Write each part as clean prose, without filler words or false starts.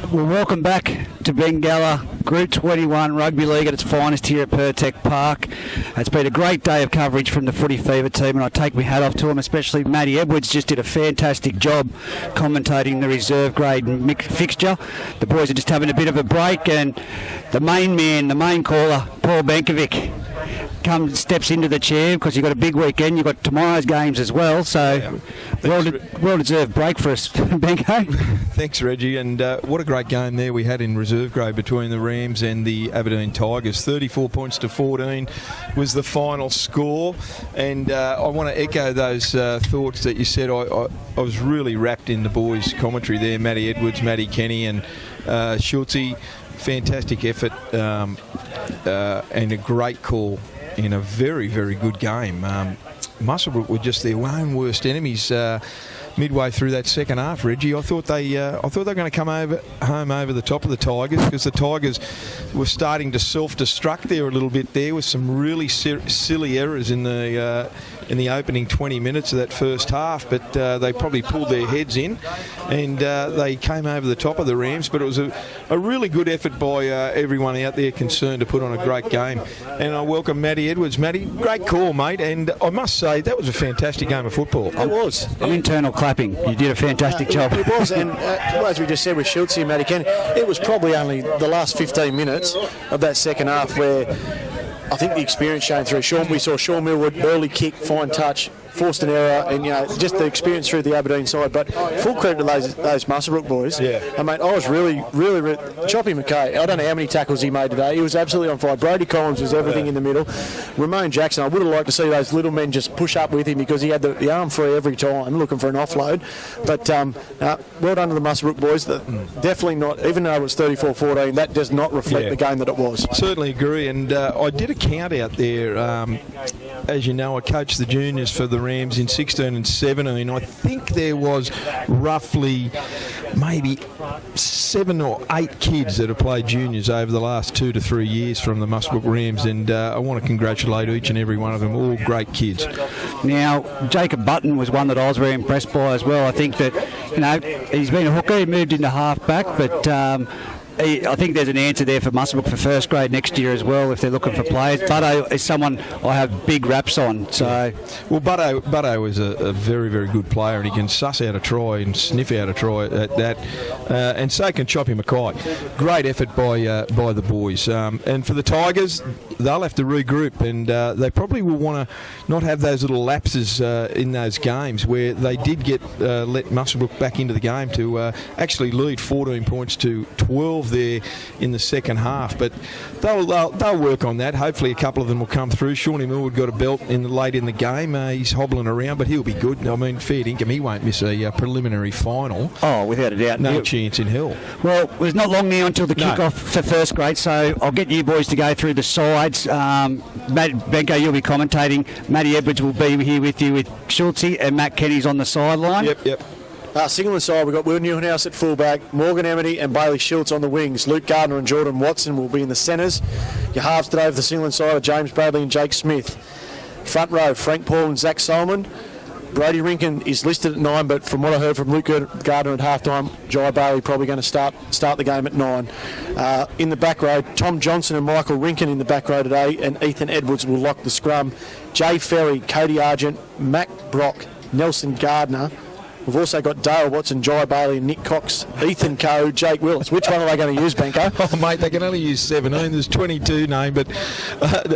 Well, welcome back to Bengalla Group 21 Rugby League at its finest here at Pertec Park. It's been a great day of coverage from the Footy Fever team, and I take my hat off to them, especially Matty Edwards just did a fantastic job commentating the reserve grade fixture. The boys are just having a bit of a break, and the main man, the main caller, Paul Benkovic, steps into the chair because you've got a big weekend. You've got tomorrow's games as well, so well-deserved break for us, Benko. Thanks, Reggie, and what a great game there we had in reserve grade between the Rams and the Aberdeen Tigers. 34 points to 14 was the final score, and I want to echo those thoughts that you said. I was really wrapped in the boys' commentary there, Matty Edwards, Matty Kenny and Schultze. Fantastic effort and a great call in a very, very good game. Muswellbrook were just their own worst enemies midway through that second half, Reggie. I thought they were going to come home over the top of the Tigers, because the Tigers were starting to self-destruct there a little bit there with some really silly errors in the opening 20 minutes of that first half, but they probably pulled their heads in and they came over the top of the Rams. But it was a really good effort by everyone out there concerned to put on a great game. And I welcome Matty Edwards. Matty, great call, mate, and I must say that was a fantastic game of football. It was. I'm internal clapping. You did a fantastic job. It was, and as we just said with Schultze and Matty Kenny, it was probably only the last 15 minutes of that second half where I think the experience showing through. We saw Sean Millwood early kick, fine touch, forced an error, and just the experience through the Aberdeen side. But full credit to those Muswellbrook boys. Yeah. I mean, I was really Choppy McKay. I don't know how many tackles he made today. He was absolutely on fire. Brody Collins was everything in the middle. Ramon Jackson, I would have liked to see those little men just push up with him, because he had the arm free every time, looking for an offload. But well done to the Muswellbrook boys. Definitely not, even though it was 34-14, that does not reflect the game that it was. Certainly agree, and I did a count out there. As you know, I coached the juniors for the Rams in 16 and 17. I think there was roughly maybe 7 or 8 kids that have played juniors over the last 2 to 3 years from the Muswellbrook Rams, and I want to congratulate each and every one of them. All great kids. Now, Jacob Button was one that I was very impressed by as well. I think that, he's been a hooker, he moved into half-back, but I think there's an answer there for Muswellbrook for first grade next year as well if they're looking for players. Butto is someone I have big raps on. So, well, Butto is a very, very good player, and he can suss out a try and sniff out a try at that. And so can Choppy Mackay. Great effort by the boys. And for the Tigers, they'll have to regroup, and they probably will want to not have those little lapses in those games where they did get let Muswellbrook back into the game to actually lead 14 points to 12 there in the second half. But they'll work on that. Hopefully a couple of them will come through. Shawnee Millwood got a belt late in the game. He's hobbling around, but he'll be good. I mean, fair dinkum, he won't miss a preliminary final. Oh, without a doubt. No chance in hell. Well, there's not long now until the kick-off for first grade, so I'll get you boys to go through the sides. Benko, you'll be commentating. Matty Edwards will be here with you with Schultze, and Matt Kenny's on the sideline. Yep. Singleton side, we've got Will Newhouse at fullback, Morgan Amity and Bailey Schultz on the wings. Luke Gardner and Jordan Watson will be in the centres. Your halves today for the Singleton side are James Bradley and Jake Smith. Front row, Frank Paul and Zach Solomon. Brody Rinkin is listed at 9, but from what I heard from Luke Gardner at halftime, Jai Bailey probably going to start the game at 9. In the back row, Tom Johnson and Michael Rinkin in the back row today, and Ethan Edwards will lock the scrum. Jay Ferry, Cody Argent, Mac Brock, Nelson Gardner. We've also got Dale Watson, Jai Bailey, Nick Cox, Ethan Coe, Jake Willis. Which one are they going to use, Benko? Oh, mate, they can only use 17. There's 22 named, but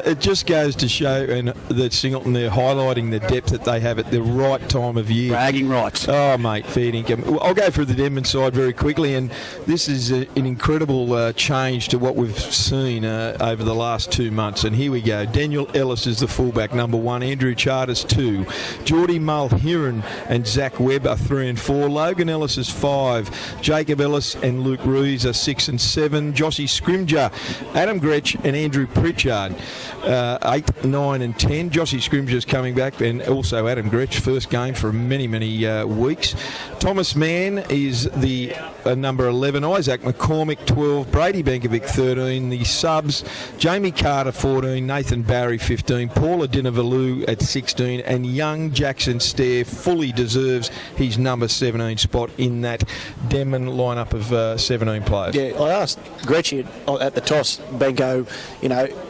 it just goes to show, and that Singleton, they're highlighting the depth that they have at the right time of year. Bragging rights. Oh, mate, fair dinkum. I'll go through the Denman side very quickly, and this is an incredible change to what we've seen over the last 2 months. And here we go. Daniel Ellis is the fullback, number 1. Andrew Charters, 2. Geordie Mulheron and Zach Webb are 3 and 4. Logan Ellis is 5. Jacob Ellis and Luke Ruiz are 6 and 7. Jossie Scrimger, Adam Gretsch and Andrew Pritchard 8, 9 and 10. Jossie Scrimger's coming back, and also Adam Gretsch, first game for many, many weeks. Thomas Mann is the number 11, Isaac McCormick 12, Brady Benkovic 13, the subs, Jamie Carter 14, Nathan Barry 15, Paula Dinavalu at 16, and young Jackson Stair fully deserves his number 17 spot in that Denman lineup of 17 players. Yeah, I asked Gretchen at the toss, Benko,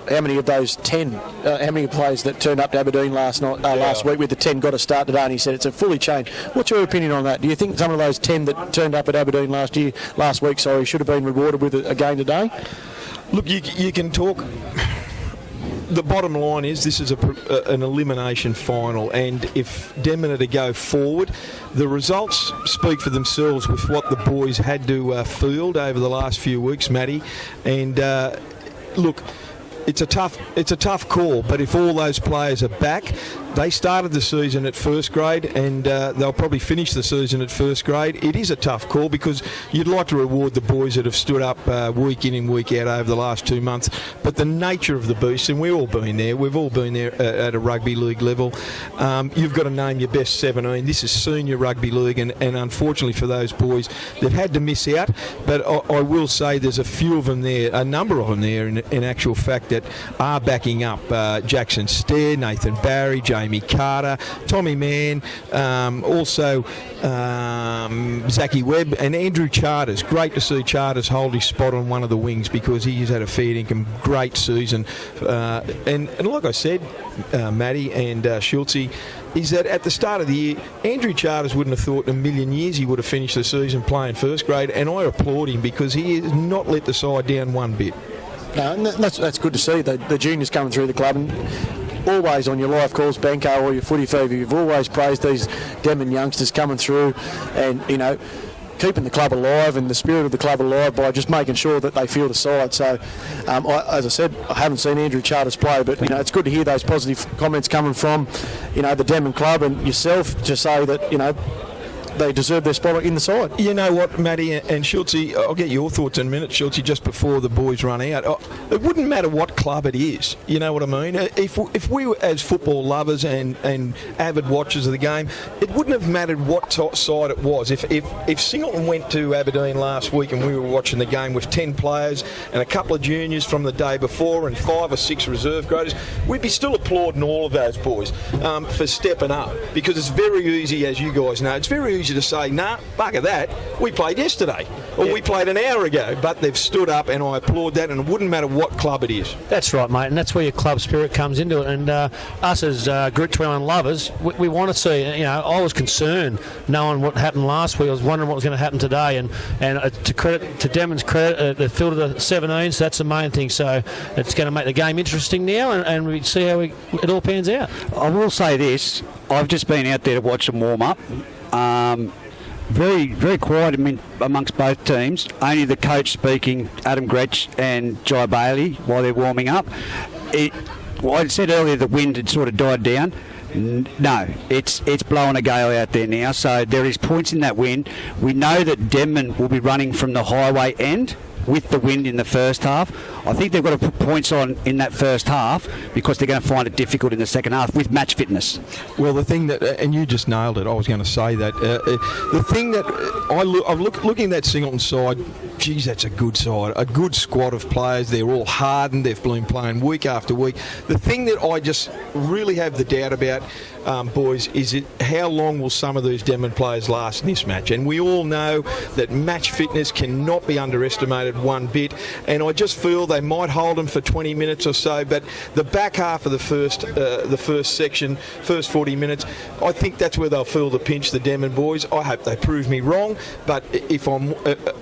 how many of those 10, how many players that turned up to Aberdeen last week with the 10 got a start today, and he said it's a fully changed. What's your opinion on that? Do you think some of those 10 that turned up at Aberdeen last week, should have been rewarded with a game today? Look, you can talk. The bottom line is this is an elimination final, and if Denman are to go forward, the results speak for themselves with what the boys had to field over the last few weeks, Matty. And look, it's a tough call, but if all those players are back, they started the season at first grade, and they'll probably finish the season at first grade. It is a tough call because you'd like to reward the boys that have stood up week in and week out over the last 2 months. But the nature of the beast, and we've all been there at a rugby league level, you've got to name your best 17. This is senior rugby league, and unfortunately for those boys, they've had to miss out. But I will say there's a few of them there, a number of them there in actual fact that are backing up Jackson Stair, Nathan Barry, Jamie Carter, Tommy Mann, also Zachy Webb and Andrew Charters. Great to see Charters hold his spot on one of the wings because he's had a fair income, great season. And like I said, Matty and Schultze, is that at the start of the year, Andrew Charters wouldn't have thought in a million years he would have finished the season playing first grade, and I applaud him because he has not let the side down one bit. No, and that's good to see, the juniors coming through the club. And always on your live calls, Benko, or your Footy Fever, you've always praised these Denman youngsters coming through and, keeping the club alive and the spirit of the club alive by just making sure that they feel the side. So, as I said, I haven't seen Andrew Charters play, but, it's good to hear those positive comments coming from, the Denman club and yourself to say that, they deserve their spot in the side. You know what, Matty and Schultze, I'll get your thoughts in a minute, Schultze, just before the boys run out. It wouldn't matter what club it is, you know what I mean? If we were, as football lovers and avid watchers of the game, it wouldn't have mattered what side it was. If Singleton went to Aberdeen last week and we were watching the game with 10 players and a couple of juniors from the day before and 5 or 6 reserve graders, we'd be still applauding all of those boys for stepping up, because it's very easy, as you guys know, it's very easy to say, nah, bugger that, we played yesterday or we played an hour ago, but they've stood up, and I applaud that, and it wouldn't matter what club it is. That's right, mate, and that's where your club spirit comes into it. And us as Group 21 lovers, we want to see, I was concerned knowing what happened last week. I was wondering what was going to happen today, and to Denman's credit, the field of the 17s, that's the main thing. So it's going to make the game interesting now, and we see how it all pans out. I will say this, I've just been out there to watch them warm up. Very, very quiet amongst both teams. Only the coach speaking, Adam Gretsch and Jai Bailey, while they're warming up. I said earlier the wind had sort of died down. No, it's blowing a gale out there now, so there is points in that wind. We know that Denman will be running from the highway end with the wind in the first half. I think they've got to put points on in that first half because they're going to find it difficult in the second half with match fitness. Well, the thing that, and you just nailed it, I was going to say that, the thing that I'm looking at that Singleton side, geez, that's a good side, a good squad of players. They're all hardened, they've been playing week after week. The thing that I just really have the doubt about, boys, is how long will some of these Denman players last in this match? And we all know that match fitness cannot be underestimated one bit, and I just feel they might hold them for 20 minutes or so, but the back half of the first section, first 40 minutes, I think that's where they'll feel the pinch, the Denman boys. I hope they prove me wrong, but if I'm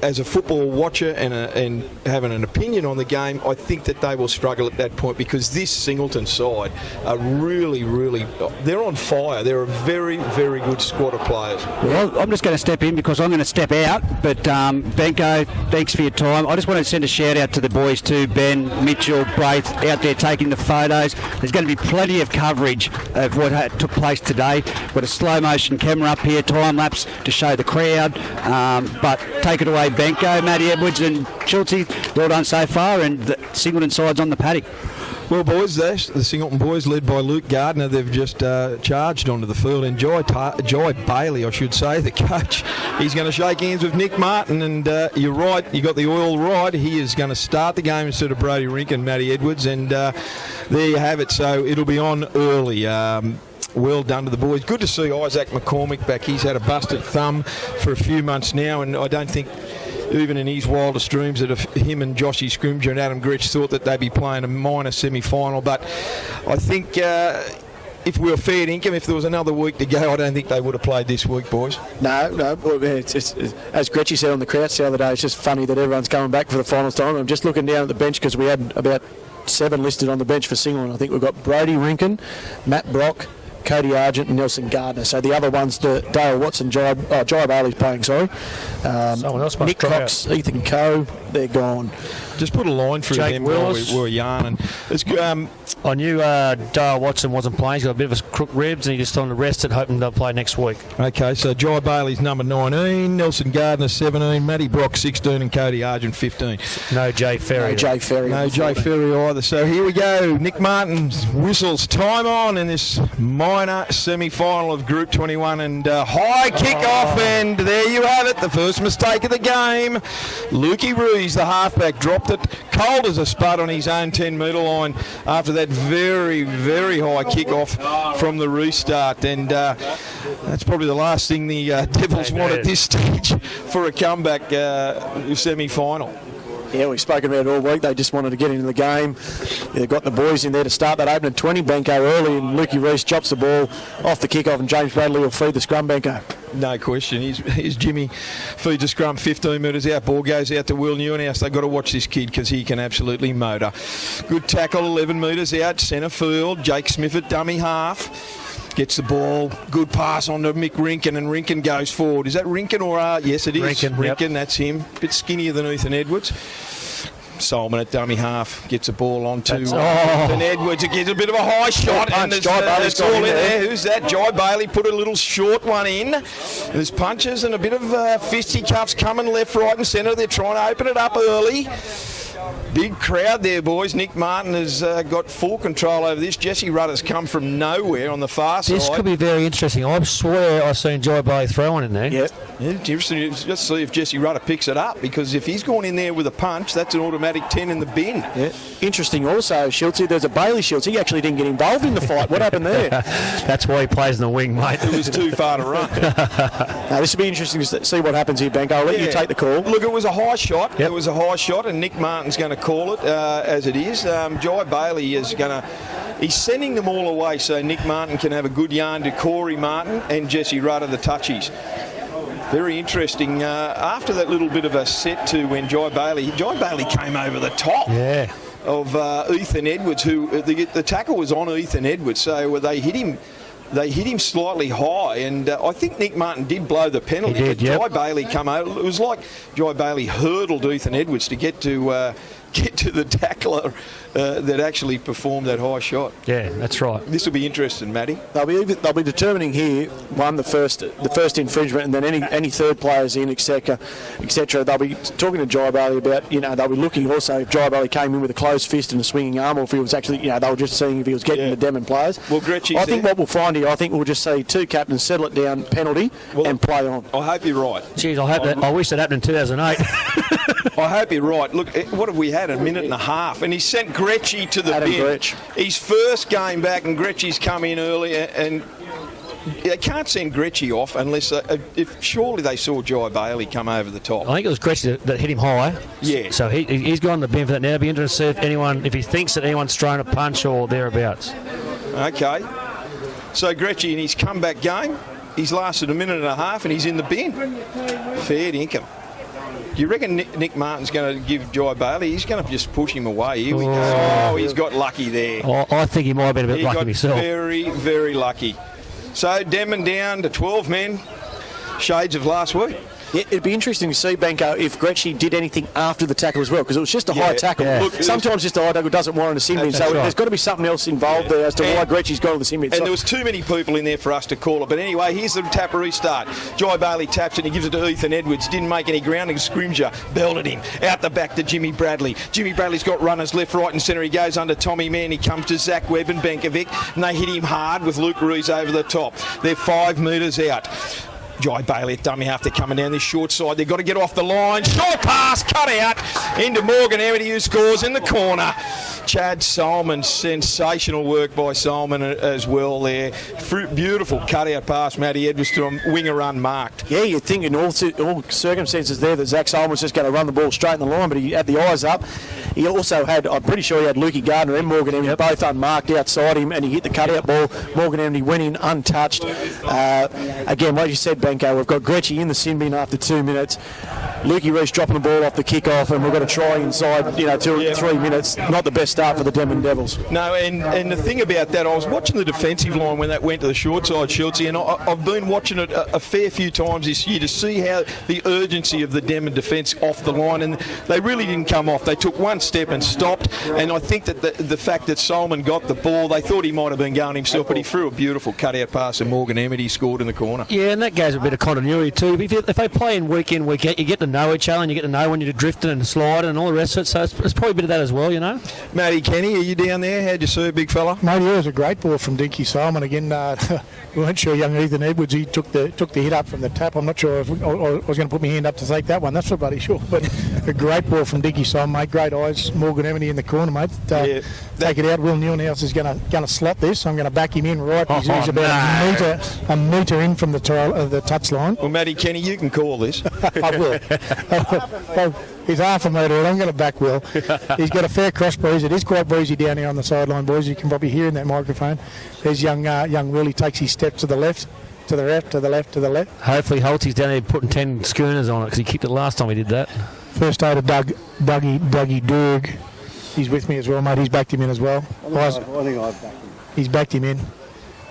as a football watcher and having an opinion on the game, I think that they will struggle at that point, because this Singleton side are really, really, they're on fire. They're a very, very good squad of players. Well, I'm just going to step in because I'm going to step out, but Benko, thanks for your time. I just want to send a shout out to the boys too, Ben, Mitchell, Braith, out there taking the photos. There's going to be plenty of coverage of what took place today. We've got a slow motion camera up here, time lapse to show the crowd, but take it away, Benko, Matty Edwards and Schultze. Well done so far, and the Singleton side's on the paddock. Well, boys, the Singleton boys, led by Luke Gardner, they've just charged onto the field. And Joy Bailey, I should say, the coach, he's going to shake hands with Nick Martin. And you're right, you got the oil right. He is going to start the game instead of Brody Rink and Matty Edwards. And there you have it. So it'll be on early. Well done to the boys. Good to see Isaac McCormick back. He's had a busted thumb for a few months now, and I don't think even in his wildest dreams that if him and Joshy Scrimger and Adam Gretsch thought that they'd be playing a minor semi-final. But I think if we were fair income, if there was another week to go, I don't think they would have played this week, boys. No. It's as Gretchy said on the Crouch the other day, it's just funny that everyone's coming back for the finals time. I'm just looking down at the bench because we had about 7 listed on the bench for Singleton. I think we've got Brody Rinken, Matt Brock, Cody Argent and Nelson Gardner. So the other ones, Dale Watson, Jai Bailey's playing, sorry. Someone else must Nick Cox, out. Ethan Coe, they're gone. Just put a line through Jake them Willis. while we were yarning. It's, I knew Dale Watson wasn't playing. He's got a bit of a crook ribs and he's just on the rest and hoping they'll play next week. Okay, so Jai Bailey's number 19, Nelson Gardner 17, Matty Brock 16 and Cody Argent 15. No Jay Ferry. No Jay Ferry. No Jay Ferry either. So here we go. Nick Martin's whistles. Time on in this minor semi-final of Group 21 and high kick-off and there you have it. The first mistake of the game. Lukey Ruiz, the halfback, dropped it cold as a spud on his own 10-metre line after that very, very high kick-off from the restart. And that's probably the last thing the Devils want at this stage for a comeback semi-final. Yeah, we've spoken about it all week. They just wanted to get into the game. They've got the boys in there to start that opening 20. Benko early and Lukey Reese chops the ball off the kick-off and James Bradley will feed the scrum, Benko. No question. Here's Jimmy feeds a scrum 15 metres out. Ball goes out to Will Newhouse. They've got to watch this kid because he can absolutely motor. Good tackle, 11 metres out, centre field. Jake Smith at dummy half. Gets the ball. Good pass on to Mick Rinken and Rinken goes forward. Is that Rinken or yes, it is. Rinken, yep. That's him. Bit skinnier than Ethan Edwards. Solomon at dummy half gets a ball on to Ethan Edwards. It gets a bit of a high shot and it's all in there. Who's that? Jai Bailey put a little short one in. There's punches and a bit of fisticuffs coming left, right and centre. They're trying to open it up early. Big crowd there, boys. Nick Martin has got full control over this. Jesse Rudder's come from nowhere on the far side. This could be very interesting. I swear I've seen Jai Bailey throw one in there. Yep. Yeah, interesting. Let's see if Jesse Rudder picks it up because if he's gone in there with a punch, that's an automatic 10 in the bin. Yeah. Interesting also, Schultz, there's a Bailey Schultz. He actually didn't get involved in the fight. What happened there? That's why he plays in the wing, mate. It was too far to run. Now, this will be interesting to see what happens here, Benko. I'll let you take the call. Look, it was a high shot. Yep. It was a high shot, and Nick Martin's going to call it as it is. Jai Bailey is going to... He's sending them all away so Nick Martin can have a good yarn to Corey Martin and Jesse Rudder, the touchies. Very interesting. After that little bit of a set to when Jai Bailey came over the top of Ethan Edwards, who the tackle was on Ethan Edwards, so they hit him. They hit him slightly high, and I think Nick Martin did blow the penalty. He did, but Jai Bailey come over. It was like Jai Bailey hurdled Ethan Edwards to get to the tackler that actually performed that high shot. Yeah, that's right. This will be interesting, Matty. They'll be determining here the first infringement, and then any third players in, etc. They'll be talking to Jai Bailey about, they'll be looking also if Jai Bailey came in with a closed fist and a swinging arm, or if he was actually, they were just seeing if he was getting the Demon players. Well, Gretchy's I think what we'll find here, I think we'll just see 2 captains settle it down, penalty, and play on. I hope you're right. Jeez, I wish that happened in 2008. I hope you're right. Look, what have we had? A minute and a half, and he sent Gretchy to the bin. Gretsch. His first game back, and Gretchy's come in early, and they can't send Gretchy off unless if surely they saw Jai Bailey come over the top. I think it was Gretchy that hit him high. Yeah. So he's gone to the bin for that now. It'll be interesting to see if he thinks that anyone's thrown a punch or thereabouts. Okay. So Gretchy in his comeback game, he's lasted a minute and a half, and he's in the bin. Fair income. Do you reckon Nick Martin's going to give Jai Bailey? He's going to just push him away. Here we go. Oh, he's got lucky there. I think he might have been a bit lucky himself. Very, very lucky. So Denman down to 12 men. Shades of last week. Yeah, it'd be interesting to see, Benko, if Gretschy did anything after the tackle as well, because it was just a high tackle. Yeah. Look, sometimes just a high tackle doesn't warrant a sin bin, so there's got to be something else involved there as to why Gretschy's gone to the sin bin. And there was too many people in there for us to call it. But anyway, here's the tap restart. Jai Bailey taps it and he gives it to Ethan Edwards. Didn't make any ground, and Scrimger belted him out the back to Jimmy Bradley. Jimmy Bradley's got runners left, right and centre. He goes under Tommy Mann. He comes to Zach Webb and Benkovic, and they hit him hard with Luke Ruiz over the top. They're 5 metres out. Jai Bailey at dummy half, they're coming down this short side. They've got to get off the line. Short pass, cut out into Morgan Amity, who scores in the corner. Chad Solomon, sensational work by Solomon as well there. Beautiful cut-out pass, Matty Edwards to a winger unmarked. Yeah, you'd think in all circumstances there that Zach Solomon was just going to run the ball straight in the line, but he had the eyes up. He also had, I'm pretty sure he had Lukey Gardner and Morgan Amity both unmarked outside him, and he hit the cut-out ball. Morgan Amity went in untouched. Again, like you said, Benko, we've got Gretschy in the sin bin after 2 minutes. Lukey Reese dropping the ball off the kick-off, and we've got to try inside 2 or 3 minutes. Not the best start for the Denman Devils. No, and the thing about that, I was watching the defensive line when that went to the short side, Schultzy, and I've been watching it a fair few times this year to see how the urgency of the Denman defence off the line, and they really didn't come off. They took one step and stopped, and I think that the fact that Solomon got the ball, they thought he might have been going himself, but he threw a beautiful cut-out pass, and Morgan Amity scored in the corner. Yeah, and that goes a bit of continuity too. If they play in, week out, you get to know each other, and you get to know when you're drifting and sliding and all the rest of it, so it's probably a bit of that as well, Matty Kenny, are you down there? How'd you see it, big fella? Mate, yeah, it was a great ball from Dinky Solomon. Again, we weren't sure young Ethan Edwards, he took the hit up from the tap. I'm not sure if I was going to put my hand up to take that one. That's for bloody sure. But a great ball from Dinky Solomon, mate. Great eyes. Morgan Amity in the corner, mate. Take it out. Will Newhouse is going to slot this. I'm going to back him in right. He's about a metre in from the touch line. Well, Matty Kenny, you can call this. I will. Well, he's half a metre in. I'm going to back Will. He's got a fair cross breeze. It is quite breezy down here on the sideline, boys. You can probably hear in that microphone. There's young Will. He takes his steps to the left, to the left, to the left, to the left. Hopefully Holtzy's down there putting 10 schooners on it, because he kicked it last time he did that. First aid of Dougie Durg. He's with me as well, mate. He's backed him in as well. I think I've backed him. He's backed him in.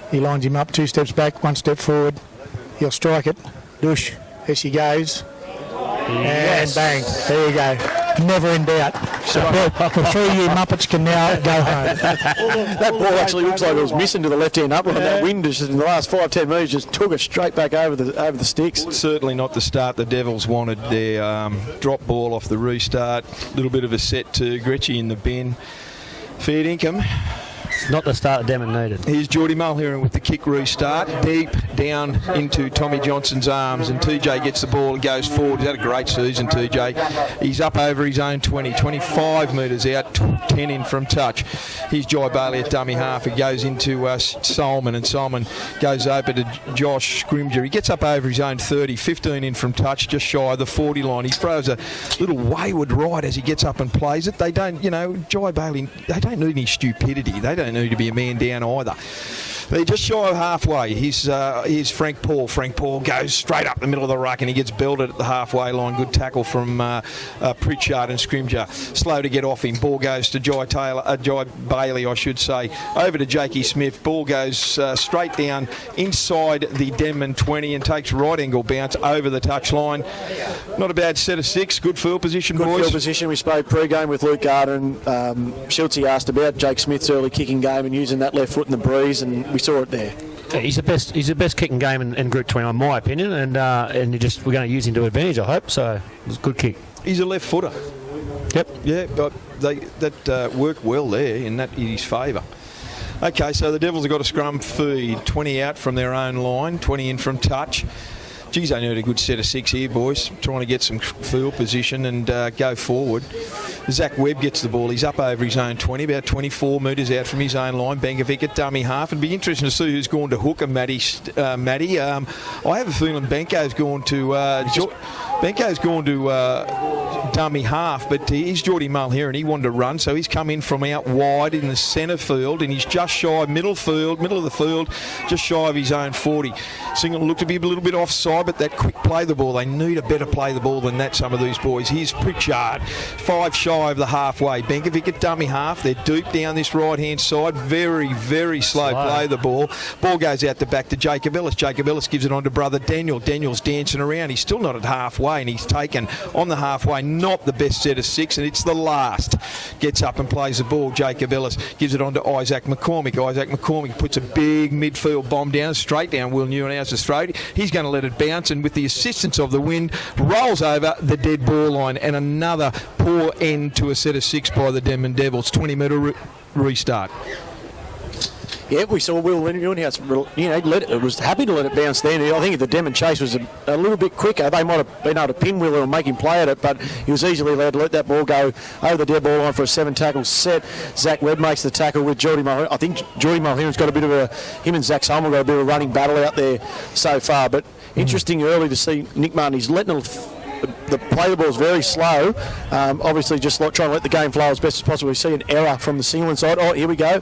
He lines him up 2 steps back, 1 step forward. He'll strike it. Douche. There she goes. Yes. And bang. There you go. Never in doubt. So the 3 you Muppets can now go home. That ball actually looks like it was missing to the left-hand upright. That wind just in the last 5-10 metres just took it straight back over the sticks. Certainly not the start the Devils wanted. Their drop ball off the restart. A little bit of a set to Gretschy in the bin. Fair income. Not the start Denman needed. Here's Geordie Mulheron with the kick restart, deep down into Tommy Johnson's arms, and TJ gets the ball and goes forward. He's had a great season, TJ. He's up over his own 20, 25 metres out, 10 in from touch. Here's Jai Bailey at dummy half. He goes into Solomon, and Solomon goes over to Josh Scrimger. He gets up over his own 30, 15 in from touch, just shy of the 40 line. He throws a little wayward right as he gets up and plays it. They don't, Jai Bailey, they don't need any stupidity. They don't need to be a man down either. They're just shy of halfway. Here's Frank Paul. Frank Paul goes straight up the middle of the ruck and he gets belted at the halfway line. Good tackle from Pritchard and Scrimger. Slow to get off him. Ball goes to Jai Bailey, I should say. Over to Jakey Smith. Ball goes straight down inside the Denman 20 and takes right angle bounce over the touchline. Not a bad set of 6. Good field position, boys. Good field position. We spoke pre-game with Luke Gardner and Schultze asked about Jake Smith's early kicking game and using that left foot in the breeze, and we saw it there. Yeah, he's the best kicking game in Group 20, in my opinion, and we're going to use him to advantage, I hope. So it was a good kick. He's a left footer. Yep. Yeah, but that worked well there in his favour. Okay, so the Devils have got a scrum feed, 20 out from their own line, 20 in from touch. Geez, they need a good set of 6 here, boys. Trying to get some field position and go forward. Zach Webb gets the ball. He's up over his own 20, about 24 metres out from his own line. Benkovic at dummy half. It'd be interesting to see who's going to hooker Matty. I have a feeling Benko's going to dummy half, but he's Geordie Mulheron. He wanted to run, so he's come in from out wide in the centre field, and he's just shy middle of the field, just shy of his own 40. Singleton looked to be a little bit offside, but that quick play the ball, they need a better play the ball than that, some of these boys. Here's Pritchard, 5 shots. shy of the halfway. Benkovic at dummy half. They're deep down this right-hand side. Very, very slow play the ball. Ball goes out the back to Jacob Ellis. Jacob Ellis gives it on to brother Daniel. Daniel's dancing around. He's still not at halfway, and he's taken on the halfway. Not the best set of 6, and it's the last. Gets up and plays the ball. Jacob Ellis gives it on to Isaac McCormick. Isaac McCormick puts a big midfield bomb down, straight down Will Neuenhouse's throat. He's going to let it bounce, and with the assistance of the wind, rolls over the dead ball line, and another poor end to a set of 6 by the Denman Devils. 20-metre restart. Yeah, we saw Will Neuenhouse, was happy to let it bounce there. I think if the Denman chase was a little bit quicker, they might have been able to pinwheel it and make him play at it, but he was easily allowed to let that ball go over the dead ball line for a 7-tackle set. Zach Webb makes the tackle with Geordie Mulhern. I think Geordie Mulhern's got a bit of him and Zach Solomon got a bit of a running battle out there so far, but interesting early to see Nick Martin. He's letting the play the ball's very slow. Obviously just trying to let the game flow as best as possible. We see an error from the Singland side. Oh, here we go.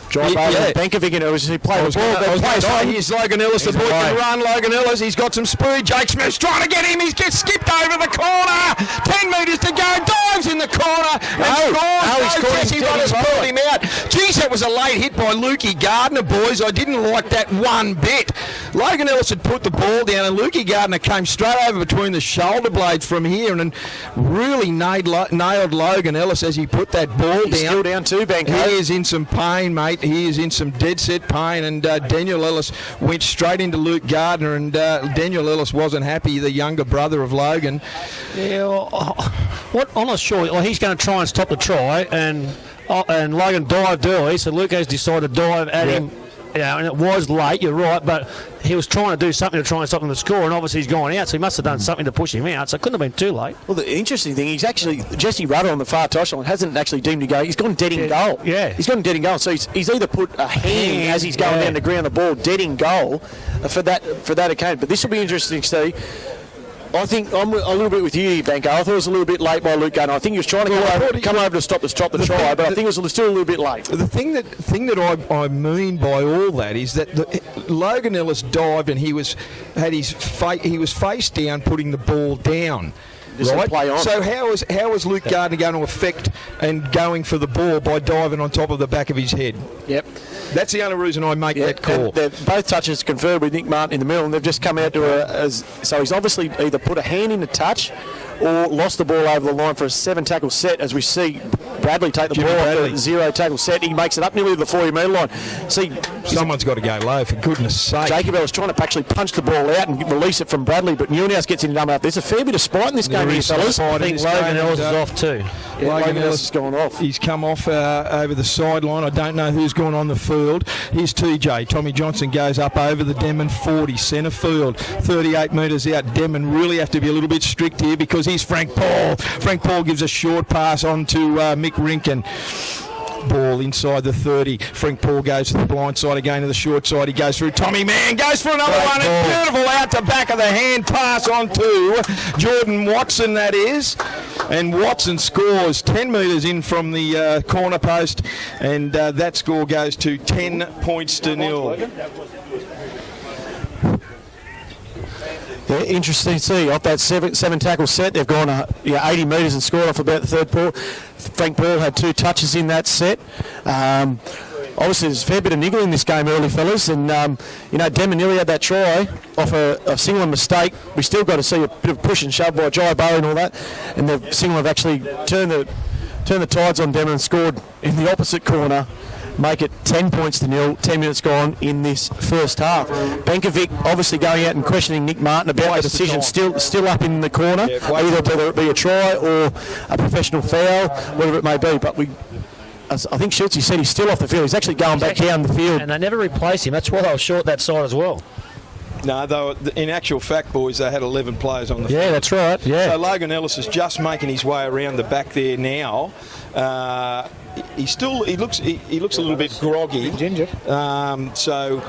John Benkovic, he played the ball. Here's Logan Ellis. The boy can run. Logan Ellis, he's got some speed. Jake Smith's trying to get him. He gets skipped over the corner. 10 metres to go. Dives in the corner. And scores. Jesse Rodders pulled him out. Geez, that was a late hit by Lukey Gardner, boys. I didn't like that one bit. Logan Ellis had put the ball down, and Lukey Gardner came straight over between the shoulder blades from here and really nailed Logan Ellis as he put that ball down. Still down too, Benko. He is in some pain, mate. He is in some dead set pain, and Daniel Ellis went straight into Luke Gardner, and Daniel Ellis wasn't happy, the younger brother of Logan. Yeah, I'm not sure. He's going to try and stop the try, and Logan dived early, so Luco's decided to dive at him. And it was late, you're right, but he was trying to do something to try and stop him to score, and obviously he's gone out, so he must have done something to push him out, so it couldn't have been too late. Well, the interesting thing, he's actually, Jesse Rudder on the far touchline hasn't actually deemed to go. He's gone dead in goal. Yeah. He's gone dead in goal, so he's either put a hand as he's going down the ground, the ball dead in goal for that occasion. But this will be interesting to see. I think I'm a little bit with you, Benko. I thought it was a little bit late by Luke Gardner. I think he was trying to come over to stop the try, but I think it was still a little bit late. The thing that I mean by all that is that Logan Ellis dived and he was face down, putting the ball down. Right? Play on. So how is Luke Gardner going to affect and going for the ball by diving on top of the back of his head? Yep. That's the only reason I make that call. Both touches conferred with Nick Martin in the middle, and they've just come out to so he's obviously either put a hand in the touch or lost the ball over the line for a 7-tackle set, as we see Bradley take the ball off the 0-tackle set. He makes it up nearly to the 40-metre line. See, someone's got to go low, for goodness sake. Jacob Ellis trying to actually punch the ball out and release it from Bradley, but Neuenhouse gets in dumb up. There's a fair bit of spite in this game here, fellas. I think Logan Ellis is off too. Yeah, Logan Ellis has gone off. He's come off over the sideline. I don't know who's gone on the field. Here's TJ. Tommy Johnson goes up over the Denman 40, centre field, 38 metres out. Denman really have to be a little bit strict here because here's Frank Paul. Frank Paul gives a short pass on to Mick Rinken. Ball inside the 30. Frank Paul goes to the blind side again to the short side. He goes through Tommy Mann, goes for another one. And beautiful out to back of the hand pass on to Jordan Watson, that is. And Watson scores 10 metres in from the corner post, and that score goes to 10 points to 0. Yeah, interesting to see. Off that 7-tackle set, they've gone 80 metres and scored off about the third ball. Frank Paul had 2 touches in that set. Obviously, there's a fair bit of niggle in this game early, fellas. And, Denman nearly had that try off a single mistake. We still got to see a bit of push and shove by Jai Bow and all that. And the single have actually turned the tides on Denman and scored in the opposite corner. Make it 10 points to 0, 10 minutes gone in this first half. Benkovic obviously going out and questioning Nick Martin about the decision, still up in the corner, either whether it be a try or a professional foul, whatever it may be. But I think Schultze said he's still off the field. He's actually going back down the field. And they never replaced him. That's why they were short that side as well. No, in actual fact, boys, they had 11 players on the field. Yeah, that's right. Yeah. So Logan Ellis is just making his way around the back there now. He looks a little bit groggy. Ginger. So,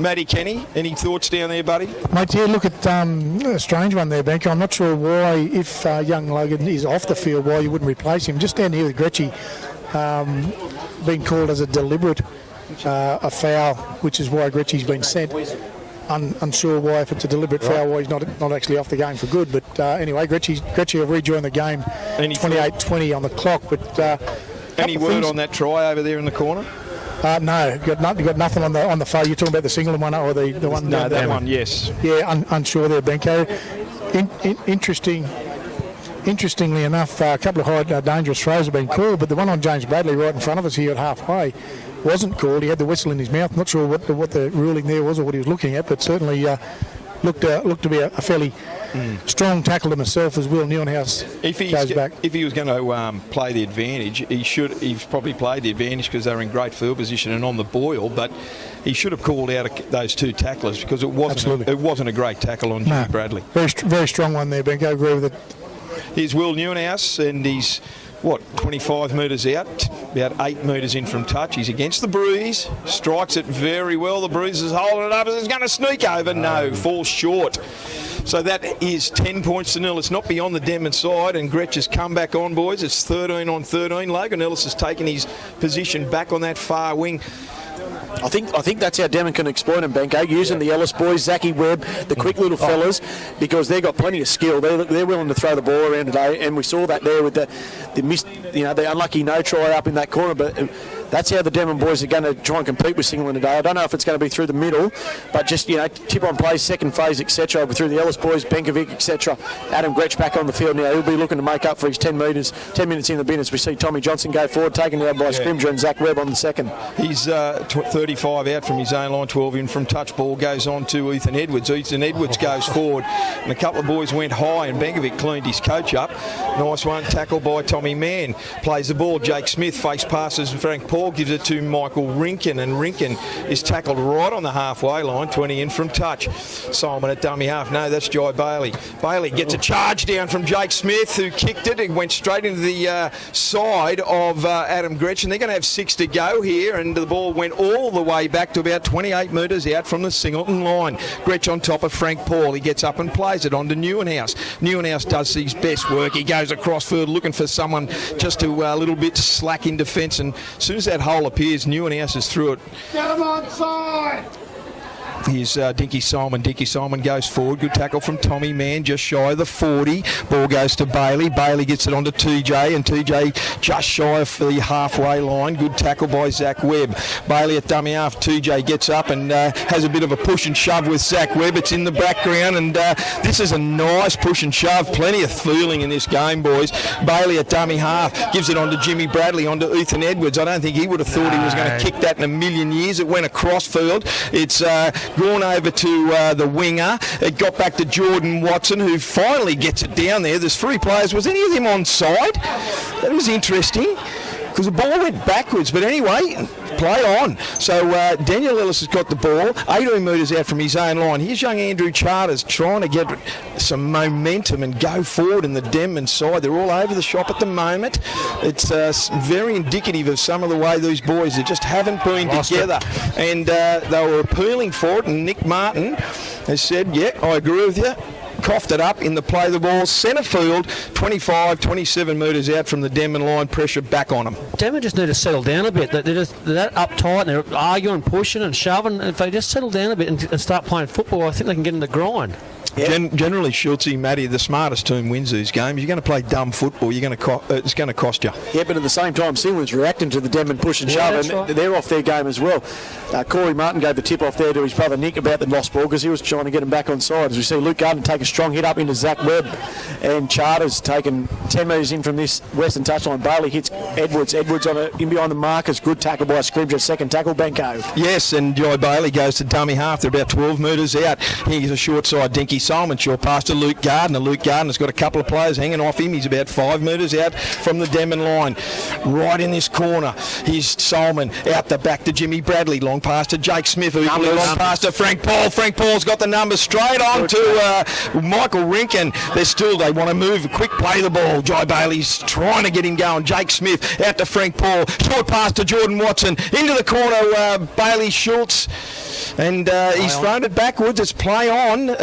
Matty Kenny, any thoughts down there, buddy? Mate, yeah, look at a strange one there, Benko. I'm not sure why, if young Logan is off the field, why you wouldn't replace him. Just down here with Gretschy being called as a deliberate a foul, which is why Gretschy's been sent. unsure why, if it's a deliberate foul, why he's not actually off the game for good. But anyway, Gretchy have rejoined the game, 28-20 on the clock. But any word on that try over there in the corner? No, got nothing on the phone. You're talking about the single one or the one? No, that one, yes. Yeah, unsure there, Benko. Interestingly enough, a couple of high dangerous throws have been called, but the one on James Bradley right in front of us here at halfway wasn't called. He had the whistle in his mouth. Not sure what the ruling there was or what he was looking at, but certainly looked to be a fairly strong tackle to myself as Will Neuenhuis goes back. If he was going to play the advantage, he's probably played the advantage because they were in great field position and on the boil, but he should have called out those two tacklers because it wasn't a great tackle on Jimmy Bradley. Very strong one there, Ben. Go agree with it. Here's Will Neuenhuis, and he's 25 metres out, about 8 metres in from touch. He's against the breeze, strikes it very well. The breeze is holding it up, it's going to sneak over. No, falls short. So that is 10 points to nil. It's not beyond the Denman side, and Gretsch has come back on, boys. It's 13 on 13. Logan Ellis has taken his position back on that far wing. I think that's how Denman can exploit them, Benko, using the Ellis boys, Zachy Webb, the quick little fellas, because they've got plenty of skill. They're willing to throw the ball around today, and we saw that there with the missed, the unlucky no try up in that corner. But that's how the Denman boys are going to try and compete with Singleton today. I don't know if it's going to be through the middle, but just tip on plays, second phase, etc. Through the Ellis boys, Benkovic, etc. Adam Gretsch back on the field now. He'll be looking to make up for his 10 minutes in the bin as we see Tommy Johnson go forward, taken out by Scrimger and Zach Webb on the second. He's 35 out from his own line, 12 in from touch. Ball goes on to Ethan Edwards. Ethan Edwards goes forward, and a couple of boys went high, and Benkovic cleaned his coach up. Nice one, tackled by Tommy Mann. Plays the ball. Jake Smith face passes, and Frank Paul gives it to Michael Rinken, and Rinken is tackled right on the halfway line, 20 in from touch. Simon at dummy half. No, that's Jai Bailey. Bailey gets a charge down from Jake Smith, who kicked it. It went straight into the side of Adam Gretsch, and they're going to have 6 to go here, and the ball went all the way back to about 28 metres out from the Singleton line. Gretsch on top of Frank Paul. He gets up and plays it on to Neuenhuis. Neuenhuis does his best work. He goes across field looking for someone just to a little bit slack in defence, and as soon as that hole appears, Neuenhuis is through it. Get him onside! Here's Dinky Simon. Dinky Simon goes forward. Good tackle from Tommy Mann, just shy of the 40. Ball goes to Bailey. Bailey gets it onto TJ, and TJ just shy of the halfway line. Good tackle by Zach Webb. Bailey at dummy half. TJ gets up and has a bit of a push and shove with Zach Webb. It's in the background, and this is a nice push and shove. Plenty of feeling in this game, boys. Bailey at dummy half gives it on to Jimmy Bradley, onto Ethan Edwards. I don't think he would have thought he was going to kick that in a million years. It went across field. It's gone over to the winger. It got back to Jordan Watson, who finally gets it down there. There's 3 players. Was any of them onside? That was interesting, because the ball went backwards. But anyway, play on. So Daniel Ellis has got the ball, 18 metres out from his own line. Here's young Andrew Charters trying to get some momentum and go forward in the Denman side. They're all over the shop at the moment. It's very indicative of some of the way these boys just haven't been together. And they were appealing for it, and Nick Martin has said, yeah, I agree with you. Coughed it up in the play of the ball. Centre field, 25, 27 metres out from the Denman line. Pressure back on them. Denman just need to settle down a bit. They're that uptight, and they're arguing, pushing and shoving. If they just settle down a bit and start playing football, I think they can get in the grind. Yeah. Generally, Schultze, Matty, the smartest team wins these games. You're going to play dumb football. It's going to cost you. Yeah, but at the same time, Singleton's reacting to the Denman push and shove, and right. They're off their game as well. Corey Martin gave the tip off there to his brother Nick about the lost ball because he was trying to get him back on side. As we see Luke Gardner take a strong hit up into Zach Webb, and Charters taken 10 metres in from this western touchline. Bailey hits Edwards. Edwards in behind the markers. Good tackle by Scrimger. Second tackle, Benko. Yes, and Jai Bailey goes to dummy half. They're about 12 metres out. Here's a short side. Dinky Simon short pass to Luke Gardner. Luke Gardner's got a couple of players hanging off him. He's about 5 metres out from the Denman line. Right in this corner, here's Solomon out the back to Jimmy Bradley. Long pass to Jake Smith. Long pass to Frank Paul. Frank Paul's got the numbers straight on to Michael Rinken. They want to move. A quick play the ball. Jai Bailey's trying to get him going. Jake Smith out to Frank Paul. Short pass to Jordan Watson. Into the corner, Bailey Schultz. And he's thrown it backwards. It's play on.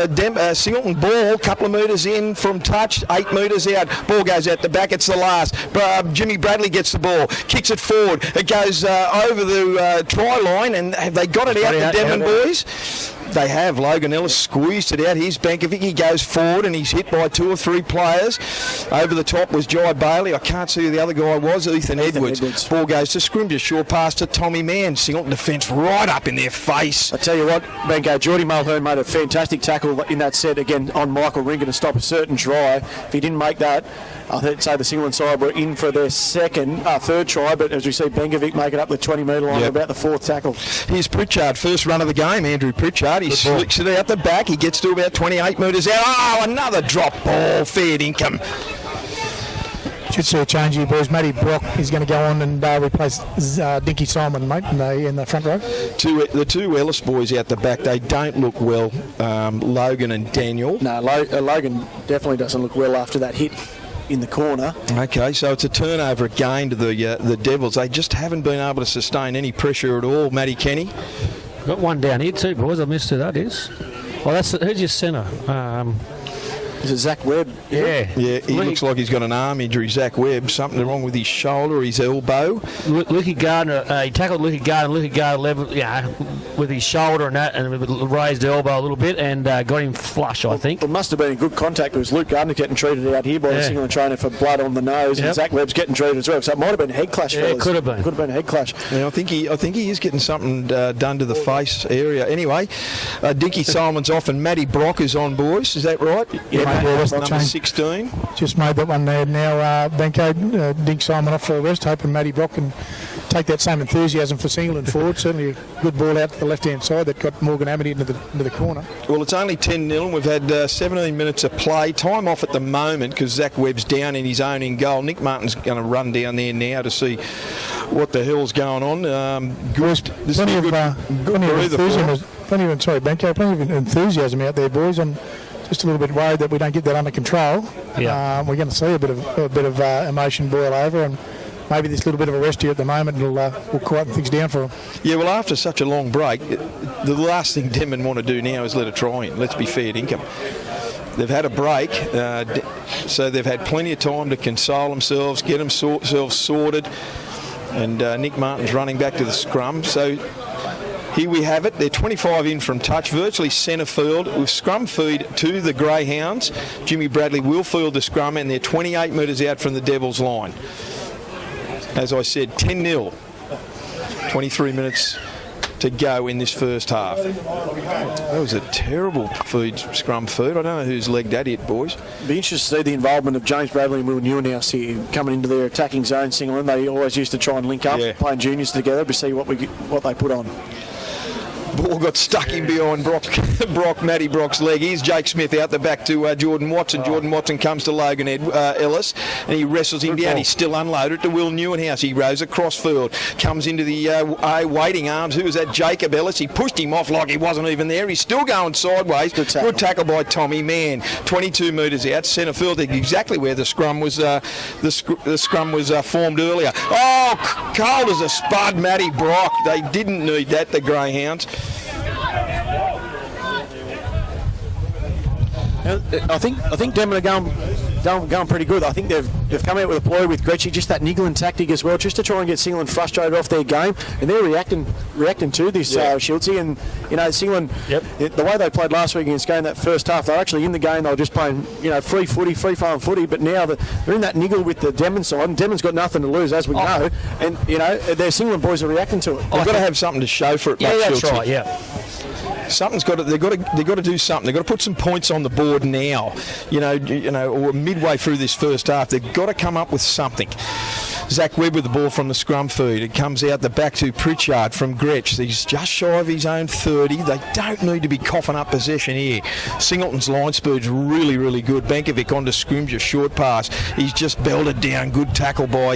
Singleton ball, couple of metres in from touch, 8 metres out. Ball goes out the back. It's the last. Jimmy Bradley gets the ball, kicks it forward. It goes over the try line, and have they got it out, the Denman boys? They have. Logan Ellis squeezed it out. Here's Benkovic. He goes forward and he's hit by 2 or 3 players. Over the top was Jai Bailey. I can't see who the other guy was. Ethan Edwards. Ball goes to Scrimgeour. Short pass to Tommy Mann. Singleton defence right up in their face. I tell you what, Benko, Geordie Mulhern made a fantastic tackle in that set again on Michael Rinker to stop a certain try. If he didn't make that, I'd say the Singleton side were in for their third try, but as we see Benkovic make it up the 20-metre line about the 4th tackle. Here's Pritchard, first run of the game, Andrew Pritchard. He slicks it out the back. He gets to about 28 metres out. Oh, another drop ball. Fair income. Should see a change here, boys. Matty Brock is going to go on and replace Dinky Simon, mate, in the front row. The 2 Ellis boys out the back, they don't look well, Logan and Daniel. No, Logan definitely doesn't look well after that hit in the corner. Okay, so it's a turnover again to the Devils. They just haven't been able to sustain any pressure at all, Matty Kenny. Got one down here too, boys. I missed who that is. Well, who's your centre? Is it Zach Webb? Yeah, he looks like he's got an arm injury, Zach Webb. Something wrong with his shoulder or his elbow. Lukey Gardner, he tackled Lukey Gardner. Lukey Gardner level, with his shoulder and that, and raised elbow a little bit, and got him flush, I think. It must have been a good contact. It was Luke Gardner getting treated out here by the Singleton trainer for blood on the nose, and Zach Webb's getting treated as well. So it might have been a head clash. Yeah, it could have been. Could have been a head clash. Yeah, I think he is getting something done to the face area. Anyway, Dinky Simon's off, and Matty Brock is on, boys. Is that right? Yeah, that's number 16. Just made that one there now. Benko, Dink Simon off for a rest, hoping Matty Brock can take that same enthusiasm for Singleton forward. Certainly a good ball out to the left-hand side that got Morgan Amity into the corner. Well, it's only 10-0 and we've had 17 minutes of play. Time off at the moment because Zach Webb's down in his own in goal. Nick Martin's going to run down there now to see what the hell's going on. Plenty of enthusiasm out there, boys. I'm just a little bit worried that we don't get that under control. Yeah. We're going to see a bit of emotion boil over, and maybe this little bit of a rest here at the moment will quieten things down for them. Yeah, well, after such a long break, the last thing Denman want to do now is let a try in. Let's be fair dinkum. They've had a break, so they've had plenty of time to console themselves, get themselves sorted, and Nick Martin's running back to the scrum. So here we have it. They're 25 in from touch, virtually centre field, with scrum feed to the Greyhounds. Jimmy Bradley will field the scrum, and they're 28 metres out from the Devils' line. As I said, 10-0. 23 minutes to go in this first half. That was a terrible scrum feed. I don't know who's legged that hit, boys. Be interested to see the involvement of James Bradley and Will Newhouse here coming into their attacking zone. Singleton, they always used to try and link up, playing juniors together to see what they put on. Ball got stuck in behind Matty Brock's leg. Here's Jake Smith out the back to Jordan Watson. Jordan Watson comes to Logan Ellis, and he wrestles him down. He's still unloaded to Will Newhouse. He rows across field, comes into the waiting arms. Who was that? Jacob Ellis. He pushed him off like he wasn't even there. He's still going sideways. Good tackle by Tommy Mann. 22 metres out, centre field, exactly where the scrum was. The scrum was formed earlier. Oh, cold as a spud, Matty Brock. They didn't need that, the Greyhounds. I think Denman are going pretty good. I think they've come out with a ploy with Gretschy, just that niggling tactic as well, just to try and get Singleton frustrated off their game, and they're reacting to this, Schultze. And Singleton, the way they played last week against game that first half, they're actually in the game. They were just playing free flowing footy, but now they're in that niggle with the Denman side, and Denman's got nothing to lose, as we know, and their Singleton boys are reacting to it. They've got to have something to show for it. That's right. Yeah. Something's got to. They've got to do something. They've got to put some points on the board now. Or midway through this first half, they've got to come up with something. Zach Webb with the ball from the scrum feed. It comes out the back to Pritchard from Gretsch. He's just shy of his own 30. They don't need to be coughing up possession here. Singleton's line speed's really, really good. Benkovic onto Scrimgeour, short pass. He's just belted down. Good tackle by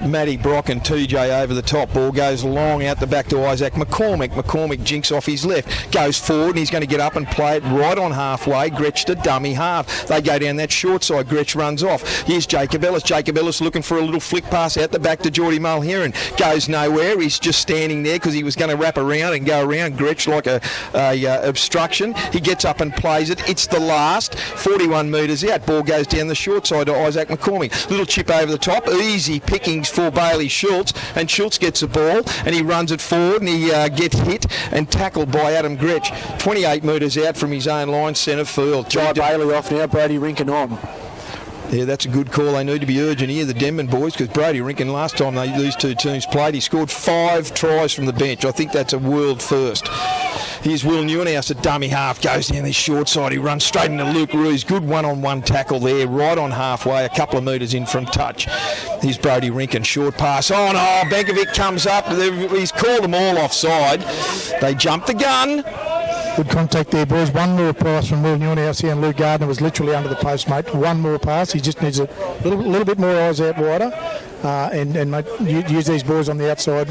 Matty Brock and TJ over the top. Ball goes long out the back to Isaac McCormick. McCormick jinks off his left. Goes forward and he's going to get up and play it right on halfway. Gretsch to dummy half. They go down that short side. Gretsch runs off. Here's Jacob Ellis. Jacob Ellis looking for a little flick pass out the back to Geordie Mulheron. Goes nowhere. He's just standing there because he was going to wrap around and go around Gretsch like a obstruction. He gets up and plays it. It's the last. 41 metres out. Ball goes down the short side to Isaac McCormick. Little chip over the top. Easy pickings for Bailey Schultz. And Schultz gets the ball and he runs it forward and he gets hit and tackled by Adam Gretsch. 28 metres out from his own line, centre field. Jai Bailey off now, Brady Rinkin on. Yeah, that's a good call. They need to be urgent here, the Denman boys, because Brady Rinkin, last time these two teams played, he scored 5 tries from the bench. I think that's a world first. Here's Will Newhouse at dummy half, goes down the short side. He runs straight into Luke Ruiz. Good one-on-one tackle there, right on halfway, a couple of metres in from touch. Here's Brody Rinkin, short pass on. Oh, Benkovic comes up. He's called them all offside. They jumped the gun. Good contact there, boys. One more pass from Will Newhouse here, and Luke Gardner was literally under the post, mate. One more pass. He just needs a little bit more eyes out wider. And mate, use these boys on the outside.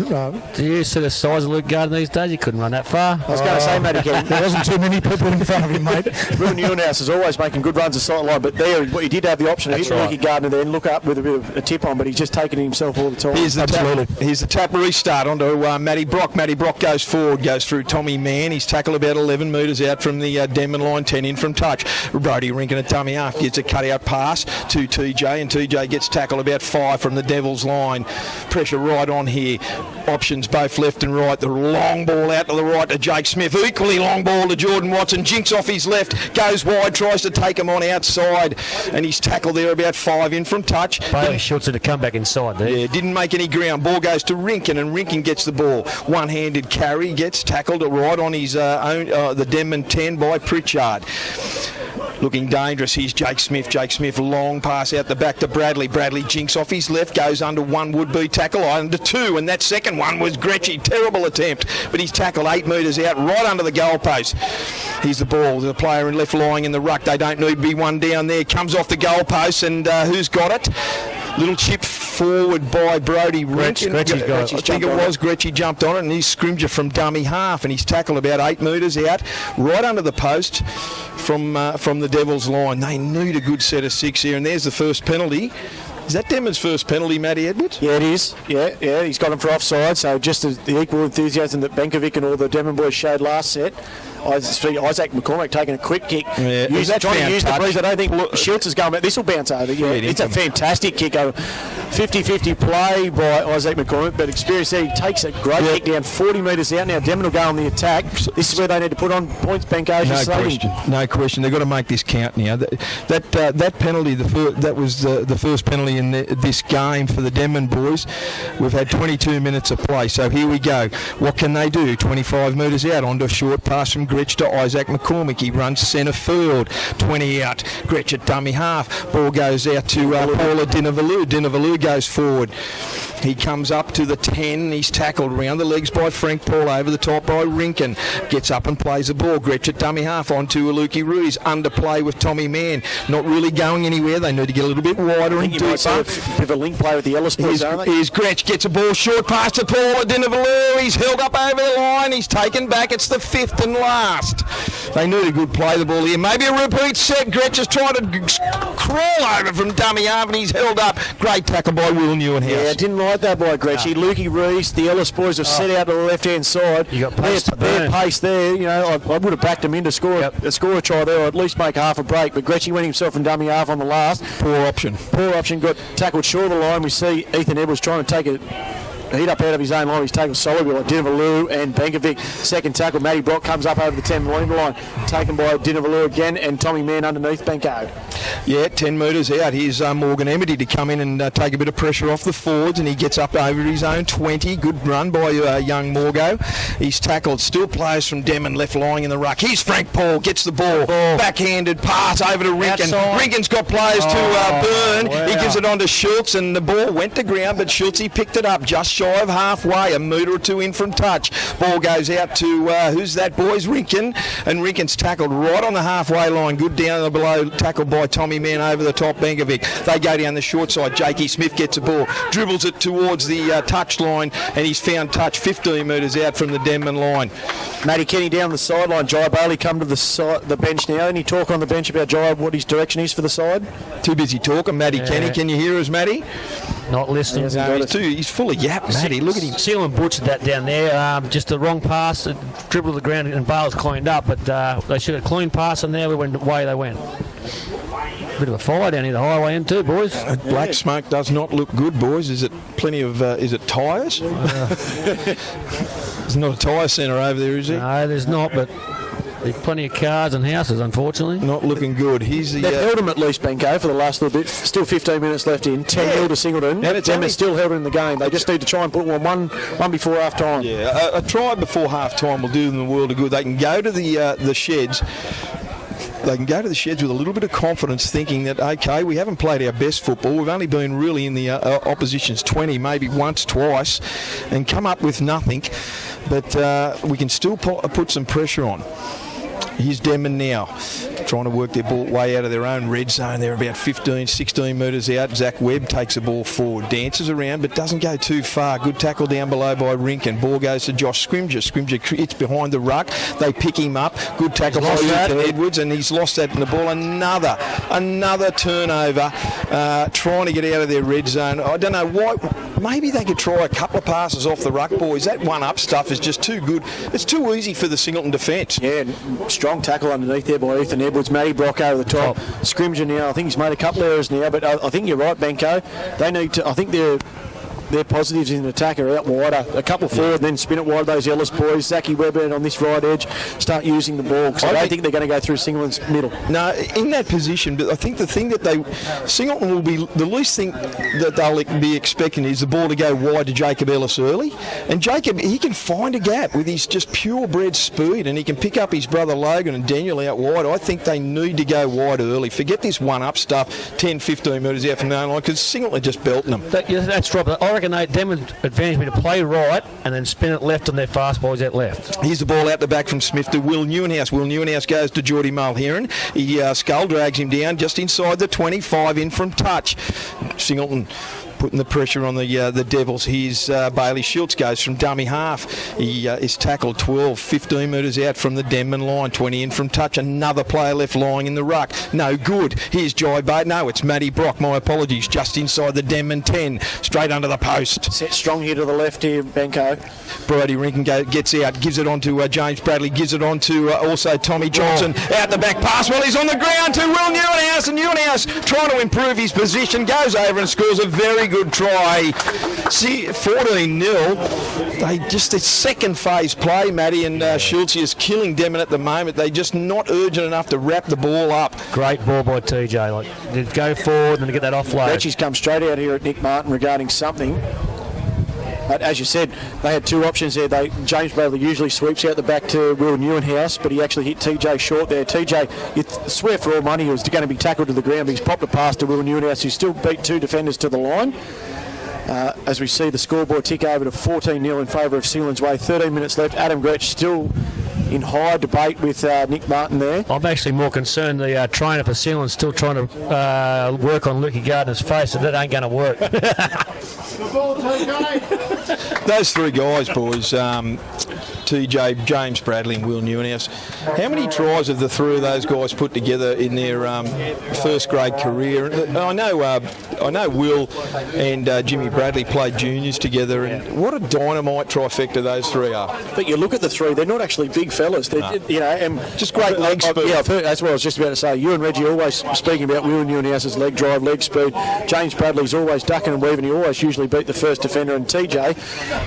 Do you see the size of Luke Gardner these days? He couldn't run that far. I was going to say, mate, again, there wasn't too many people in front of him, mate. Will Newhouse is always making good runs a sight line, but there he did have the option to hit Luke Gardner there and look up with a bit of a tip on, but he's just taking it himself all the time. Here's the tap restart onto Matty Brock. Matty Brock goes forward, goes through Tommy Mann. He's tackled about 11 metres out from the Denman line, 10 in from touch. Brody Rinkin at dummy half gets a cut-out pass to TJ, and TJ gets tackled about 5 from the Devils line. Pressure right on here. Options both left and right. The long ball out to the right to Jake Smith. Equally long ball to Jordan Watson. Jinks off his left. Goes wide. Tries to take him on outside. And he's tackled there about 5 in from touch. Bailey Schultz had to come back inside there. Yeah, didn't make any ground. Ball goes to Rinkin and Rinkin gets the ball. One-handed carry. Gets tackled right on his own, the Denman 10 by Pritchard. Looking dangerous. Here's Jake Smith. Jake Smith, long pass out the back to Bradley. Bradley jinks off his left, goes under one would-be tackle, under 2, and that second one was Gretchy. Terrible attempt, but he's tackled 8 metres out, right under the goalpost. Here's the ball. The player in left lying in the ruck. They don't need to be one down there. Comes off the goalpost, and who's got it? Little chip forward by Brody Rinkin. Gretchy got it. I think it was Gretchy jumped on it, and he's scrimmed from dummy half, and he's tackled about 8 metres out, right under the post from the Devils line. They need a good set of 6 here, and there's the first penalty. Is that Denman's first penalty, Matty Edwards? Yeah, it is. Yeah, he's got him for offside, so just the equal enthusiasm that Benkovic and all the Denman boys showed last set. Isaac McCormick taking a quick kick. Yeah, trying to use the breeze. I don't think Schultz is going back. This will bounce over. Yeah, it's a fantastic kick over. 50-50 play by Isaac McCormick, but experience there. He takes a great kick down 40 metres out. Now Denman will go on the attack. This is where they need to put on points, Benko. No question. They've got to make this count now. That penalty, that was the first penalty in this game for the Denman boys. We've had 22 minutes of play, so here we go. What can they do? 25 metres out onto a short pass from Gretsch to Isaac McCormick. He runs centre field, 20 out. Gretsch at dummy half. Ball goes out to Paula Dinavalu. Dinavalu goes forward. He comes up to the 10. He's tackled around the legs by Frank Paul, over the top by Rinkin. Gets up and plays the ball. Gretsch at dummy half onto Aluki Ruiz. Underplay with Tommy Mann. Not really going anywhere. They need to get a little bit wider and deeper. A bit of a link play with the Ellis boys, aren't they? Here's Gretsch. Gets a ball short pass to Paul Dinavalu. He's held up over the line. He's taken back. It's the 5th and last. They need a good play the ball here. Maybe a repeat set. Gretsch has tried to crawl over from dummy half and he's held up. Great tackle by Will Newhouse. Yeah, didn't like that by Gretchy. No. Lukey Rees, the Ellis boys have set out to the left-hand side. You got pace to burn. Their pace there, you know, I would have backed them in to score a try there, or at least make half a break. But Gretchy went himself and dummy half on the last. Poor option. Got tackled short of the line. We see Ethan Edwards trying to take it. Heat up out of his own line. He's taken solidly like Dinavalu and Benkovic. Second tackle, Matty Brock comes up over the 10-metre line. Taken by Dinavalu again and Tommy Mann underneath Benko. Yeah, 10 metres out. Here's Morgan Emity to come in and take a bit of pressure off the forwards, and he gets up over his own 20. Good run by young Morgo. He's tackled. Still players from Denman left lying in the ruck. Here's Frank Paul. Gets the ball. Backhanded pass over to Rinkin. Rinkin's got players to burn. Wow. He gives it on to Schultz, and the ball went to ground, but Schultz, he picked it up just shy of halfway, a metre or 2 in from touch. Ball goes out to, who's that, boys? Rinkin. And Rinkin's tackled right on the halfway line. Good down and below, tackled by Tommy Mann over the top, Benkovic. They go down the short side. Jakey Smith gets the ball, dribbles it towards the touch line, and he's found touch 15 metres out from the Denman line. Matty Kenny down the sideline. Jai Bailey come to the bench now. Any talk on the bench about Jai, what his direction is for the side? Too busy talking, Matty Kenny. Can you hear us, Matty? Not listening. He's full of yap, Matty. Look at him. Sealand butchered that down there. Just the wrong pass, dribbled to the ground, and Bale's cleaned up. But they should have clean pass, and there we went away they went. Bit of a fire down here the highway end too, boys. Black smoke does not look good, boys. Is it plenty of? Is it tyres? There's not a tyre centre over there, is there? No, there's not. But there's plenty of cars and houses, unfortunately. Not looking good. Here's the. They've held him at least, Benko, for the last little bit. Still 15 minutes left in. 10-0 to Singleton. And it's they're still held in the game. They just need to try and put one before half time. Yeah, a try before half time will do them the world of good. They can go to the sheds. They can go to the sheds with a little bit of confidence, thinking that, okay, we haven't played our best football. We've only been really in the opposition's 20, maybe once, twice, and come up with nothing. But we can still put some pressure on. Here's Denman now, trying to work their ball way out of their own red zone. They're about 15, 16 metres out. Zach Webb takes the ball forward, dances around, but doesn't go too far. Good tackle down below by Rinkin. Ball goes to Josh Scrimger. Scrimger hits behind the ruck. They pick him up. Good tackle by Ethan Edwards, and he's lost that in the ball. Another turnover, trying to get out of their red zone. I don't know why. Maybe they could try a couple of passes off the ruck, boys. That one-up stuff is just too good. It's too easy for the Singleton defence. Yeah, strong tackle underneath there by Ethan Edwards. Matty Brock over the top. Scrimger now. I think he's made a couple of errors now, but I think you're right, Benko. They need to. I think their positives in attack are out wider. A couple forward, then spin it wide. Those Ellis boys, Zachy Webber on this right edge, start using the ball. Because I don't think they're going to go through Singleton's middle. No, in that position, but I think the thing that Singleton will be, the least thing that they'll be expecting is the ball to go wide to Jacob Ellis early. And Jacob, he can find a gap with his just purebred speed, and he can pick up his brother Logan and Daniel out wide. I think they need to go wide early. Forget this one-up stuff, 10, 15 metres out from the line, because Singleton are just belting them. That's right. I reckon them advantage me to play right and then spin it left on their fast boys out left. Here's the ball out the back from Smith to Will Newenhouse. Will Newenhouse goes to Geordie Mulheron. He skull drags him down just inside the 25 in from touch. Singleton putting the pressure on the Devils. Here's Bailey Schultz goes from dummy half. He is tackled 12, 15 metres out from the Denman line. 20 in from touch. Another player left lying in the ruck. No good. Here's Jai Bate. No, it's Matty Brock. My apologies. Just inside the Denman 10. Straight under the post. Set strong here to the left here, Benko. Brody Rinkin gets out. Gives it on to James Bradley. Gives it on to also Tommy Johnson. Out the back pass. Well, he's on the ground to Will Newenhouse. And Newenhouse trying to improve his position. Goes over and scores a very good try. See, 14-0. They just, it's second phase play, Matty, and Schultz is killing Denman at the moment. They're just not urgent enough to wrap the ball up. Great ball by TJ. They go forward and get that offload. Retchie's come straight out here at Nick Martin regarding something. But as you said, they had two options there. James Bradley usually sweeps out the back to Will Newenhouse, but he actually hit TJ short there. TJ, you swear for all money he was going to be tackled to the ground, but he's popped a pass to Will Newenhouse, who still beat two defenders to the line. As we see the scoreboard tick over to 14-0 in favour of Sealand's Way. 13 minutes left. Adam Gretsch still in high debate with Nick Martin there. I'm actually more concerned the trainer for Sealand's still trying to work on Lukey Gardner's face, and that ain't going to work. Those three guys, boys, TJ, James Bradley and Will Newenhouse, how many tries have the three of those guys put together in their first grade career? I know Will and Jimmy Bradley played juniors together, and what a dynamite trifecta those three are. But you look at the three, they're not actually big fellas. They're, and just great leg speed. Yeah, that's what I was just about to say. You and Reggie always speaking about Will Newenhouse's leg drive, leg speed. James Bradley's always ducking and weaving. He always usually beat the first defender, and TJ,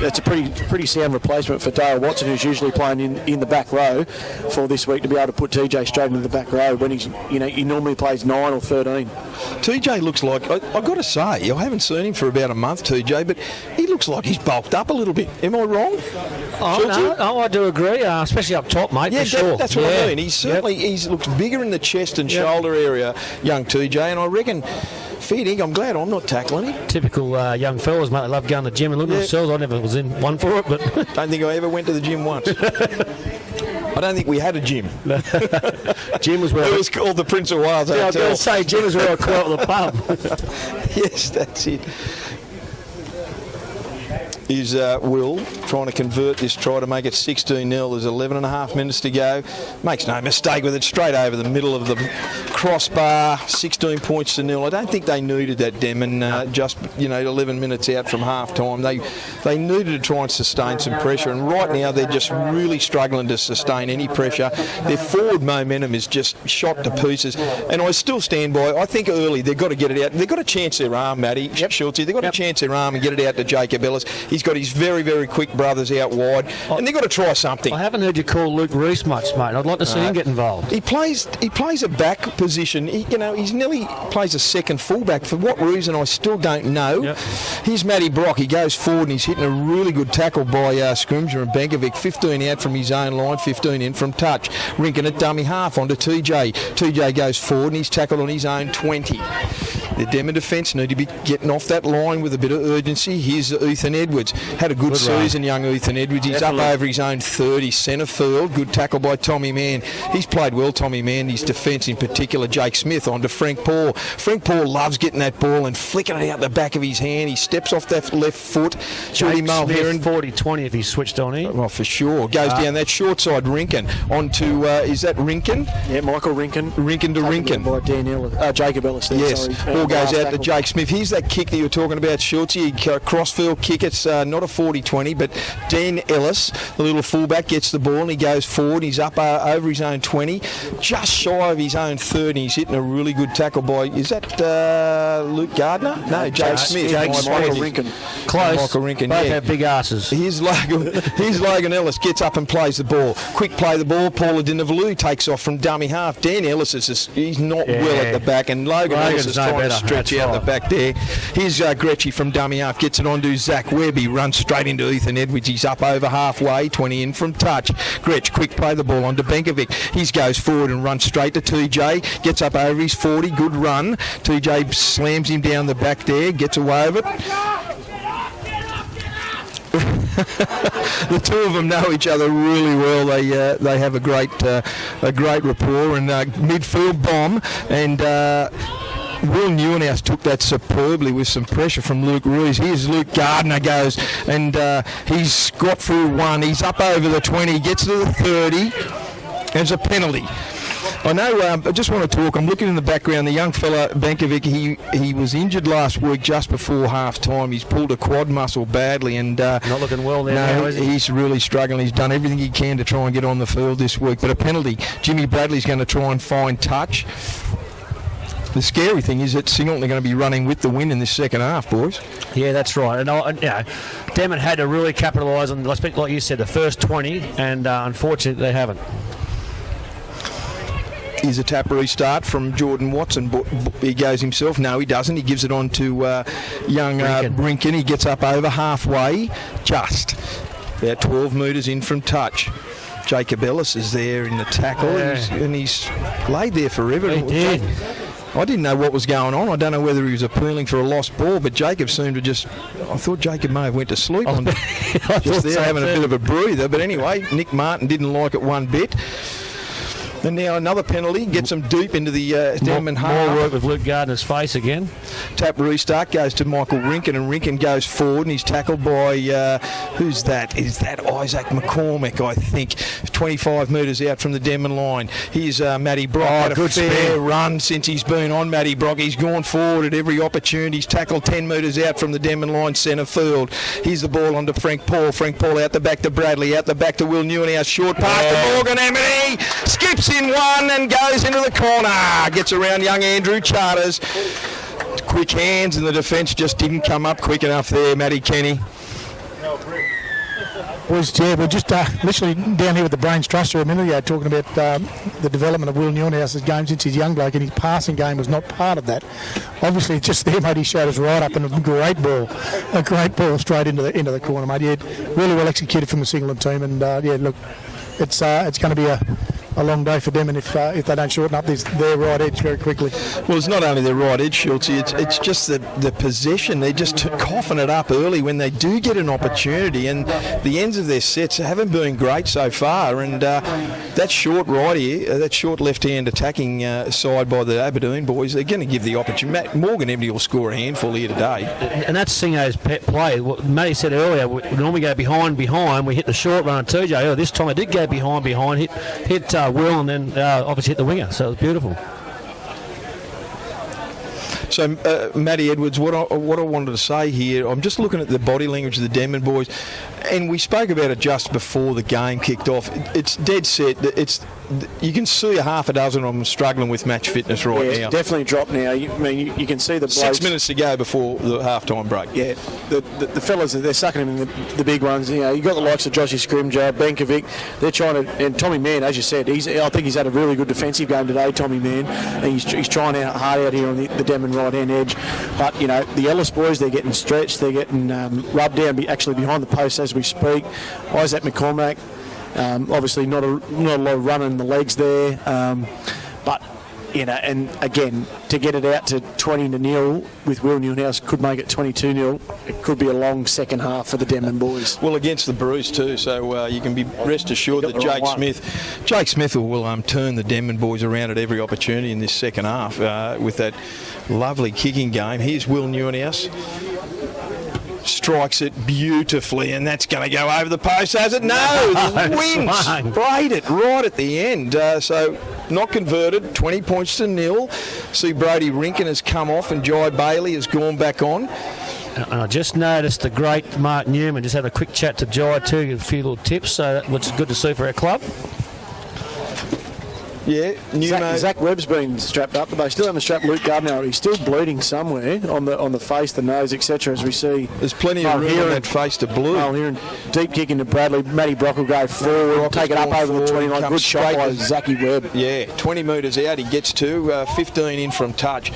that's a pretty sound replacement for Dale Watson, who's usually playing in the back row for this week, to be able to put TJ straight into the back row when he's, he normally plays 9 or 13. TJ looks like, I've got to say, I haven't seen him for about a month, TJ, but he looks like he's bulked up a little bit. Am I wrong? Oh, I do agree, especially up top, mate. Yeah, for sure. That's what I mean. He's certainly he looks bigger in the chest and shoulder area, young TJ, and I reckon, fair dinkum, I'm glad I'm not tackling him. Typical young fellas, mate. They love going to the gym and looking at themselves. I never was in one for it, but don't think I ever went to the gym once. I don't think we had a gym. Gym was where it was called the Prince of Wales Hotel. I was going to say, gym was where I caught at the pub. Yes, that's it. is Will trying to convert this try to make it 16-0. There's 11 and a half minutes to go. Makes no mistake with it, straight over the middle of the crossbar, 16 points to 0. I don't think they needed that, Demon, just 11 minutes out from half-time. They needed to try and sustain some pressure, and right now they're just really struggling to sustain any pressure. Their forward momentum is just shot to pieces, and I still stand by, I think early they've got to get it out. They've got to chance their arm, Matty, Schultz. They've got to chance their arm and get it out to Jacob Ellis. He's got his very, very quick brothers out wide, and they've got to try something. I haven't heard you call Luke Reese much, mate. I'd like to see him get involved. He plays a back position. He's nearly plays a second fullback. For what reason, I still don't know. Yep. Here's Matty Brock. He goes forward and he's hitting a really good tackle by Scrimger and Benkovic. 15 out from his own line, 15 in from touch. Rinkin at dummy half onto TJ. TJ goes forward and he's tackled on his own 20. The Demon defence need to be getting off that line with a bit of urgency. Here's Ethan Edwards. Had a good season, young Ethan Edwards. He's up over his own 30, centre field. Good tackle by Tommy Mann. He's played well, Tommy Mann. His defence in particular, Jake Smith onto Frank Paul. Frank Paul loves getting that ball and flicking it out the back of his hand. He steps off that left foot. Jake Smith, 40-20 if he switched on him. Oh, for sure. Goes down that short side, Rinkin. Onto, is that Rinkin? Yeah, Michael Rinkin. Rinkin to Rinkin. By Dan Ellis, Jacob Ellis there, yes. sorry. Ball goes out to Jake Smith. Here's that kick that you were talking about, Schultz. Crossfield kick. It's not a 40-20, but Dan Ellis, the little fullback, gets the ball and he goes forward. He's up over his own 20, just shy of his own 30. He's hitting a really good tackle by, is that Luke Gardner? No, Jake Smith. Michael Rinkin. Close. Michael Rinkin, Both yeah. have big asses. Here's Logan Ellis, gets up and plays the ball. Quick play the ball. Paula Dinavalu takes off from dummy half. Dan Ellis he's not well at the back, and Logan Ellis is trying to stretch out the back there. Here's Gretchy from dummy half, gets it on to Zach Webb. He runs straight into Ethan Edwards. He's up over halfway, 20 in from touch. Gretch, quick play the ball on to Benkovic. He goes forward and runs straight to TJ. Gets up over his 40, good run. TJ slams him down the back there, gets away with it. The two of them know each other really well. They have a great rapport, and midfield bomb, and Will Newhouse took that superbly with some pressure from Luke Rees. Here's Luke Gardner goes, and he's got through one. He's up over the 20, gets to the 30. There's a penalty. I know, I just want to talk. I'm looking in the background. The young fella, Benkovic, he was injured last week just before half-time. He's pulled a quad muscle badly, and not looking well there now, is he? He's really struggling. He's done everything he can to try and get on the field this week. But a penalty. Jimmy Bradley's going to try and find touch. The scary thing is that Singleton are going to be running with the win in this second half, boys. Yeah, that's right. And Demon had to really capitalise on, like you said, the first 20, and unfortunately they haven't. Is a tap restart from Jordan Watson. He goes himself. No, he doesn't. He gives it on to young Brinkin. He gets up over halfway, just about 12 metres in from touch. Jacob Ellis is there in the tackle, and he's laid there forever. He did. I didn't know what was going on. I don't know whether he was appealing for a lost ball, but Jacob seemed to just... I thought Jacob may have went to sleep on just there, having a bit of a breather. But anyway, Nick Martin didn't like it one bit. And now another penalty, gets him deep into the Demon half. More work with Luke Gardner's face again. Tap restart goes to Michael Rinkin, and Rinkin goes forward, and he's tackled by, who's that? Is that Isaac McCormick, I think, 25 metres out from the Demon line. Here's Matty Brock. Had a fair run since he's been on, Matty Brock. He's gone forward at every opportunity. He's tackled 10 metres out from the Demon line centre field. Here's the ball onto Frank Paul. Frank Paul out the back to Bradley, out the back to Will Newhouse. Short pass to Morgan Amity. Skips in one and goes into the corner. Gets around young Andrew Charters. Quick hands, and the defence just didn't come up quick enough there, Matty Kenny. We're just literally down here with the Brains Truster a minute ago talking about the development of Will Newhouse's game since he's young bloke, and his passing game was not part of that. Obviously, just there, mate, he showed us right up, and a great ball straight into the corner, mate. Yeah, really well executed from the Singleton team, and look, it's going to be long day for them, and if they don't shorten up their right edge very quickly. Well, it's not only their right edge, Schultz, it's just the possession. They're just coughing it up early when they do get an opportunity, and the ends of their sets haven't been great so far. And that short right here, that short left-hand attacking side by the Aberdeen boys, they're going to give the opportunity. Morgan Empty will score a handful here today. And that's Singo's pet play. What Matty said earlier, we normally go behind, we hit the short run at TJ. Oh, this time I did go behind, hit Will, and then obviously hit the winger. So it was beautiful. So, Matty Edwards, what I wanted to say here, I'm just looking at the body language of the Denman boys, and we spoke about it just before the game kicked off. It's dead set. You can see a half a dozen of them struggling with match fitness right now. It's definitely dropped now. You can see the blokes. 6 minutes to go before the half-time break. Yeah, the fellas, they're sucking him in the big ones. You got the likes of Joshy Scrimgeour, Benkovic. They're trying to, and Tommy Mann, as you said, I think he's had a really good defensive game today, Tommy Mann, and he's trying hard out here on the Denman right-hand edge. But, the Ellis boys, they're getting stretched, they're getting rubbed down actually behind the post as we speak. Isaac McCormack, obviously not a lot of running in the legs there, but and again, to get it out to 20-0 with Will Newhouse could make it 22-0. It could be a long second half for the Denman boys. Well, against the Brews too, so you can be rest assured that Jake Smith will turn the Denman boys around at every opportunity in this second half with that lovely kicking game. Here's Will Newhouse. Strikes it beautifully, and that's going to go over the post, has it? No, the wind sprayed it right at the end. So not converted, 20 points to 0. See Brody Rinkin has come off, and Jai Bailey has gone back on. And I just noticed the great Mark Newman just had a quick chat to Jai too, a few little tips, so that looks good to see for our club. Yeah, Zach Webb's been strapped up, but they still haven't strapped Luke Gardner. He's still bleeding somewhere on the face, the nose, etc. As we see, there's plenty of room on that face to blue. Here, deep kick into Bradley. Matty Brock will go forward, take it up over the 29. Good shot by Zachy Webb. Yeah, 20 metres out. He gets to 15 in from touch.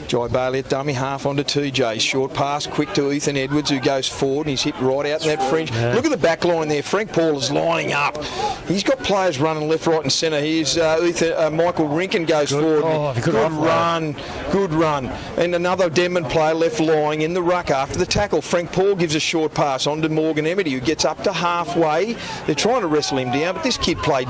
Jai Bailey at dummy half onto TJ. Short pass, quick to Ethan Edwards, who goes forward, and he's hit right out in that fringe. Yeah. Look at the back line there. Frank Paul is lining up. He's got players running left, right, and centre. Here's Michael Rinkin goes forward. Oh, Good run. And another Denman player left lying in the ruck after the tackle. Frank Paul gives a short pass on to Morgan Emity, who gets up to halfway. They're trying to wrestle him down, but this kid played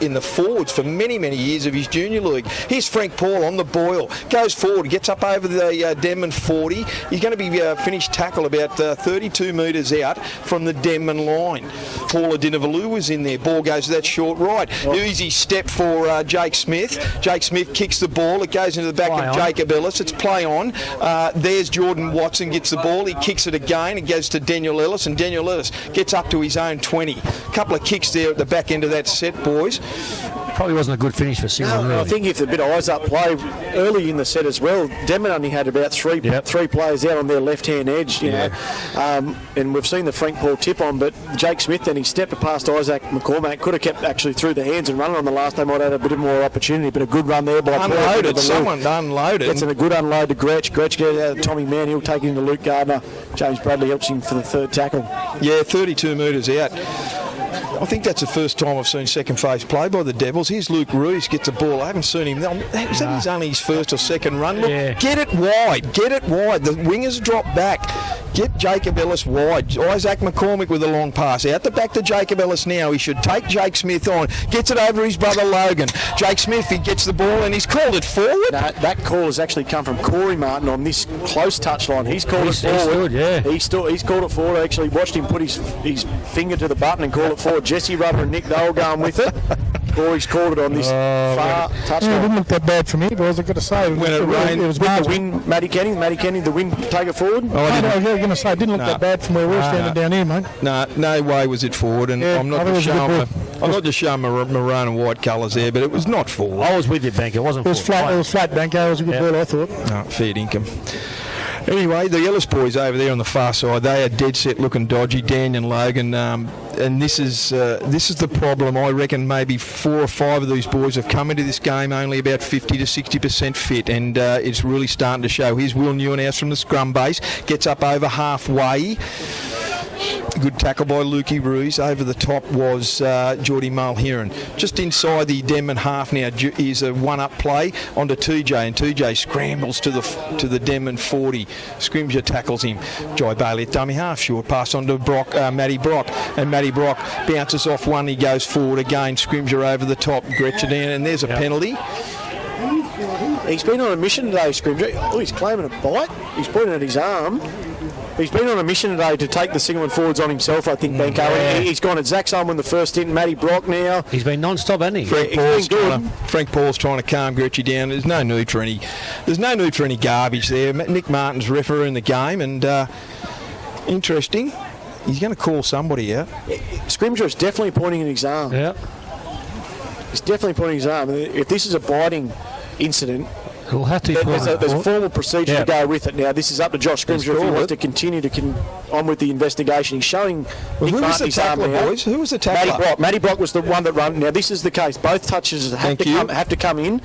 in the forwards for many, many years of his junior league. Here's Frank Paul on the boil. Goes forward, gets up over the Denman 40. He's going to be finished tackle about 32 metres out from the Denman line. Paula Dinavalu was in there. Ball goes to that short right. Easy step for Jake Smith. Jake Smith kicks the ball. It goes into the back of Jacob Ellis. It's play on. There's Jordan Watson gets the ball. He kicks it again. It goes to Daniel Ellis, and Daniel Ellis gets up to his own 20. A couple of kicks there at the back end of that set, boys. Probably wasn't a good finish for Singleton. No, really. I think if a bit of eyes up play early in the set as well, Denman only had about three players out on their left-hand edge, you know. And we've seen the Frank Paul tip on, but Jake Smith then he stepped past Isaac McCormack, could have kept actually through the hands and running on the last. They might have had a bit more opportunity, but a good run there by unloaded. Someone unloaded. Gets a good unload to Gretsch. Gretsch gets out of Tommy Mann. He'll take it into Luke Gardner. James Bradley helps him for the third tackle. Yeah, 32 metres out. I think that's the first time I've seen second phase play by the Devils. Here's Luke Ruiz gets the ball. I haven't seen him. Is that only his first or second run? Look, get it wide. Get it wide. The wingers drop back. Get Jacob Ellis wide. Isaac McCormick with a long pass. Out the back to Jacob Ellis now. He should take Jake Smith on. Gets it over his brother Logan. Jake Smith, he gets the ball and he's called it forward. No, that call has actually come from Corey Martin on this close touchline. He's called it forward. He's called it forward. I actually watched him put his finger to the button and call it forward. Jesse Rudder and Nick Dole going with it. Corey's called it on this far touchline. Yeah, it didn't look that bad for me, boys, I've got to say. When it rained, it was with the wind, Matty Kenny, the wind take it forward? I was going to say, it didn't look that bad from where we're standing down here, mate. No way was it forward, and I'm not just showing maroon and white colours there, but it was not forward. I was with you, Banker. It wasn't forward. It was flat, Banker. It was a good ball, I thought. No, fair income. Anyway, the Ellis boys over there on the far side, they are dead set looking dodgy. Dan and Logan, and this is the problem. I reckon maybe 4 or 5 of these boys have come into this game only about 50 to 60% fit, and it's really starting to show. Here's Will Newhouse from the scrum base, gets up over halfway. Good tackle by Lukey Ruiz. Over the top was Geordie Mulheron. Just inside the Denman half now is a one-up play onto TJ, and TJ scrambles to the Denman 40. Scrimger tackles him. Jai Bailey at dummy half. Short pass onto Matty Brock, and Matty Brock bounces off one. He goes forward again. Scrimger over the top. Gretchen down, and there's a penalty. He's been on a mission today, Scrimger. Oh, he's claiming a bite. He's pointing at his arm. He's been on a mission today to take the Singleton forwards on himself, I think, Bengalla. Yeah. He's gone at Zach Simon the first stint, Matty Brock now. He's been non-stop, hasn't he? Frank Paul's trying to calm Gretchy down. There's no need for any garbage there. Nick Martin's refereeing the game, and interesting. He's going to call somebody out. Scrimger is definitely pointing at his arm. Yeah. He's definitely pointing at his arm. If this is a biting incident, It'll have to be there's a formal procedure to go with it. Now, this is up to Josh Scrimger if he wants to continue on with the investigation. He's showing Nick Martin his arm now. Boys? Who was the tackler? Matty Brock was the one that run. Now, this is the case. Both touches have to come in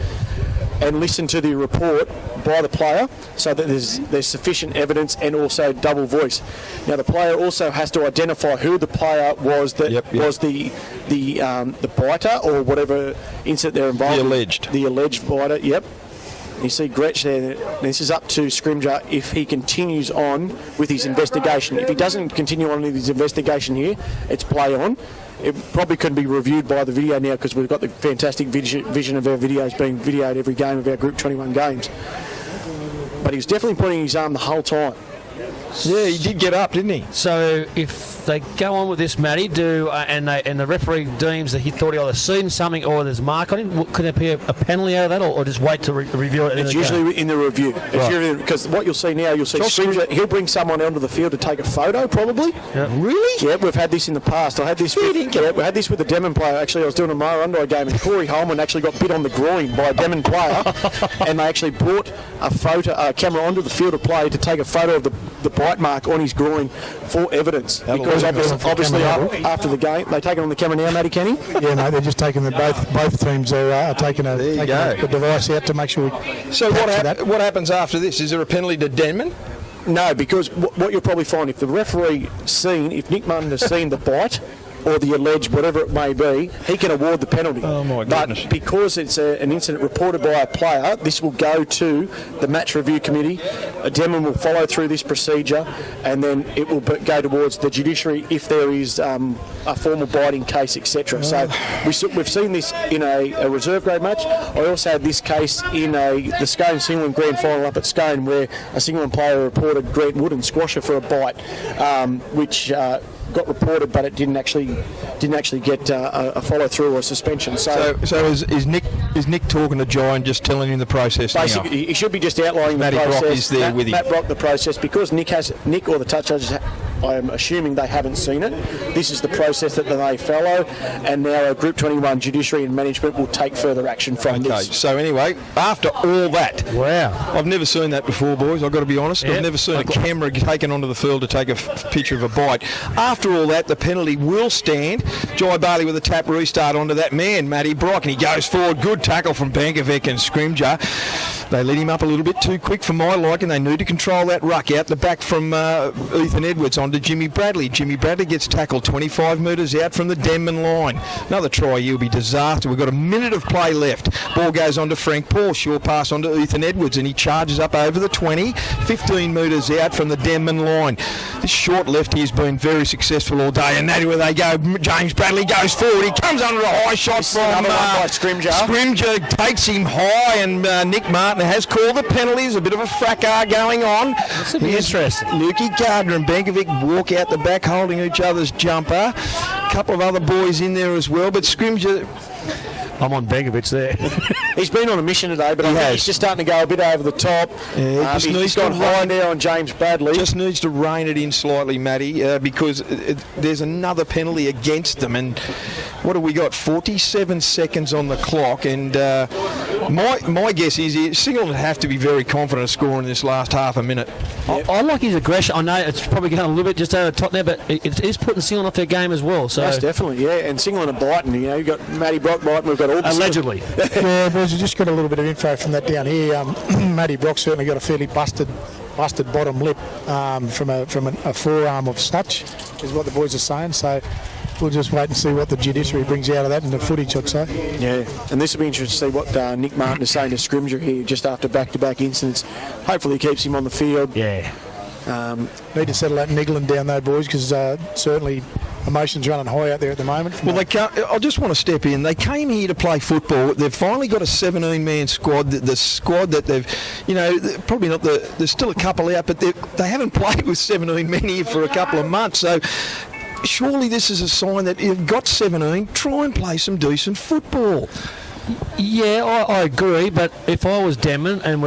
and listen to the report by the player so that there's sufficient evidence and also double voice. Now, the player also has to identify who the player was that was the biter or whatever incident they're involved in. The alleged biter, yep. You see Gretsch there. This is up to Scrimger if he continues on with his investigation. If he doesn't continue on with his investigation here, it's play on. It probably couldn't be reviewed by the video now because we've got the fantastic vision of our videos being videoed every game of our Group 21 games. But he was definitely putting his arm the whole time. Yeah, he did get up, didn't he? So if they go on with this, Matty, and the referee deems that he thought he either seen something or there's a mark on him, could there be a penalty out of that, or just wait to review it? It's usually in the review. Because what you'll see now, you'll see Scrimger, he'll bring someone onto the field to take a photo, probably. Yeah. Really? Yeah, we've had this in the past. We had this with the Demon player. Actually, I was doing a Murrurundi game, and Corey Holman actually got bit on the groin by a Demon player, and they actually brought a camera onto the field of play to take a photo of the bite mark on his groin for evidence. Because obviously after the game, they take it on the camera now, Matty Kenny? Yeah, mate, they're just taking both teams are taking the device out to make sure we... So what happens after this? Is there a penalty to Denman? No, because what you'll probably find, if the referee if Nick Martin has seen the bite or the alleged whatever it may be, he can award the penalty. Oh my goodness. But because it's an incident reported by a player, this will go to the match review committee. Denman will follow through this procedure, and then it will go towards the judiciary if there is a formal biting case, etc. So we've seen this in a reserve grade match. I also had this case in the Scone Singleton Grand Final up at Scone, where a Singleton player reported Grant Wood and Squasher for a bite, which got reported, but it didn't actually get a follow through or suspension. So is Nick talking to Jai and just telling him the process? Basically, he should be just outlining the process. Brock is there with him. Matt Brock, the process, because Nick or the touch judges, I am assuming they haven't seen it. This is the process that they follow, and now a Group 21 judiciary and management will take further action from this. Okay, so anyway, after all that, wow, I've never seen that before, boys. I've got to be honest. I've never seen a camera taken onto the field to take a picture of a bite. After all that, the penalty will stand. Jai Bailey with a tap restart onto that man, Matty Brock, and he goes forward. Good tackle from Bankovic and Scrimger. They let him up a little bit too quick for my liking. They need to control that ruck out the back from Ethan Edwards onto Jimmy Bradley. Jimmy Bradley gets tackled 25 metres out from the Denman line. Another try here will be disaster. We've got a minute of play left. Ball goes on to Frank Paul. Short pass onto Ethan Edwards, and he charges up over the 20, 15 metres out from the Denman line. This short lefty has been very successful all day, and that's where they go. James Bradley goes forward. He comes under a high shot from Scrimger. Scrimger takes him high, and Nick Martin has called the penalties. A bit of a fracas going on. This will be interesting. Lukey Gardner and Bankovic walk out the back holding each other's jumper. A couple of other boys in there as well, but Scrimger... I'm on Begovic there. He's been on a mission today, but he's just starting to go a bit over the top. Yeah, he's gone high now on James Bradley. Just needs to rein it in slightly, Matty, because there's another penalty against them. And what have we got? 47 seconds on the clock. And my guess is Singleton have to be very confident of scoring this last half a minute. I like his aggression. I know it's probably going a little bit just over the top there, but it is putting Singleton off their game as well. So yes, definitely, yeah. And Singleton are biting. You know, you've got Matty Brock biting. We've got all allegedly. Yeah, boys, we just got a little bit of info from that down here. Matty Brock certainly got a fairly busted busted bottom lip from a forearm of snatch, is what the boys are saying. So we'll just wait and see what the judiciary brings out of that in the footage, I'd say. Yeah, and this will be interesting to see what Nick Martin is saying to Scrimger here just after back-to-back incidents. Hopefully he keeps him on the field. Yeah. Need to settle that niggling down though, boys, because certainly emotions running high out there at the moment. Well, they can't, I just want to step in. They came here to play football. They've finally got a 17-man squad. The squad that they've, probably not there's still a couple out, but they haven't played with 17 men here for a couple of months. So surely this is a sign that you've got 17, try and play some decent football. Yeah, I agree. But if I was Denman and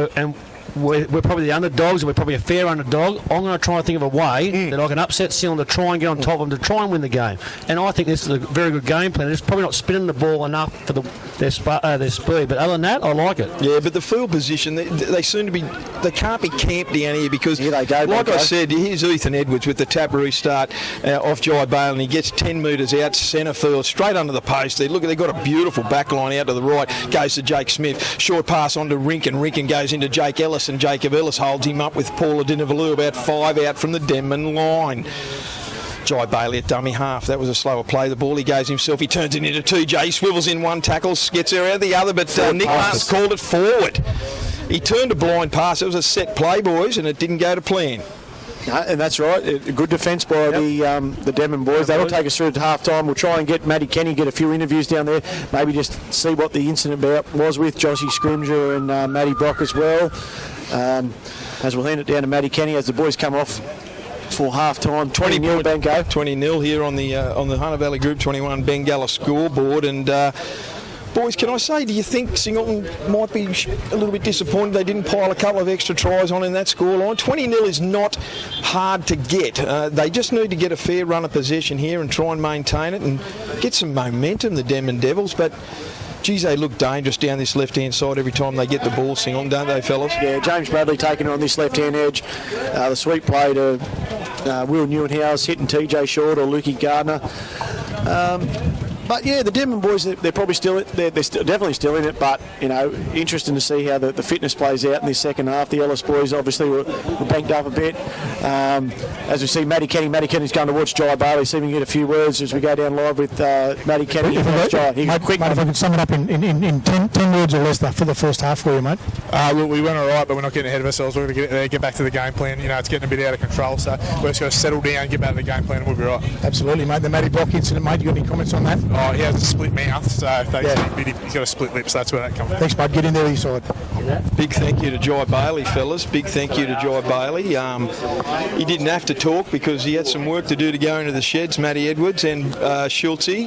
we're probably the underdogs, and we're probably a fair underdog, I'm going to try and think of a way that I can upset Sealand to try and get on top of them to try and win the game. And I think this is a very good game plan. It's probably not spinning the ball enough for their speed, but other than that, I like it. Yeah, but the field position, they seem to be, they can't be camped down here because, here they go, like I said, here's Ethan Edwards with the tap restart off Jai Bailey, and he gets 10 metres out centre field, straight under the post. They've got a beautiful back line out to the right, goes to Jake Smith, short pass on to Rinkin. Rinkin goes into Jake Ellis, and Jacob Ellis holds him up with Paul Adinavalu, about 5 out from the Denman line. Jai Bailey at dummy half. That was a slower play. The ball, he goes himself. He turns it into 2J. He swivels in one tackle, gets her out the other, but Nick Martin's called it forward. He turned a blind pass. It was a set play, boys, and it didn't go to plan. No, and that's right. A good defence by the Denman boys. That'll take us through to half time. We'll try and get Matty Kenny, get a few interviews down there. Maybe just see what the incident was with Joshy Scrimger and Matty Brock as well. As we'll hand it down to Matty Kenny as the boys come off for half time. 20-0 Benko. 20-0 here on the Hunter Valley Group 21 Bengalla scoreboard. And boys, can I say, do you think Singleton might be a little bit disappointed they didn't pile a couple of extra tries on in that scoreline? 20-0 is not hard to get. They just need to get a fair run of possession here and try and maintain it and get some momentum, the Denman Devils. But geez, they look dangerous down this left-hand side every time they get the ball, Singleton, don't they, fellas? Yeah, James Bradley taking it on this left-hand edge. The sweet play to Will Newenhouse hitting TJ Short or Lukey Gardner. But yeah, the Denman boys, they're probably still, they're definitely still in it. But interesting to see how the fitness plays out in this second half. The Ellis boys obviously were banked up a bit. As we see Matty Kenny's going to watch Jai Bailey. See if we can get a few words as we go down live with Matty Kenny. Mate, if I can sum it up in 10 words or less for the first half for you, mate. Look, we went all right, but we're not getting ahead of ourselves. We're going to get back to the game plan. It's getting a bit out of control, so we're just going to settle down, get back to the game plan, and we'll be right. Absolutely, mate. The Matty Brock incident, mate. You got any comments on that? Oh, he has a split mouth, so he's got a split lip, so that's where that comes from. Thanks, mate. Get in there with your side. Big thank you to Jai Bailey, fellas. Big thank you to Jai Bailey. He didn't have to talk because he had some work to do to go into the sheds, Matty Edwards and Schultze.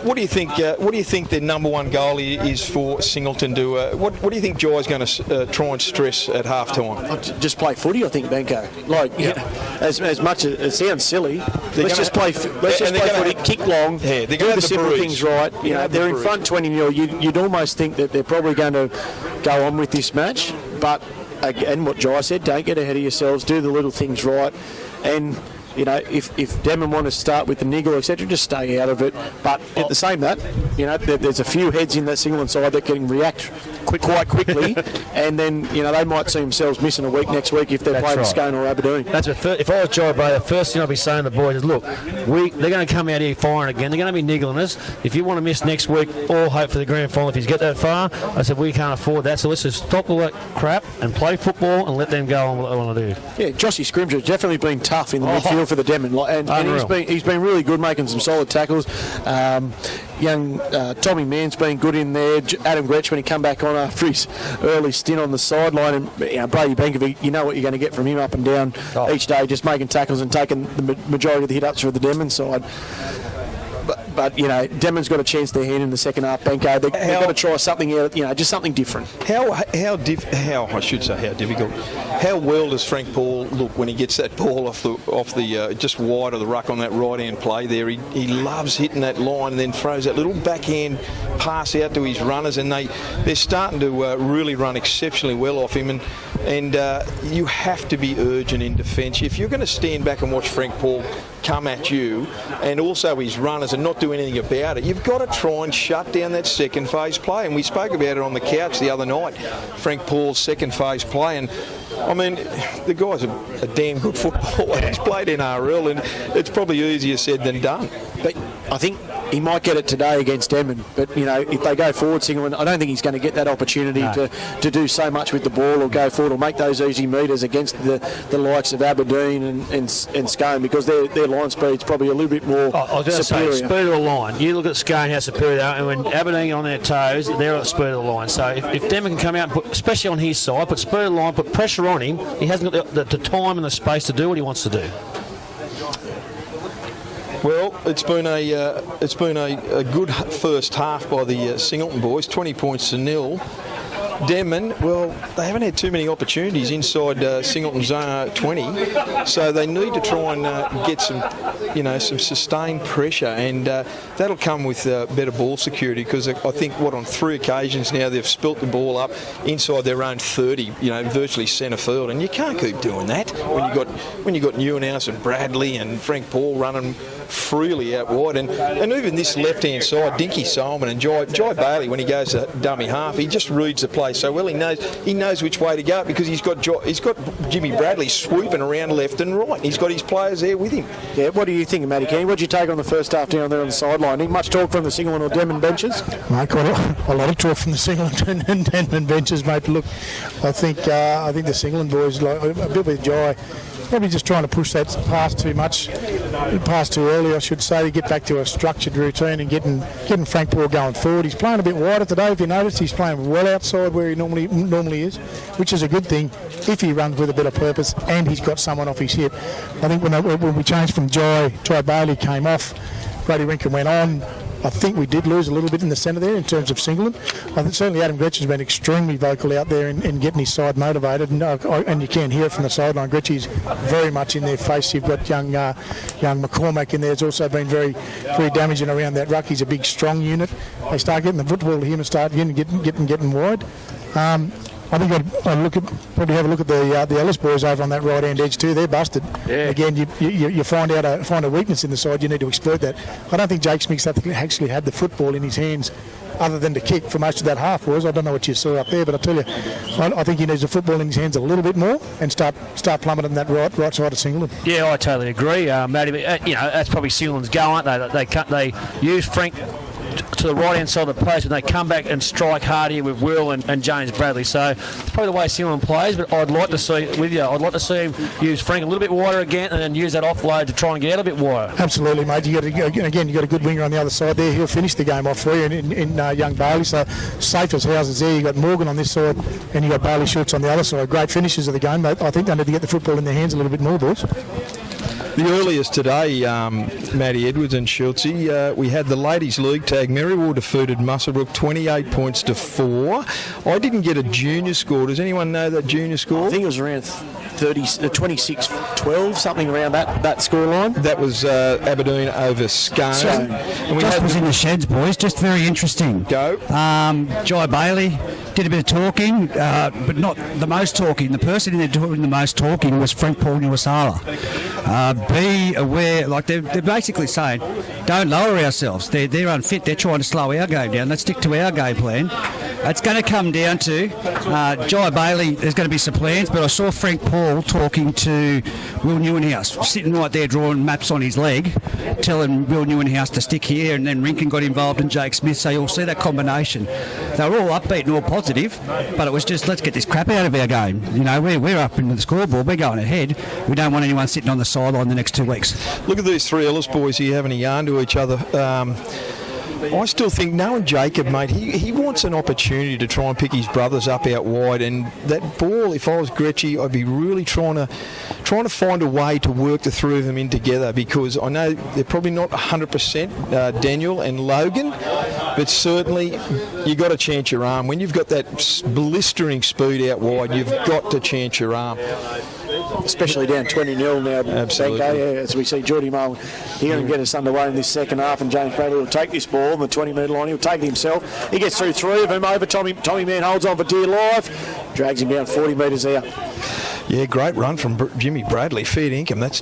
What do you think? What do you think their number one goal is for Singleton to? What do you think Jai's going to try and stress at half time? Just play footy, I think, Benko. As much as it sounds silly, let's just play footy, kick long, do the simple things right. They're in front 20-0. You'd almost think that they're probably going to go on with this match, but again, what Jai said, don't get ahead of yourselves, do the little things right, and if Denman want to start with the niggle, etc., just stay out of it. But at the same there's a few heads in that Singleton side that can react quite quickly, and then they might see themselves missing a week next week if they're playing Scone or Aberdeen. If I was Jai Bay, the first thing I'd be saying to the boys is, look, they're going to come out here firing again. They're going to be niggling us. If you want to miss next week, all hope for the grand final. If you get that far, I said we can't afford that. So let's just stop all that crap and play football and let them go on what they want to do. Yeah, Joshy Scrimger's definitely been tough in the midfield for the Denman, and he's been really good, making some solid tackles. Young Tommy Mann's been good in there. Adam Gretsch, when he come back on after his early stint on the sideline, and Brady Benkovic, you know what you're going to get from him up and down each day, just making tackles and taking the majority of the hit-ups for the Denman side. But Denman's got a chance to hand in the second half. Benko, they've got to try something out, just something different. How difficult? How well does Frank Paul look when he gets that ball off the just wide of the ruck on that right hand play there? He loves hitting that line and then throws that little backhand pass out to his runners, and they're starting to really run exceptionally well off him. And you have to be urgent in defence. If you're going to stand back and watch Frank Paul come at you, and also his runners, and not do anything about it, you've got to try and shut down that second phase play. And we spoke about it on the couch the other night, Frank Paul's second phase play. And I mean, the guy's a damn good footballer. He's played NRL, and it's probably easier said than done. But I think he might get it today against Edmund, but you know, if they go forward, Singleton, I don't think he's going to get that opportunity to do so much with the ball or go forward or make those easy meters against the likes of Aberdeen and Scone, because their line speed's probably a little bit more I was going to superior. say, speed of the line. You look at Scone, how superior they are, and when Aberdeen are on their toes, they're at the speed of the line. So if Denver can come out and put, especially on his side, put speed of the line, put pressure on him, he hasn't got the time and the space to do what he wants to do. Well, it's been a good first half by the Singleton boys, 20 points to 0. Denman, well, they haven't had too many opportunities inside Singleton's 20, so they need to try and get some sustained pressure, and that'll come with better ball security, because I think on 3 occasions now they've spilt the ball up inside their own 30, virtually centre field, and you can't keep doing that when you got Newenhouse and Bradley and Frank Paul running freely out wide, and even this left-hand side, Dinky Solomon and Jai Bailey, when he goes to dummy half, he just reads the play so well. He knows which way to go, because he's got Jimmy Bradley swooping around left and right. He's got his players there with him. Yeah, what do you think, Matty Keane? What did you take on the first half down there on the sideline? Any much talk from the Singleton or Denman benches? Mate, quite a lot of talk from the Singleton and Denman benches, mate. Look, I think the Singleton boys, like a bit with Jai, probably just trying to push that past too early, I should say, to get back to a structured routine and getting Frank Paul going forward. He's playing a bit wider today. If you noticed, he's playing well outside where he normally is, which is a good thing if he runs with a bit of purpose and he's got someone off his hip. I think when we changed from Jai Bailey came off, Brady Rinkin went on, I think we did lose a little bit in the centre there in terms of Singleton. I think certainly Adam Gretchen's been extremely vocal out there in getting his side motivated, and you can hear it from the sideline. Gretchen's very much in their face. You've got young McCormack in there. It's also been very, very damaging around that ruck. He's a big, strong unit. They start getting the football to him and start getting wide. I think I'd probably have a look at the Ellis boys over on that right hand edge too. They're busted. Yeah. Again, you find a weakness in the side. You need to exploit that. I don't think Jake Smith actually had the football in his hands, other than to kick for most of that half. I don't know what you saw up there, but I tell you, I think he needs the football in his hands a little bit more and start plummeting that right side of Singleton. Yeah, I totally agree, Matty. That's probably Singleton's go, aren't they? They use Frank to the right hand side of the post, and they come back and strike hard here with Will and James Bradley. So it's probably the way Singleton plays, but I'd like to see him use Frank a little bit wider again, and then use that offload to try and get out a bit wider. Absolutely, mate. You got a good winger on the other side there. He'll finish the game off for you in young Bailey. So safe as houses there. You got Morgan on this side, and you got Bailey Schultz on the other side. Great finishes of the game, mate. I think they need to get the football in their hands a little bit more, boys. The earliest today, Matty Edwards and Schultzy, we had the ladies' league tag. Merriwell defeated Muswellbrook 28 points to 4. I didn't get a junior score. Does anyone know that junior score? I think it was around 26-12, something around that scoreline. That was Aberdeen over Scone. And just was in the sheds, boys. Just very interesting. Go. Jai Bailey did a bit of talking, but not the most talking. The person in there doing the most talking was Frank Paul Nuwasala. Be aware, like they're basically saying, don't lower ourselves. They're unfit. They're trying to slow our game down. Let's stick to our game plan. It's going to come down to Jai Bailey. There's going to be some plans, but I saw Frank Paul talking to Will Newenhouse, sitting right there drawing maps on his leg, telling Will Newenhouse to stick here, and then Rinkin got involved and Jake Smith. So you'll see that combination. They were all upbeat and all positive, but it was just, let's get this crap out of our game. We're up in the scoreboard. We're going ahead. We don't want anyone sitting on the sideline the next 2 weeks. Look at these three Ellis boys here having a yarn to each other. I still think, knowing Jacob, mate, he wants an opportunity to try and pick his brothers up out wide, and that ball, if I was Gretchy, I'd be really trying to find a way to work the three of them in together, because I know they're probably not 100% Daniel and Logan, but certainly you got to chance your arm. When you've got that blistering speed out wide, you've got to chance your arm. Especially down 20-0 now. Absolutely. As we see Geordie Mull, he's going to get us underway in this second half, and James Bradley will take this ball on the 20-metre line. He'll take it himself. He gets through 3 of them over. Tommy Mann holds on for dear life. Drags him down 40 metres out. Yeah, great run from Jimmy Bradley. Fair income. That's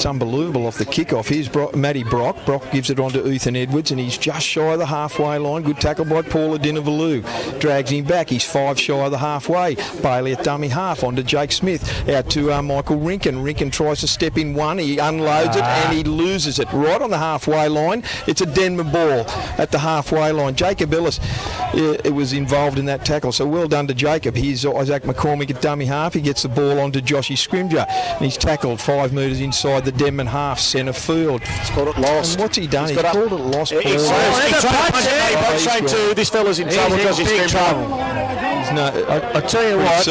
unbelievable off the kickoff. Here's Matty Brock. Brock gives it on to Ethan Edwards, and he's just shy of the halfway line. Good tackle by Paula Dinavalu. Drags him back. He's 5 shy of the halfway. Bailey at dummy half on to Jake Smith. Out to Michael Rinken. Rinken tries to step in one. He unloads it and he loses it right on the halfway line. It's a Denman ball at the halfway line. Jacob Ellis was involved in that tackle, so well done to Jacob. Here's Isaac McCormick at dummy half. He gets the ball on to Joshy Scrimger, and he's tackled 5 metres inside the Denman half centre field. He's got it lost. And what's he done? He's called it lost ball. This fella's in trouble because he's in trouble. I tell you what,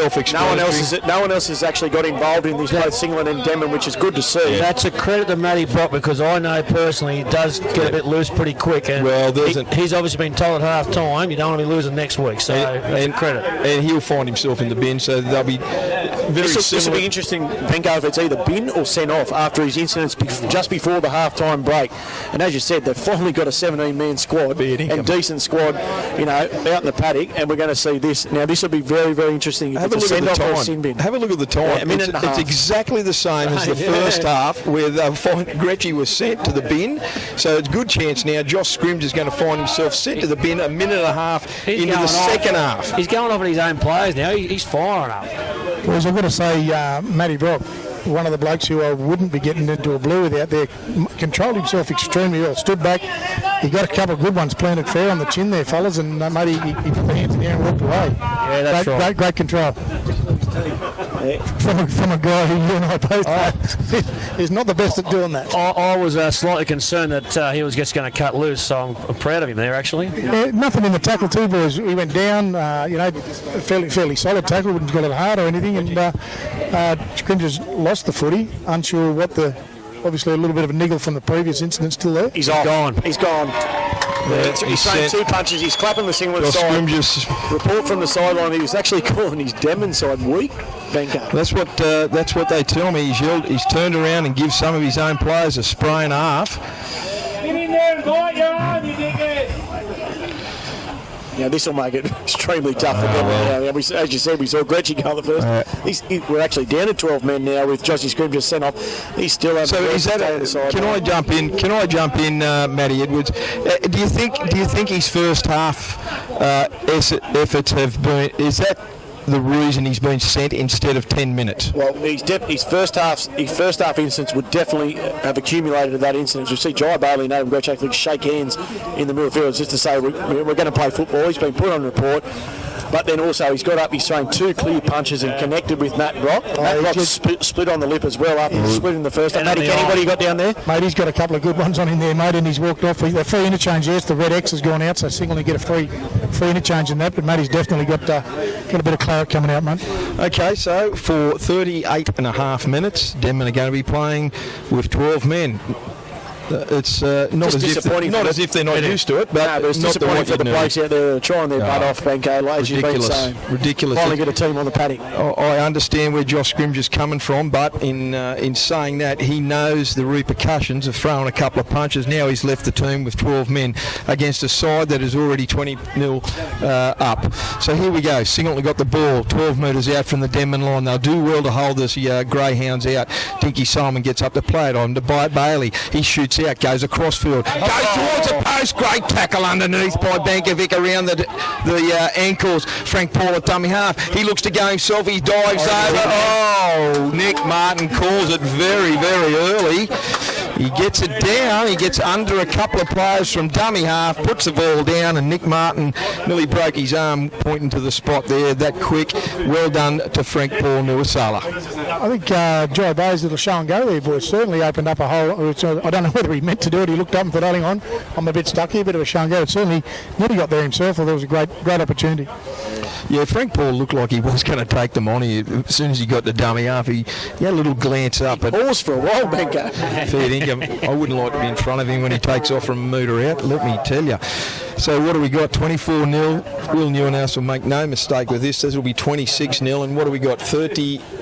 no one else has actually got involved in this, both Singleton and Denman, which is good to see. Yeah. That's a credit to Matty Brock, because I know personally he does get a bit loose pretty quick, and he's obviously been told at half time you don't want to be losing next week, so that's a credit. And he'll find himself in the bin, so they'll be very similar. This will be interesting, Benko, if it's either bin or sent off after his incidents just before the half-time break. And as you said, they've finally got a 17-man squad and decent squad, out in the paddock, and we're going to see this. Now, this will be very, very interesting. If Have a look at the time. Have a look at the time. A minute and a half. It's exactly the same as the first half, where Gretchy was sent to the bin. So it's a good chance now. Josh Scrimge is going to find himself sent to the bin a minute and a half into the second half. He's going off at his own players now. He's firing up. Whereas I've got to say, Matty Brock, one of the blokes who I wouldn't be getting into a blue with out there, controlled himself extremely well. Stood back. He got a couple of good ones planted fair on the chin there, fellas, and maybe he put the hands in the air and walked away. Yeah, that's right. Great control. From a guy who you and I both is not the best at doing that. I was slightly concerned that he was just going to cut loose, so I'm proud of him there, actually. Yeah, nothing in the tackle too, boys. He went down, fairly solid tackle, wouldn't got it hard or anything, and Scrimger's lost the footy, unsure what obviously a little bit of a niggle from the previous incident still there. He's gone. He's gone. He's thrown 2 punches. He's clapping the Singleton side. Report from the sideline, he was actually calling his Denman side weak. Benko. That's what they tell me. He's turned around and gives some of his own players a spray and a half. Get in there and bite your arm, you dickhead. Now, this will make it extremely tough for them. As you said, we saw Gretchen go the first. We're actually down to 12 men now with Joshy Scrimger sent off. He's still having the side. Can I jump in, Matty Edwards? Do you think his first half efforts have been? Is that the reason he's been sent instead of 10 minutes? Well, his first half incidents would definitely have accumulated to that incident. We see Jai Bailey and Adam Gretsch actually shake hands in the middle of the field just to say we're going to play football. He's been put on report. But then also he's got up, he's thrown 2 clear punches and connected with Matt Brock. Matt Brock split on the lip as well after split in the first. Matty, what you got down there? Mate, he's got a couple of good ones on him there, mate, and he's walked off. The free interchange, yes, the red X has gone out, so Singleton get a free interchange in that, but Matty's definitely got a bit of claret coming out, mate. Okay, so for 38 and a half minutes, Denman are going to be playing with 12 men. It's not as if they're not used to it, but it's disappointing for the blokes out there trying their butt off, Benko, as you've been saying. Ridiculous. Finally get a team on the paddock. I understand where Josh Scrimger's coming from, but in saying that, he knows the repercussions of throwing a couple of punches. Now he's left the team with 12 men against a side that is already 20-0 up. So here we go. Singleton got the ball 12 metres out from the Denman line. They'll do well to hold this Greyhounds out. Dinky Simon gets up to play it on to Bailey. He shoots out, goes across field, goes towards the post. Great tackle underneath by Bankovic around the ankles. Frank Paul at dummy half. He looks to go himself. He dives over. Oh, Nick Martin calls it very, very early. He gets it down. He gets under a couple of players from dummy half, puts the ball down, and Nick Martin nearly broke his arm pointing to the spot there that quick. Well done to Frank Paul Nuwasala. I think Jai Bay's little show and go there, boys, certainly opened up a hole. I don't know whether he meant to do it. He looked up and thought, hang on, I'm a bit stuck here, a bit of a show and go. It certainly nearly got there himself, although it was a great opportunity. Yeah, Frank Paul looked like he was going to take them on. As soon as he got the dummy half, he had a little glance up. He paused for a while, Benko. Fair income. I wouldn't like to be in front of him when he takes off from a metre out, let me tell you. So what do we got? 24-0. Will Newenhouse will make no mistake with this. This will be 26-0. And what do we got?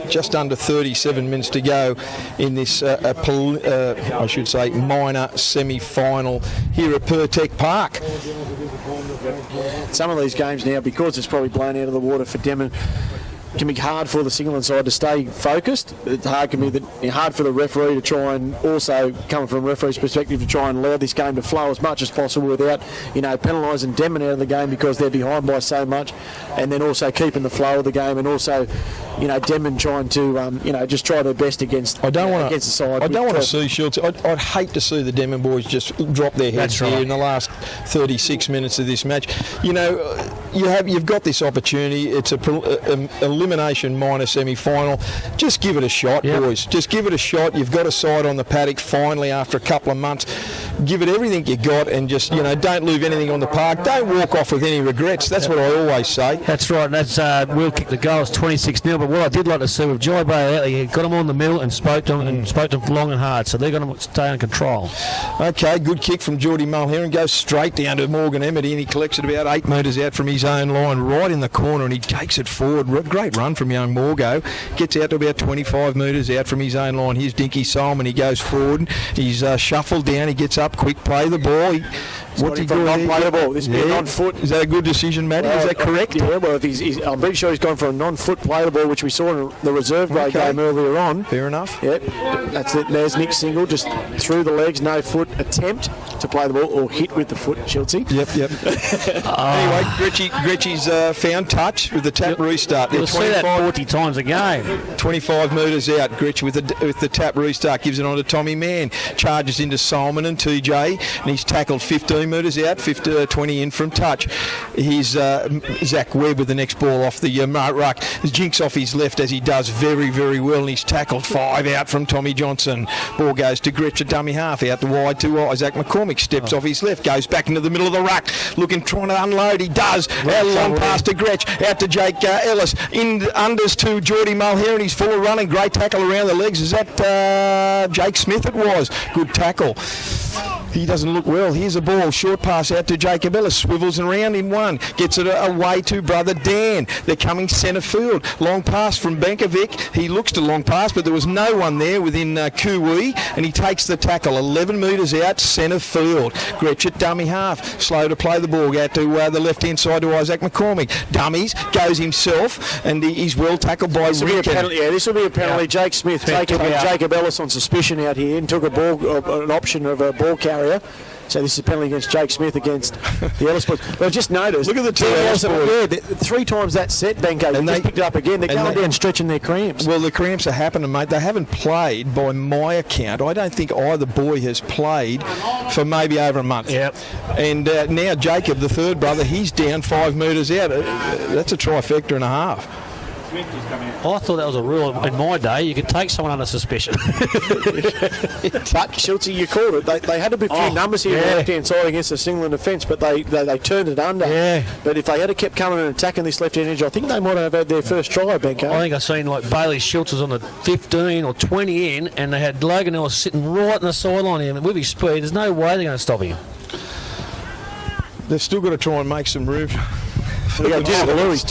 Just under 37 minutes to go in this, I should say, minor semi-final here at Pertec Park. Some of these games now, because it's probably blown out of the water for Denman, can be hard for the Singleton side to stay focused. It's hard for the referee to try and also, coming from a referee's perspective, to try and allow this game to flow as much as possible without, penalising Denman out of the game because they're behind by so much, and then also keeping the flow of the game, and also, Denman trying to, just try their best against the side. I don't want to see Schultz. I'd hate to see the Denman boys just drop their heads here in the last 36 minutes of this match. You've got this opportunity. It's a elimination minor semi-final. Just give it a shot, boys. Just give it a shot. You've got a side on the paddock finally after a couple of months. Give it everything you got, and just don't leave anything on the park. Don't walk off with any regrets. That's what I always say. That's right. That's Will kicked the goal. It's 26-0. But what I did like to see with Jai Bay out there, he got him on the middle and spoke to him long and hard. So they're going to stay in control. Okay, good kick from Geordie Mulher and goes straight down to Morgan Emmett, and he collects it about 8 metres out from his own line, right in the corner, and he takes it forward. Great run from young Morgo. Gets out to about 25 metres out from his own line. Here's Dinky Solomon. He goes forward. He's shuffled down. He gets up, quick play the ball. What's he doing? Non-play the ball. This is non-foot. Is that a good decision, Matty? Is that correct? Yeah, well, I'm pretty sure he's gone for a non-foot play the ball, which we saw in the reserve grade game earlier on. Fair enough. Yep, that's it. There's Nick Single, just through the legs, no foot attempt to play the ball or hit with the foot, Chelsea. Yep. Anyway, Gretchy's found touch with the tap restart. You'll see that 40 times a game. 25 metres out, Gretch with the tap restart, gives it on to Tommy Mann, charges into Solomon and TJ, and he's tackled 15 metres out, 20 in from touch. Here's Zach Webb with the next ball off the ruck. Jinks off his left as he does very, very well, and he's tackled 5 out from Tommy Johnson. Ball goes to Gretch at dummy half, out the wide to Isaac McCormick, steps off his left, goes back into the middle of the ruck, trying to unload. He does. Out long pass to Gretch, out to Jake Ellis, in unders to Geordie Mulher, and he's forward running. Great tackle around the legs. Is that Jake Smith? It was. Good tackle. He doesn't look well. Here's a ball. Short pass out to Jacob Ellis. Swivels and round in one. Gets it away to brother Dan. They're coming centre field. Long pass from Benkovic. He looks to long pass, but there was no one there within Kuwi, and he takes the tackle. 11 metres out, centre field. Gretch at dummy half. Slow to play the ball out to the left-hand side to Isaac McCormick. Dummies. Goes himself, and he's well tackled by Ricken. This will be a penalty. Jake Smith taking Jacob Ellis on suspicion out here and took an option of a ball carrier. So this is a penalty against Jake Smith against the Ellis boys. But just notice, look at the two Ellis boys. Yeah, 3 times that set, Benko. And they just picked it up again. They're going down stretching their cramps. Well, the cramps are happening, mate. They haven't played, by my account. I don't think either boy has played for maybe over a month. Yep. And now Jacob, the third brother, he's down 5 metres out. That's a trifecta and a half. I thought that was a rule in my day. You could take someone under suspicion. But, Schultz, you called it. They had a few numbers here on the left-hand side against the Singleton defence, but they turned it under. Yeah. But if they had kept coming and attacking this left-hand edge, I think they might have had their first try, Benko. I think I've seen Bailey Schultz was on the 15 or 20 in, and they had Logan Ellis sitting right in the sideline here. With his speed, there's no way they're going to stop him. They've still got to try and make some room. He's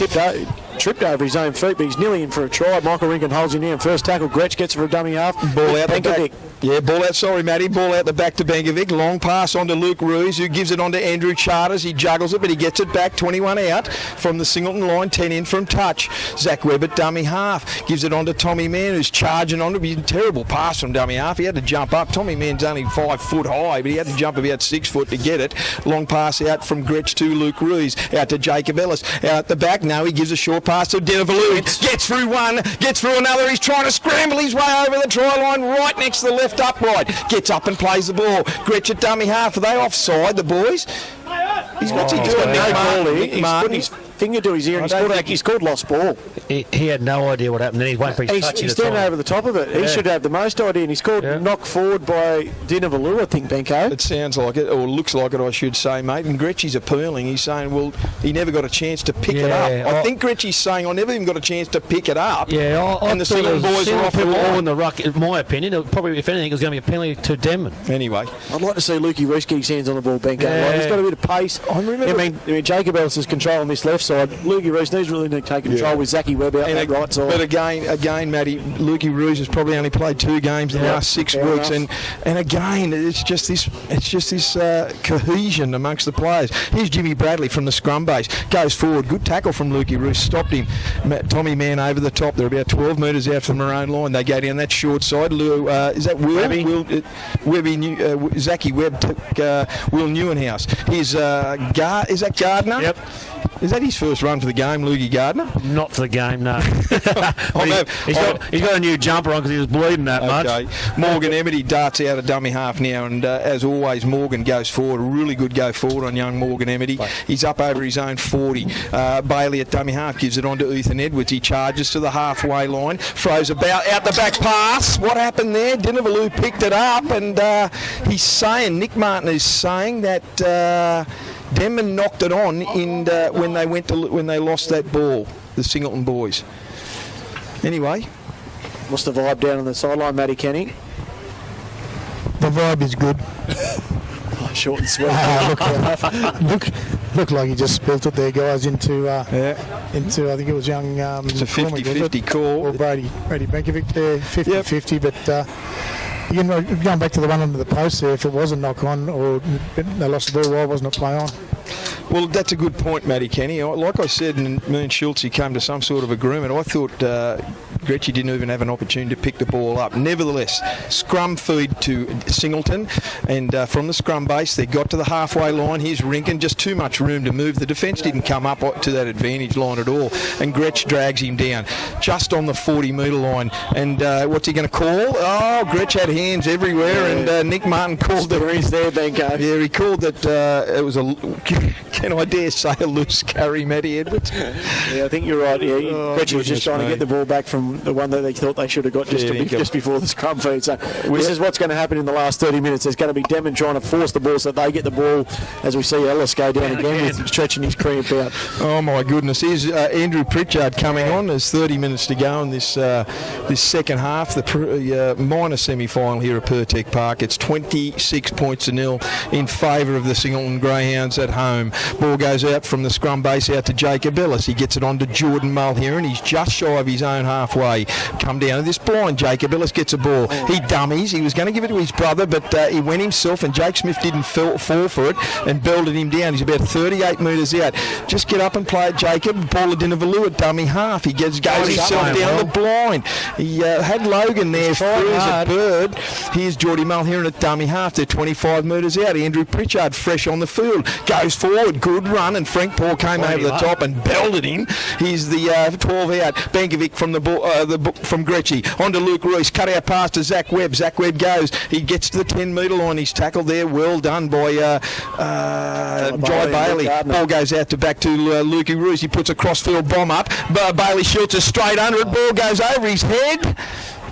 tripped over his own feet, but he's nearly in for a try. Michael Rinkin holds him down. First tackle, Gretch gets it for a dummy half. Ball out the back. Yeah, ball out. Sorry, Matty. Ball out the back to Benkovic. Long pass on to Luke Ruiz, who gives it on to Andrew Charters. He juggles it, but he gets it back. 21 out from the Singleton line. 10 in from touch. Zach Webb at dummy half. Gives it on to Tommy Mann, who's charging on to be a terrible pass from dummy half. He had to jump up. Tommy Mann's only 5 foot high, but he had to jump about 6 foot to get it. Long pass out from Gretch to Luke Ruiz. Out to Jacob Ellis. Out at the back. No, he gives a short pass to Denavalu. Gets through one. Gets through another. He's trying to scramble his way over the try line right next to the left upright. Gets up and plays the ball. Gretch at dummy half. Are they offside, the boys? What's he doing? He's putting his finger to his ear and he's called lost ball. He had no idea what happened. Then he's waiting for his touch. He's standing over the top of it. He should have the most idea, and he's called knock forward by Dinavalu, I think, Benko. It sounds like it, or looks like it, I should say, mate. And Gretchy's appealing. He's saying, well, he never got a chance to pick it up. I think Gretchy's saying, I never even got a chance to pick it up. Yeah, and the Singleton boys were off the line. In the ruck, in my opinion, probably, if anything, it was going to be a penalty to Denman. Anyway. I'd like to see Lukey Rees get his hands on the ball, Benko. He's got a bit of pace. I mean, Jacob Ellis is controlling this left side. side. Lukey Reese needs really to take control with Zachy Webb out that right side. But again, Matty, Lukey Reese has probably only played 2 games in the last 6 weeks, and again, it's just this cohesion amongst the players. Here's Jimmy Bradley from the scrum base, goes forward, good tackle from Lukey Reese, stopped him. Tommy Mann over the top. They're about 12 metres out from their own line. They go down that short side. Is that Will? Zachy Webb took Will Newenhouse. Here's is that Gardner? Yep. Is that his first run for the game, Lukey Gardner? Not for the game, no. He's got a new jumper on because he was bleeding that much. Morgan Emety darts out a dummy half now, and as always, Morgan goes forward. A really good go forward on young Morgan Emety. He's up over his own 40. Bailey at dummy half gives it on to Ethan Edwards. He charges to the halfway line, throws about out the back pass. What happened there? Dinavalou picked it up, and he's saying, Nick Martin is saying that Denman knocked it on when they lost that ball, the Singleton boys. Anyway, what's the vibe down on the sideline, Matty Kenny? The vibe is good. Short and sweet. Look like he just spilt it there, guys, into I think it was young. It's a 50-50 call. Or Brady Benkovic there, 50-50, but. Going back to the one under the post there, if it was a knock on or they lost the ball, why wasn't it play on? Well, that's a good point, Matty Kenny. Like I said, and me and Schultz came to some sort of agreement. I thought Gretschy didn't even have an opportunity to pick the ball up. Nevertheless, scrum feed to Singleton, and from the scrum base, they got to the halfway line. Here's Rinkin, just too much room to move. The defence didn't come up to that advantage line at all, and Gretsch drags him down just on the 40-metre line. And what's he going to call? Oh, Gretsch had hands everywhere, and Nick Martin called that. He's there, Benko. Yeah, he called that it was can I dare say a loose carry, Matty Edwards? Yeah, I think you're right. Yeah, Gretschy was just trying to get the ball back from the one that they thought they should have got just before the scrum feed. So this is what's going to happen in the last 30 minutes. There's going to be Denman trying to force the ball so they get the ball, as we see Ellis go down again with stretching his cramp out. Oh my goodness! Here's Andrew Pritchard coming on. There's 30 minutes to go in this second half. The minor semi-final here at Pertec Park. It's 26-0 in favour of the Singleton Greyhounds at home. Ball goes out from the scrum base out to Jacob Ellis. He gets it on to Jordan Mulheron. He's just shy of his own halfway. Come down to this blind. Jacob Ellis gets a ball. He dummies. He was going to give it to his brother, but he went himself, and Jake Smith didn't fall for it and belted him down. He's about 38 metres out. Just get up and play it, Jacob. Ball at Dinavalou at dummy half. He goes himself down the blind. He had Logan there free as a bird. Here's Geordie Mulheron at dummy half. They're 25 metres out. Andrew Pritchard fresh on the field. Goes forward. Good run, and Frank Paul came over the top and belted him. Here's the 12 out. Benkovic from from Gretschy. On to Luke Reese. Cut out pass to Zach Webb. Zach Webb goes. He gets to the 10-metre line. He's tackled there. Well done by Jai Bailey. Ball goes out back to Lukey Reese. He puts a crossfield bomb up. Bailey Schultz is straight under it. Ball goes over his head.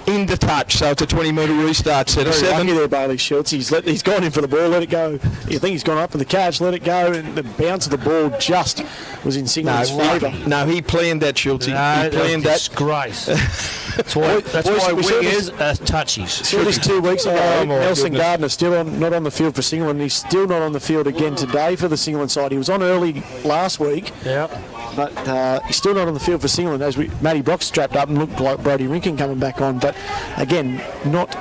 Into touch, so it's a 20-metre restart. Set of 7. Lucky there, Bailey Schultz. He's gone in for the ball, let it go. You think he's gone up for the catch, let it go, and the bounce of the ball just was in Singleton's favour. No, he planned that, Schultz. He planned that. Disgrace. That's why wingers are touchies. Saw this 2 weeks ago. Nelson Gardner still not on the field for Singleton. He's still not on the field again today for the Singleton side. He was on early last week. Yep. But he's still not on the field for Singleton. As Matty Brock strapped up and looked like Brody Rinkin coming back on. But again, not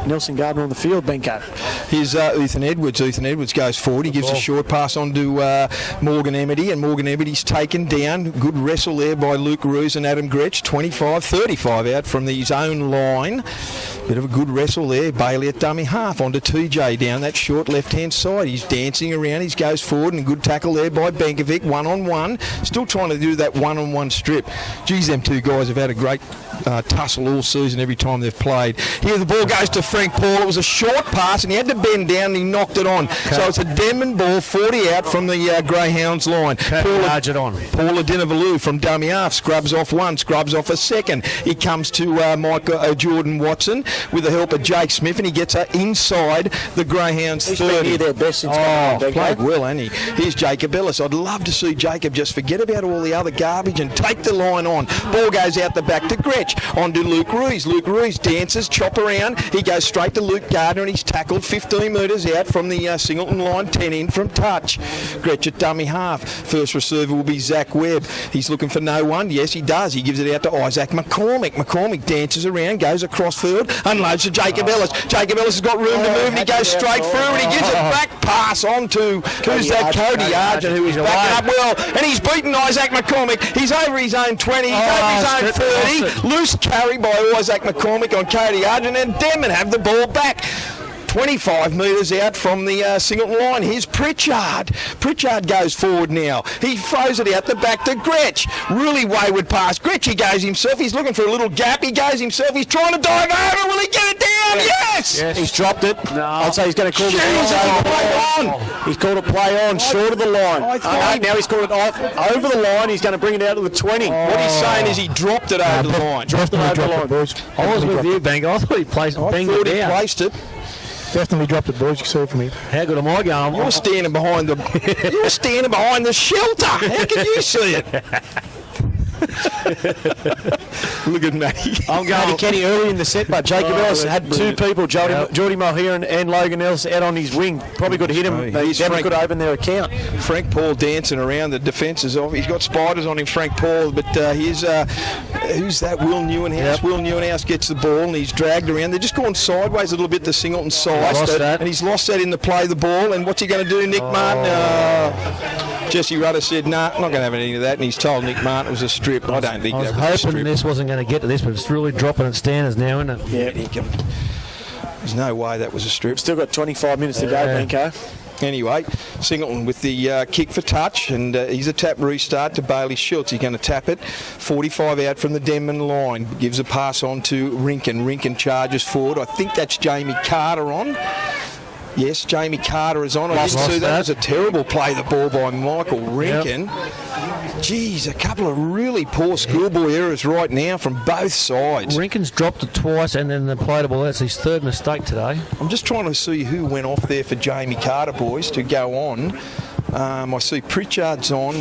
Nelson Gardner on the field, Benko. Here's Ethan Edwards. Ethan Edwards goes forward. He gives a short pass on to Morgan Emety, and Morgan Emety's taken down. Good wrestle there by Luke Roos and Adam Gretsch. 35 out from his own line. Bit of a good wrestle there. Bailey at dummy half onto TJ down that short left-hand side. He's dancing around. He goes forward, and a good tackle there by Benkovic. 1-on-1. Still trying to do that one-on-one strip. Geez, them two guys have had a great tussle all season every time they've played. Here the ball goes to Frank Paul. It was a short pass, and he had to bend down, and he knocked it on. Okay. So it's a Denman ball, 40 out from the Greyhounds line. Paula Dinavalou from dummy half scrubs off one, scrubs off a second. He comes to Jordan Watson with the help of Jake Smith, and he gets inside the Greyhounds 30. He's been near their best since played well, hasn't he? Here's Jacob Ellis. I'd love to see Jacob just forget about all the other garbage and take the line on. Ball goes out the back to Gretsch. Gretsch. On to Luke Ruiz. Luke Ruiz dances, chop around. He goes straight to Luke Gardner and he's tackled 15 metres out from the Singleton line, 10 in from touch. Gretsch at dummy half. First receiver will be Zach Webb. He's looking for no one. Yes, he does. He gives it out to Isaac McCormick. McCormick dances around, goes across field, unloads to Jacob Ellis. Jacob Ellis has got room to move and he goes straight through and he gives it back pass on to, who's that? Cody Argent, who is backing up well. And he's beaten Isaac McCormick. He's over his own 20. He's over his own 30. Loose carry by Isaac McCormick on Cody Argent, and Denman have the ball back. 25 metres out from the Singleton line. Here's Pritchard. Pritchard goes forward now. He throws it out the back to Gretsch. Really wayward pass. Gretsch, he goes himself. He's looking for a little gap. He goes himself. He's trying to dive over. Will he get it down? Yes! He's dropped it. No. I'd say he's going to call the play on. He's called a play on, short of the line. Now he's called it off over the line. He's going to bring it out to the 20. What he's saying is he dropped it over the line. Dropped it over the line, boys. I was with you, Bang. I thought he placed Thought he placed it. Definitely dropped it, boys. You can see it from here. How good am I going? You're standing behind the shelter. How can you see it? Look at Matty. I'm going to Kenny early in the set, but Jacob Ellis had two people, Geordie Mulher and Logan Ellis, out on his wing. Probably could have hit him. They could have opened their account. Frank Paul dancing around. The defence is off. He's got spiders on him, Frank Paul. But here's who's that? Will Newenhouse. Yep. Will Newenhouse gets the ball and he's dragged around. They're just going sideways a little bit to Singleton side. And he's lost that in the play of the ball. And what's he going to do, Nick Martin? Jesse Rudder said, nah, I'm not going to have any of that. And he's told Nick Martin it was a strip. I don't think that was a strip. I was hoping this wasn't going to get to this, but it's really dropping its standards now, isn't it? Yeah. There's no way that was a strip. Still got 25 minutes to go, Benko. Anyway, Singleton with the kick for touch, and he's a tap restart to Bailey Schultz. He's going to tap it. 45 out from the Denman line. Gives a pass on to Rinken. Rinken charges forward. I think that's Jamie Carter on. Yes, Jamie Carter is on. I didn't see that. That was a terrible play, the ball by Michael Rinken. Yep. Geez, a couple of really poor schoolboy errors right now from both sides. Rinken's dropped it twice and then the play the ball. That's his third mistake today. I'm just trying to see who went off there for Jamie Carter, boys, to go on. I see Pritchard's on.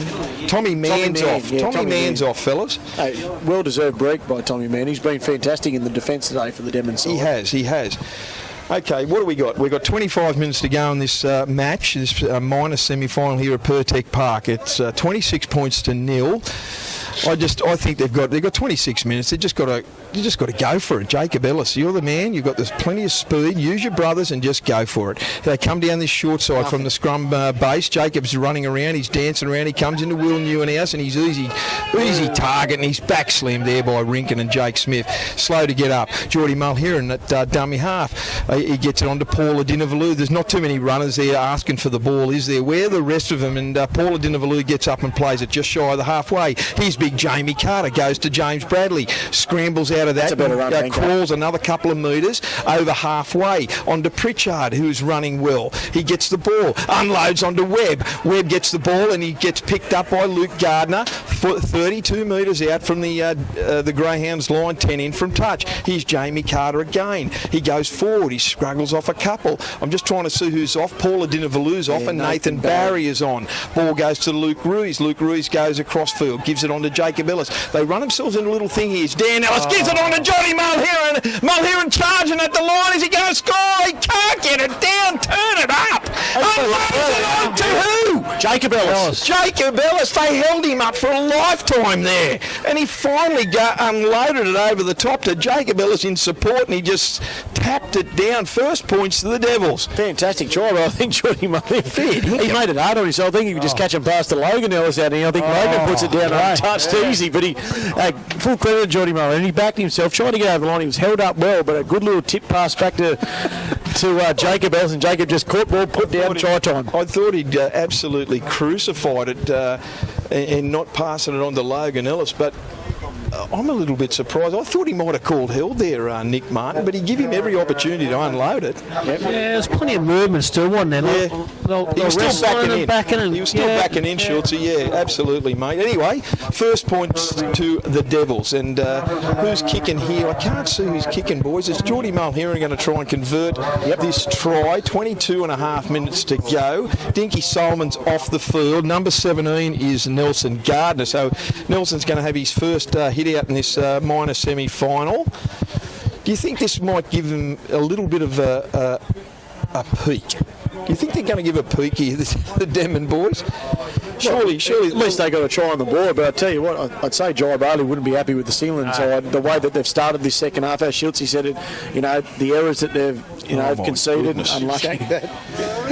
Tommy Mann's off. Yeah, Tommy Mann's off, fellas. Hey, well-deserved break by Tommy Mann. He's been fantastic in the defence today for the Denman side. He has. Okay, what do we got? We've got 25 minutes to go in this match, this minor semi-final here at Pertec Park. It's 26 points to 0. I think they've got 26 minutes. You just got to go for it. Jacob Ellis, you're the man. You've got this plenty of speed. Use your brothers and just go for it. They come down this short side from the scrum base. Jacob's running around. He's dancing around. He comes into Will Newenhouse and he's easy target, and he's back slammed there by Rinken and Jake Smith. Slow to get up. Geordie Mulheron at dummy half. He gets it on to Paula Dinavalu. There's not too many runners there asking for the ball, is there? Where are the rest of them? And Paula Dinavalu gets up and plays it just shy of the halfway. Here's big Jamie Carter, goes to James Bradley, scrambles out of that, crawls another couple of metres over halfway onto Pritchard, who's running well. He gets the ball, unloads onto Webb. Webb gets the ball and he gets picked up by Luke Gardner, 32 metres out from the Greyhounds line, 10 in from touch. Here's Jamie Carter again. He goes forward, he struggles off a couple. I'm just trying to see who's off. Paula Dinavalu's off and Nathan Barry is on. Ball goes to Luke Ruiz. Luke Ruiz goes across field, gives it on to Jacob Ellis. They run themselves in a little thing here. Dan Ellis gives it on to Johnny Mulheron. Mulheron charging at the line. Is he going to score? He can't get it down. Turn it up. Unloads it on to who? Jacob Ellis. Jacob Ellis. They held him up for a lifetime there. And he finally unloaded it over the top to Jacob Ellis in support, and he just tapped it down. First points to the Devils. Fantastic try, but I think Johnny Mulheron, he made it hard on himself. I think he could just catch him past to Logan Ellis out there. I think Logan puts it down untouched easy, but he full credit to Johnny Mulheron. He backed himself, trying to get over the line. He was held up well, but a good little tip pass back to Jacob Ellis, and Jacob just caught ball, put down, try time. I thought he'd absolutely crucified it and not passing it on to Logan Ellis, but I'm a little bit surprised. I thought he might have called held there, Nick Martin, but he gave him every opportunity to unload it. Yeah, there's plenty of movement still, wasn't there? Yeah. He was still backing in. He was still backing in, Schultz. Yeah, absolutely, mate. Anyway, first points to the Devils. And who's kicking here? I can't see who's kicking, boys. It's Geordie Mulheron going to try and convert this try. 22 and a half minutes to go. Dinky Solomon's off the field. Number 17 is Nelson Gardner. So Nelson's going to have his first hit out in this minor semi-final. Do you think this might give him a little bit of a peak? Do you think they're going to give a peak here, the Denman boys? Surely. At least they got a try on the board, but I tell you what, I'd say Jai Bailey wouldn't be happy with the Sealand side. The way that they've started this second half, as Schultz said it, the errors that they've conceded, unlucky.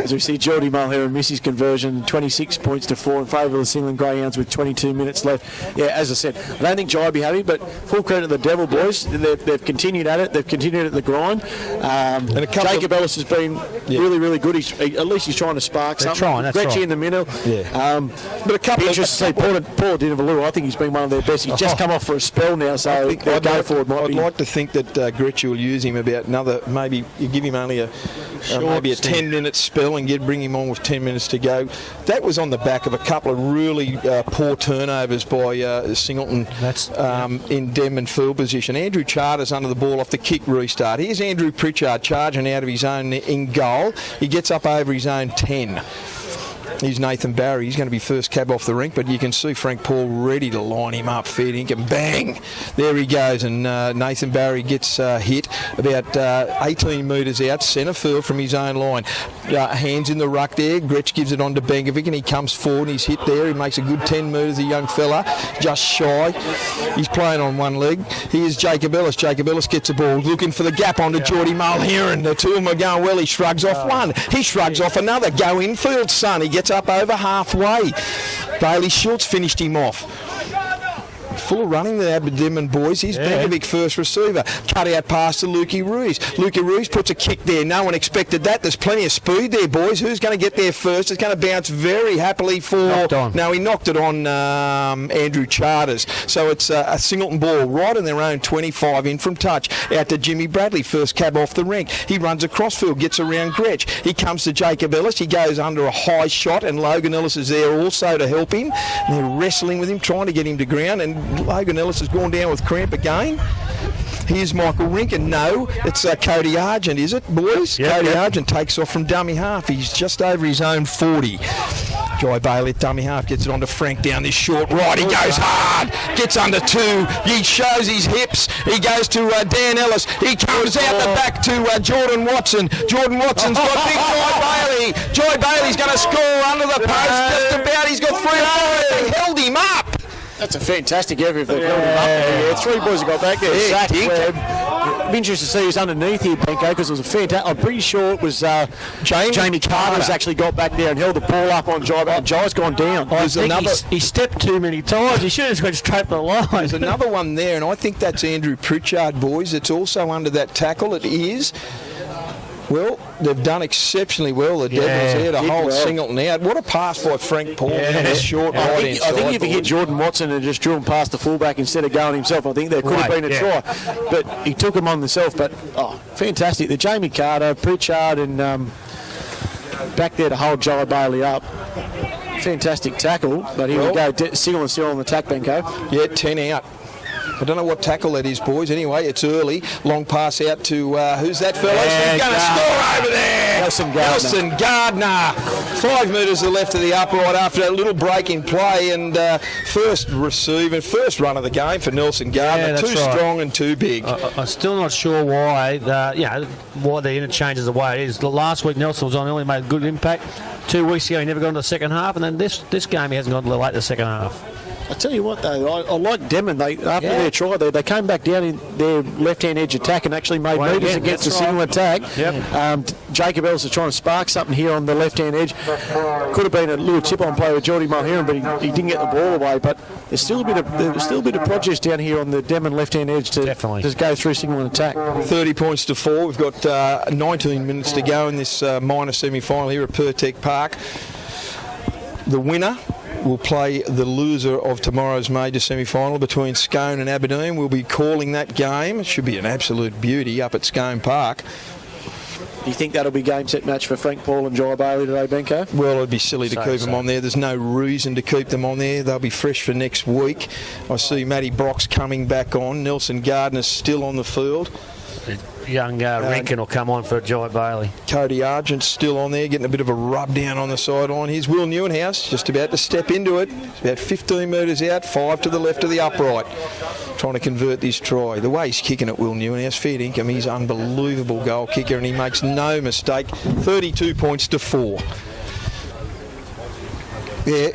As we see Geordie Mulheron miss his conversion, 26 points to 4 in favour of the Sealand Greyhounds with 22 minutes left. Yeah, as I said, I don't think Jai will be happy, but full credit to the Devil boys. They've continued at it. They've continued at the grind. And Jacob Ellis has been really, really good. At least he's trying to spark something. Gretchy in the middle. Yeah. But a couple of interesting to say, Paul Dinavalu, I think he's been one of their best. He's just come off for a spell now, so their go forward might be. I'd like to think that Gretchy will use him about another, maybe you give him only maybe a 10-minute spell and bring him on with 10 minutes to go. That was on the back of a couple of really poor turnovers by Singleton in Denman field position. Andrew Charters under the ball off the kick restart. Here's Andrew Pritchard charging out of his own in goal. He gets up over his own 10. Here's Nathan Barry. He's going to be first cab off the rink, but you can see Frank Paul ready to line him up, fair dinkum, bang! There he goes, and Nathan Barry gets hit about 18 metres out, centre field from his own line. Hands in the ruck there. Gretsch gives it on to Benkovic, and he comes forward, and he's hit there. He makes a good 10 metres, the young fella, just shy. He's playing on one leg. Here's Jacob Ellis. Jacob Ellis gets the ball, looking for the gap onto Geordie Mulheron. The two of them are going well. He shrugs off one. He shrugs off another. Go infield, son. He gets up over halfway. Bailey Schultz finished him off. Full of running the Aberdeen boys. Here's Benkovic, first receiver. Cut out pass to Lukey Ruiz. Lukey Ruiz puts a kick there. No one expected that. There's plenty of speed there, boys. Who's going to get there first? It's going to bounce very happily for... No, he knocked it on Andrew Charters. So it's a Singleton ball right in their own 25 in from touch. Out to Jimmy Bradley, first cab off the rink. He runs across field, gets around Gretsch. He comes to Jacob Ellis. He goes under a high shot, and Logan Ellis is there also to help him. And they're wrestling with him, trying to get him to ground, and Logan Ellis has gone down with cramp again. Here's Michael Rinkin. No, it's Cody Argent, is it, boys? Cody Argent takes off from dummy half. He's just over his own 40. Jai Bailey at dummy half gets it on to Frank down this short right. He goes hard, gets under 2. He shows his hips. He goes to Dan Ellis. He comes out the back to Jordan Watson. Jordan Watson's got big Jai Bailey. Jai Bailey's going to score under the post just about. He's got 3 or 4. They held him up. That's a fantastic effort if they've held him up there. Yeah, 3 boys have got back there. Zach Webb. I'd be interested to see who's underneath here, Benko, because it was a fantastic... I'm pretty sure it was Jamie Carter's actually got back there and held the ball up on Jai, and Jai's gone down. He stepped too many times. He should have just gone straight for the line. There's another one there, and I think that's Andrew Pritchard, boys. It's also under that tackle. It is... Well, they've done exceptionally well, the Devils here, to hold Singleton out. What a pass by Frank Paul. Short right inside. I think if he hit Jordan Watson and just drew him past the fullback instead of going himself, I think there could have been a try. But he took him on himself. But, fantastic. The Jamie Carter, Pritchard, and back there to hold Jai Bailey up. Fantastic tackle. But here we go. Singleton still on the attack, Benko. Yeah, 10 out. I don't know what tackle that is, boys. Anyway, it's early. Long pass out to, who's that fellow? He's going to score over there. Nelson Gardner. 5 metres to the left of the upright after that little break in play, and first run of the game for Nelson Gardner. Too strong and too big. I'm still not sure why the interchange is the way it is. Last week Nelson was on early, made a good impact. 2 weeks ago he never got into the second half, and then this game he hasn't gone late in the second half. I tell you what, though, I like Denman. After their try, they came back down in their left-hand edge attack and actually made metres against the single attack. Jacob Ellis is trying to spark something here on the left-hand edge. Could have been a little tip-on play with Geordie Mulheron, but he didn't get the ball away. But there's still a bit of produce down here on the Denman left-hand edge to just go through single attack. 30 points to 4. We've got 19 minutes to go in this minor semi-final here at Pertec Park. The winner will play the loser of tomorrow's major semi-final between Scone and Aberdeen. We'll be calling that game. It should be an absolute beauty up at Scone Park. Do you think that'll be game set match for Frank Paul and Jai Bailey today, Benko? Well, it'd be silly to keep them on there. There's no reason to keep them on there. They'll be fresh for next week. I see Matty Brock's coming back on. Nelson Gardner's still on the field. Young Rinkin will come on for Jai Bailey. Cody Argent's still on there, getting a bit of a rub down on the sideline. Here's Will Neuenhouse, just about to step into it. He's about 15 metres out, 5 to the left of the upright, trying to convert this try. The way he's kicking it, Will Neuenhouse, fair dinkum, he's an unbelievable goal kicker, and he makes no mistake. 32 points to 4. Yeah.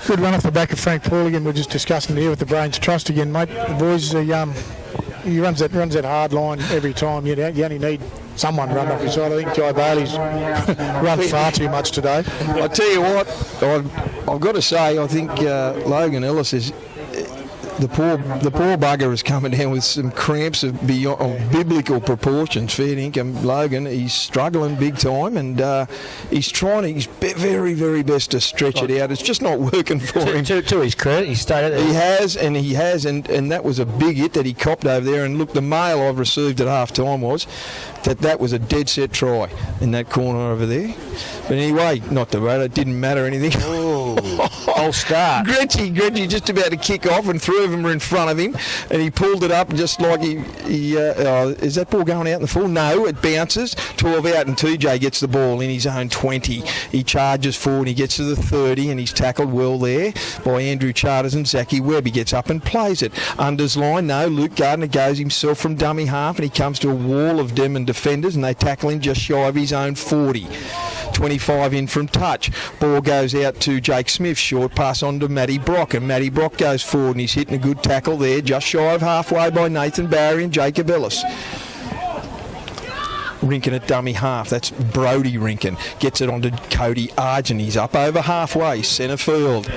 Good run off the back of Frank Paul again. We're just discussing here with the Brains Trust again, mate. The boys, he runs that hard line every time. You only need someone run off his side. I think Jai Bailey's run far too much today. I tell you what, I've got to say, I think Logan Ellis is. The poor bugger is coming down with some cramps of biblical proportions. Fair dinkum, Logan, he's struggling big time, and he's trying his very, very best to stretch it out. It's just not working for him. To his credit, he stayed out there. He has, and that was a big hit that he copped over there. And look, the mail I've received at half time was that was a dead set try in that corner over there. But anyway, not the road, it didn't matter anything. I'll start. Gretchy just about to kick off, and 3 of them were in front of him, and he pulled it up just like is that ball going out in the full? No, it bounces. 12 out, and TJ gets the ball in his own 20. He charges forward, he gets to the 30, and he's tackled well there by Andrew Charters and Zachy Webb. He gets up and plays it. Unders line, no, Luke Gardner goes himself from dummy half, and he comes to a wall of Demon defenders, and they tackle him just shy of his own 40. 25 in from touch. Ball goes out to Jake Smith. Short pass on to Matty Brock, and Matty Brock goes forward, and he's hitting a good tackle there, just shy of halfway by Nathan Barry and Jacob Ellis. Rinkin at dummy half. That's Brody Rinkin. Gets it onto Cody Argent. He's up over halfway, centre field.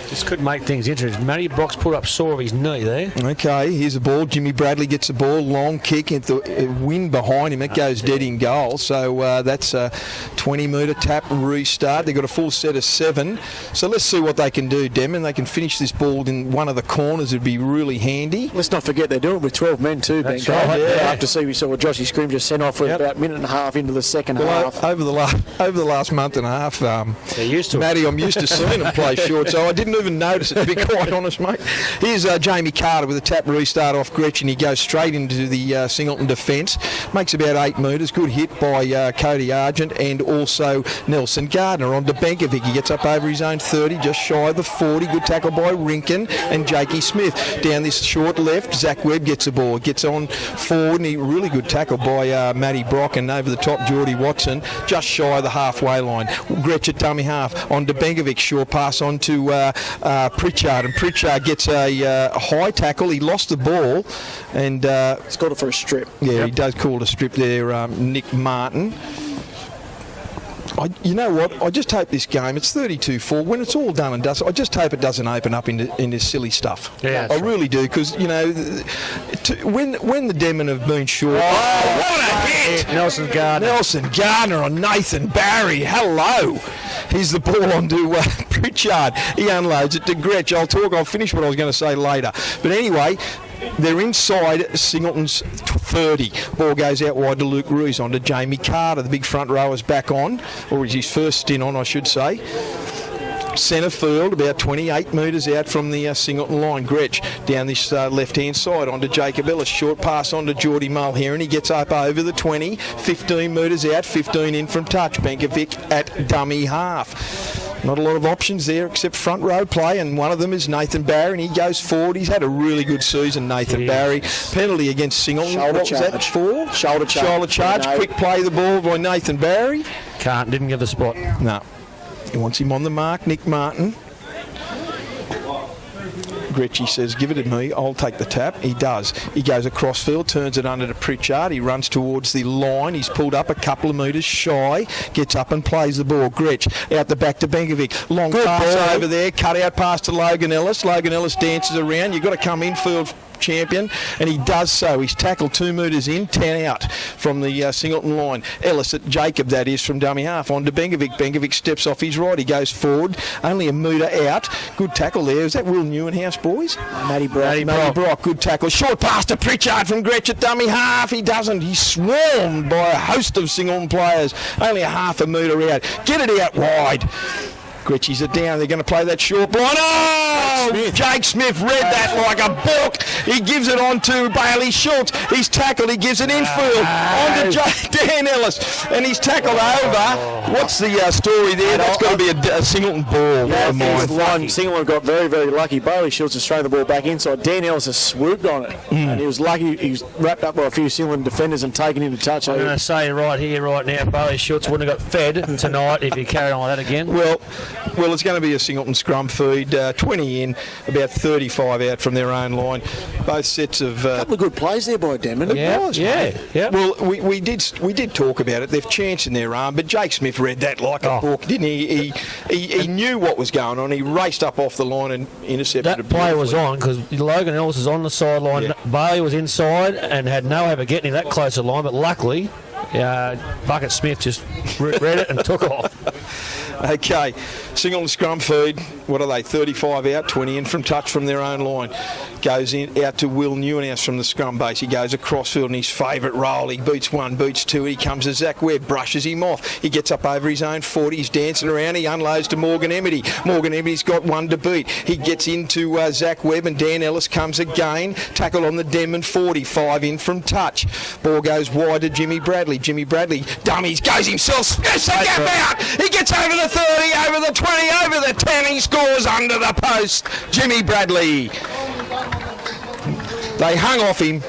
This could make things interesting. Matty Brock's put up sore of his knee there. Okay, here's the ball. Jimmy Bradley gets the ball. Long kick at the wind behind him. It goes dead in goal. So that's a 20-metre tap restart. They've got a full set of 7. So let's see what they can do, Demon. They can finish this ball in one of the corners. It'd be really handy. Let's not forget they're doing it with 12 men too, Ben. Right, yeah. After we saw Joshy Scrim just sent off with about a minute and a half into the second half. Over the last month and a half, they're used to Matty, I'm used to seeing them play short, so I didn't even notice it, to be quite honest, mate. Here's Jamie Carter with a tap restart off Gretchen. He goes straight into the Singleton defence. Makes about 8 metres. Good hit by Cody Argent and also Nelson Gardner on to Benkovic. He gets up over his own 30, just shy of the 40. Good tackle by Rinkin and Jakey Smith. Down this short left, Zach Webb gets the ball. Gets on forward, and he really good tackle by Matty Brock, and over the top Geordie Watson, just shy of the halfway line. Gretchen dummy half on to Benkovic. Short pass on to Pritchard, and Pritchard gets a high tackle. He lost the ball, and he's called it for a strip. Yeah, He does call it a strip there, Nick Martin. You know what? I just hope this game, it's 32-4. When it's all done and dusted, I just hope it doesn't open up into silly stuff. Yeah, I really do, because, you know, when the Demon have been short... Oh, what a hit! Nelson Gardner On Nathan Barry. Hello. Here's the ball on to Pritchard. He unloads it to Gretsch. I'll finish what I was going to say later. But anyway... They're inside Singleton's 30. Ball goes out wide to Luke Ruiz, on to Jamie Carter. The big front rower's back on, or is his first stint on, I should say. Centre field, about 28 metres out from the Singleton line. Gretsch down this left-hand side onto Jacob Ellis. Short pass onto Geordie Mulherron. He gets up over the 20, 15 metres out, 15 in from touch. Benkovic at dummy half. Not a lot of options there except front row play, and one of them is Nathan Barry, and he goes forward. He's had a really good season, Nathan Barry. Penalty against Singleton. Shoulder what charge. was that for? Shoulder charge. Quick play the ball by Nathan Barry. didn't get the spot. No. He wants him on the mark, Nick Martin. Gretchy says, give it to me, I'll take the tap. He does. He goes across field, turns it under to Pritchard. He runs towards the line. He's pulled up a couple of metres shy, gets up and plays the ball. Gretsch out the back to Benkovic. Long pass over there, cut out pass to Logan Ellis. Logan Ellis dances around. You've got to come infield champion, and he does so. He's tackled 2 metres in, 10 out from the Singleton line. Ellis at Jacob, that is, from dummy half. On to Bengovic. Bengovic steps off his right. He goes forward, only a metre out. Good tackle there. Is that Will Newenhouse, boys? Matty Brock. Good tackle. Short pass to Pritchard from Gretsch at dummy half. He doesn't. He's swarmed by a host of Singleton players. Only a half a metre out. Get it out wide. Gretchies are down. They're going to play that short blind. Oh! Jake Smith read that like a book. He gives it on to Bailey Schultz. He's tackled. He gives it infield on to Dan Ellis. And he's tackled over. What's the story there? That's got to be a Singleton ball. Singleton got very, very lucky. Bailey Schultz has thrown the ball back inside. Dan Ellis has swooped on it. And he was lucky. He was wrapped up by a few Singleton defenders and taken into touch. I'm going to say right here, right now, Bailey Schultz wouldn't have got fed tonight if he carried on like that again. Well, it's going to be a Singleton scrum feed. 20 in, about 35 out from their own line. Both sets of... a couple of good plays there by Demon. Yeah. Well, we did talk about it. They've chanced in their arm, but Jake Smith read that like a book, didn't he? He knew what was going on. He raced up off the line and intercepted it. That play was on because Logan Ellis is on the sideline. Yeah. Bailey was inside and had no hope of getting that close to the line, but luckily Bucket Smith just read it and took off. Okay, Singleton scrum feed. What are they? 35 out, 20 in from touch from their own line. Goes in out to Will Newenhouse from the scrum base. He goes across field in his favourite role. He beats one, beats two. He comes to Zach Webb, brushes him off. He gets up over his own 40. He's dancing around. He unloads to Morgan Emity. Morgan Emity's got one to beat. He gets into Zach Webb and Dan Ellis comes again. Tackle on the Denman 40. 5 in from touch. Ball goes wide to Jimmy Bradley. Jimmy Bradley dummies, goes himself, smashes the gap out. He gets over the 30, over the 20, over the 10. He scores under the post. Jimmy Bradley. They hung off him.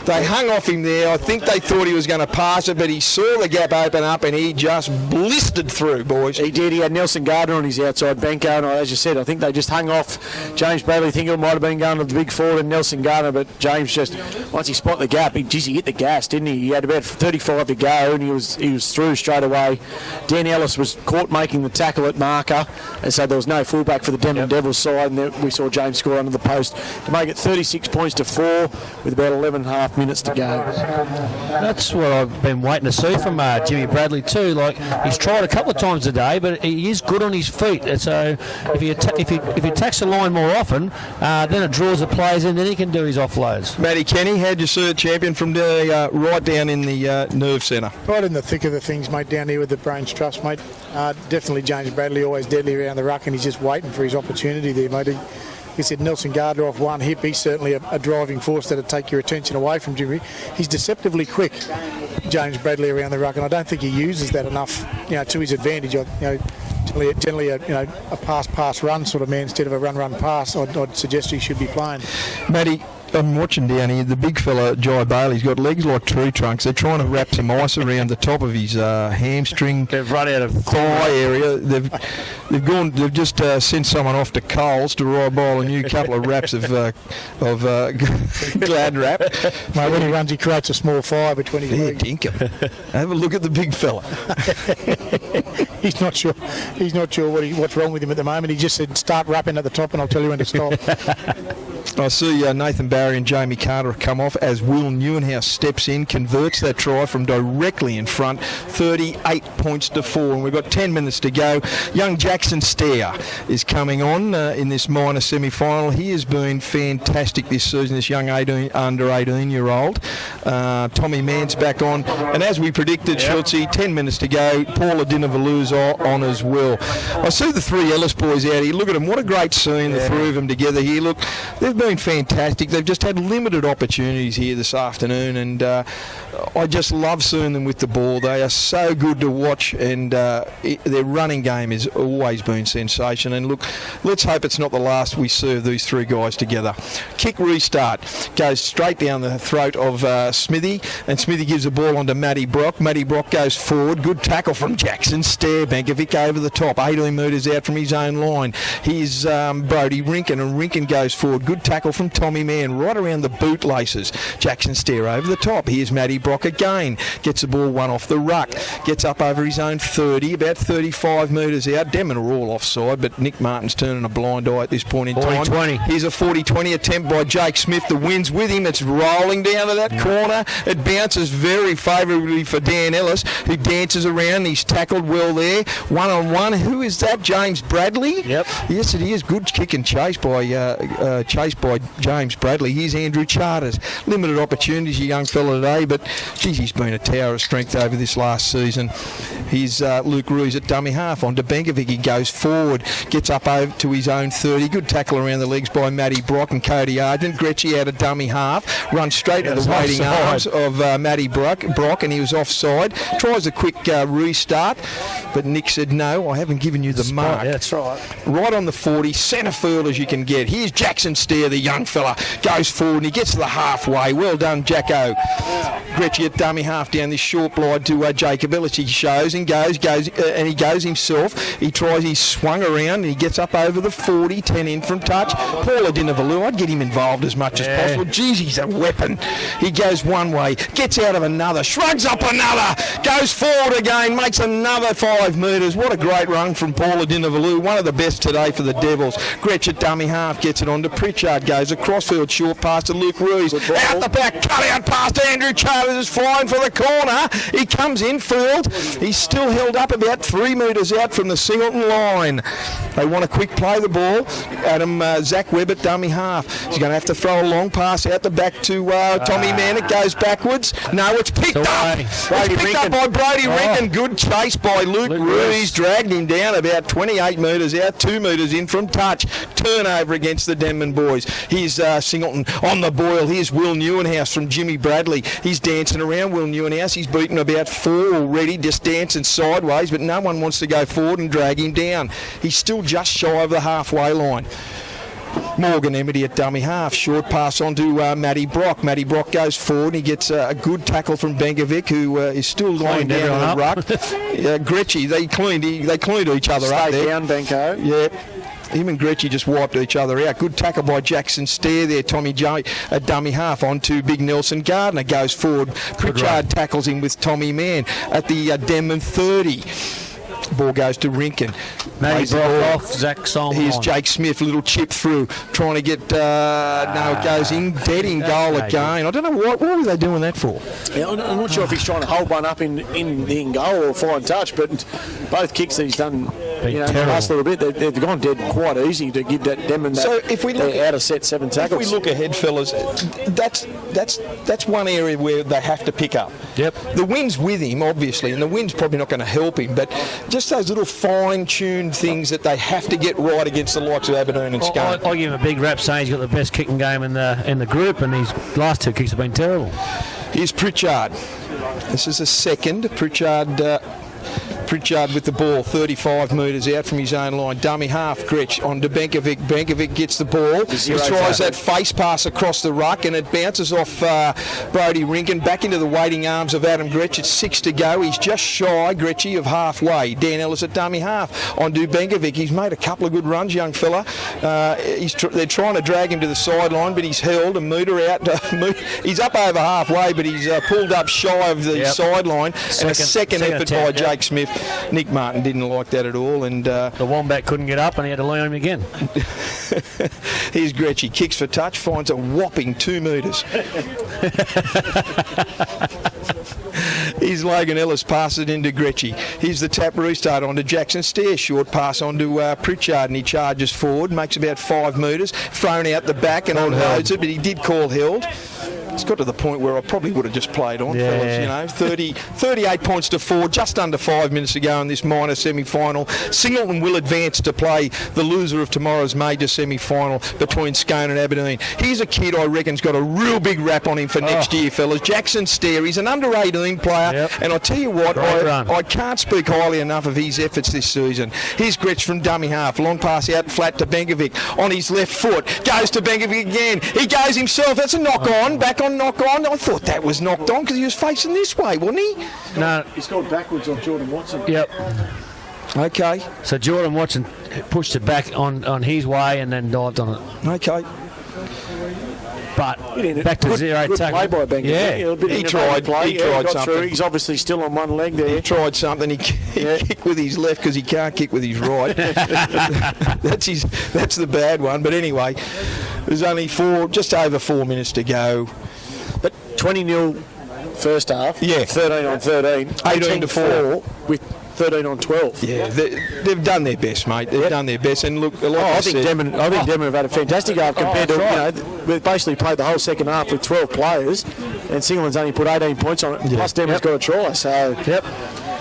They hung off him there. I think they thought he was going to pass it, but he saw the gap open up and he just blistered through, boys. He did. He had Nelson Gardner on his outside banker, and as you said, I think they just hung off James Bradley. I think it might have been going to the big forward and Nelson Gardner, but James just, once he spotted the gap, he hit the gas, didn't he? He had about 35 to go and he was through straight away. Dan Ellis was caught making the tackle at marker, and so there was no fullback for the Denman Devils side, and then we saw James score under the post to make it 36 points to 4 with about 11.5 minutes to go. That's what I've been waiting to see from Jimmy Bradley too. Like, he's tried a couple of times today, but he is good on his feet. And so if he attacks the line more often, then it draws the players in. Then he can do his offloads. Matty Kenny, how'd you see a champion from right down in the nerve centre? Right in the thick of the things, mate, down here with the Brains Trust, mate. Definitely James Bradley, always deadly around the ruck, and he's just waiting for his opportunity there, mate. He said Nelson Gardner off one hip. He's certainly a driving force that'll take your attention away from Jimmy. He's deceptively quick, James Bradley, around the ruck, and I don't think he uses that enough, to his advantage. Generally a pass run sort of man instead of a run pass. I'd suggest he should be playing. Matty, I'm watching down here. The big fella, Jai Bailey's got legs like tree trunks. They're trying to wrap some ice around the top of his hamstring. They've run out of thigh area. They've just sent someone off to Coles to boil a new couple of wraps of Glad wrap. Mate, when he runs, he creates a small fire between his legs. Dinkum. Have a look at the big fella. He's not sure. He's not sure what's wrong with him at the moment. He just said, "Start wrapping at the top, and I'll tell you when to stop." I see Nathan Barry and Jamie Carter have come off as Will Newenhouse steps in, converts that try from directly in front, 38 points to 4, and we've got 10 minutes to go. Young Jackson Stair is coming on in this minor semi-final. He has been fantastic this season, this young under 18-year-old. Tommy Mann's back on, and as we predicted, Schultzy, 10 minutes to go. Paula Dinavalu's on as well. I see the three Ellis boys out here. Look at them. What a great scene, the three of them together here. Look, they've been fantastic. They've just had limited opportunities here this afternoon, and I just love seeing them with the ball. They are so good to watch, and their running game has always been sensation. And look, let's hope it's not the last we see of these three guys together. Kick restart goes straight down the throat of Smithy, and Smithy gives the ball on to Matty Brock. Matty Brock goes forward. Good tackle from Jackson Stair. Benkovic over the top, 18 metres out from his own line. Here's Brody Rinkin, and Rinkin goes forward. Good tackle tackle from Tommy Mann right around the bootlaces. Jackson Stair over the top. Here's Matty Brock again. Gets the ball one off the ruck. Gets up over his own 30, about 35 metres out. Denman are all offside, but Nick Martin's turning a blind eye at this point in time. 40-20. Here's a 40-20 attempt by Jake Smith. The wind's with him. It's rolling down to that corner. It bounces very favourably for Dan Ellis, who dances around. He's tackled well there. One-on-one. Who is that? James Bradley? Yep. Yes, it is. Good kick and chase by James Bradley. Here's Andrew Charters. Limited opportunities, a young fella today, but geez, he's been a tower of strength over this last season. Here's Luke Ruiz at dummy half. On to Benkovic. He goes forward, gets up over to his own 30. Good tackle around the legs by Matty Brock and Cody Argent. Gretchy out of dummy half. Runs straight to the waiting arms of Matty Brock, and he was offside. Tries a quick restart, but Nick said, no, I haven't given you the mark. Yeah, that's right. Right on the 40, centre field as you can get. Here's Jackson Stair, the young fella, goes forward and he gets to the halfway. Well done, Jacko. Gretchy at dummy half down this short blind to Jacob Ellis. He shows and goes, and he goes himself. He tries, he's swung around and he gets up over the 40, 10 in from touch. Paula Dinavalu, I'd get him involved as much as possible. Geez, he's a weapon. He goes one way, gets out of another, shrugs up another, goes forward again, makes another 5 metres. What a great run from Paula Dinavalu, one of the best today for the Devils. Gretch at dummy half gets it on to Pritchard, goes a crossfield short pass to Luke Ruiz. Out the back, cut out pass to Andrew Charters, is flying for the corner. He comes in field. He's still held up about 3 metres out from the Singleton line. They want a quick play the ball. Zach Webb at dummy half. He's going to have to throw a long pass out the back to Tommy Mann. It goes backwards. No, it's picked up. It's picked up by Brody Rinkin. Good chase by Luke Ruiz. Dragged him down about 28 metres out, 2 metres in from touch. Turnover against the Denman boys. Here's Singleton on the boil. Here's Will Newenhouse from Jimmy Bradley. He's dancing around, Will Newenhouse. He's beaten about 4 already, just dancing sideways, but no one wants to go forward and drag him down. He's still just shy of the halfway line. Morgan Emity at dummy half. Short pass on to Matty Brock. Matty Brock goes forward. He gets a good tackle from Benkovic, who is still lying down on the ruck. Gretchy, they cleaned each other up there. Stay down, Benko. Yeah. Him and Gretchy just wiped each other out. Good tackle by Jackson Stair there. Tommy J at dummy half on to Big Nelson Gardner. Goes forward. Pritchard tackles him with Tommy Mann at the Denman 30. Ball goes to Rinkin. Matty Brock off, Zach Solomon. Here's Jake Smith, little chip through, trying to get, no, it goes in, dead in goal again. I don't know what were they doing that for? Yeah, I'm not sure if he's trying to hold one up in the in goal or fine touch, but both kicks that he's done in the last little bit, they've gone dead quite easy to give that Denman that. So if we look out of set 7 tackles. If we look ahead, fellas, that's one area where they have to pick up. Yep. The wind's with him, obviously, and the wind's probably not going to help him, but just those little fine-tuned things that they have to get right against the likes of Aberdeen and Scone. I give him a big rap saying he's got the best kicking game in the group, and his last 2 kicks have been terrible. Here's Pritchard. This is a second. Pritchard with the ball, 35 metres out from his own line. Dummy half, Gretch on to Benkovic. Benkovic gets the ball. He tries that face pass across the ruck and it bounces off Brody Rinkin back into the waiting arms of Adam Gretch. It's 6 to go. He's just shy, Gretchy, of halfway. Dan Ellis at dummy half on to Benkovic. He's made a couple of good runs, young fella. They're trying to drag him to the sideline, but he's held a metre out. He's up over halfway, but he's pulled up shy of the sideline. And a second effort by Jake Smith. Nick Martin didn't like that at all, and the Wombat couldn't get up and he had to lean on him again. Here's Gretchy, kicks for touch, finds a whopping 2 metres. Here's Logan Ellis, passes it into Gretchy. Here's the tap restart onto Jackson Stair. Short pass onto Pritchard, and he charges forward, makes about 5 metres, thrown out the back and unloads it, but he did call held. It's got to the point where I probably would have just played on, fellas, 38 points to 4, just under 5 minutes to go in this minor semi-final. Singleton will advance to play the loser of tomorrow's major semi-final between Scone and Aberdeen. Here's a kid I reckon's got a real big rap on him for next year, fellas. Jackson Stair, he's an under-18 player, and I tell you what, I can't speak highly enough of his efforts this season. Here's Gretch from dummy half, long pass out flat to Benkovic on his left foot, goes to Benkovic again, he goes himself, that's a knock-on, back on knock-on. I thought that was knocked on because he was facing this way, wasn't he? No. He's gone backwards on Jordan Watson. Yep. Okay. So Jordan Watson pushed it back on his way and then dived on it. Okay. but back to zero good tackle. play by Bengalla. Yeah. A bit He innovative tried. Play. He tried got something. through. He's obviously still on one leg there. He tried something. He kicked with his left because he can't kick with his right. That's the bad one. But anyway, there's only just over 4 minutes to go. But 20-0 first half. Yeah. 13 on 13. 18 to 4 with 13 on 12. Yeah, they've done their best, mate. They've done their best. And look, I think Demon have had a fantastic half compared to, we've basically played the whole second half with 12 players, and Singleton's only put 18 points on it. Plus Demon's got a try. So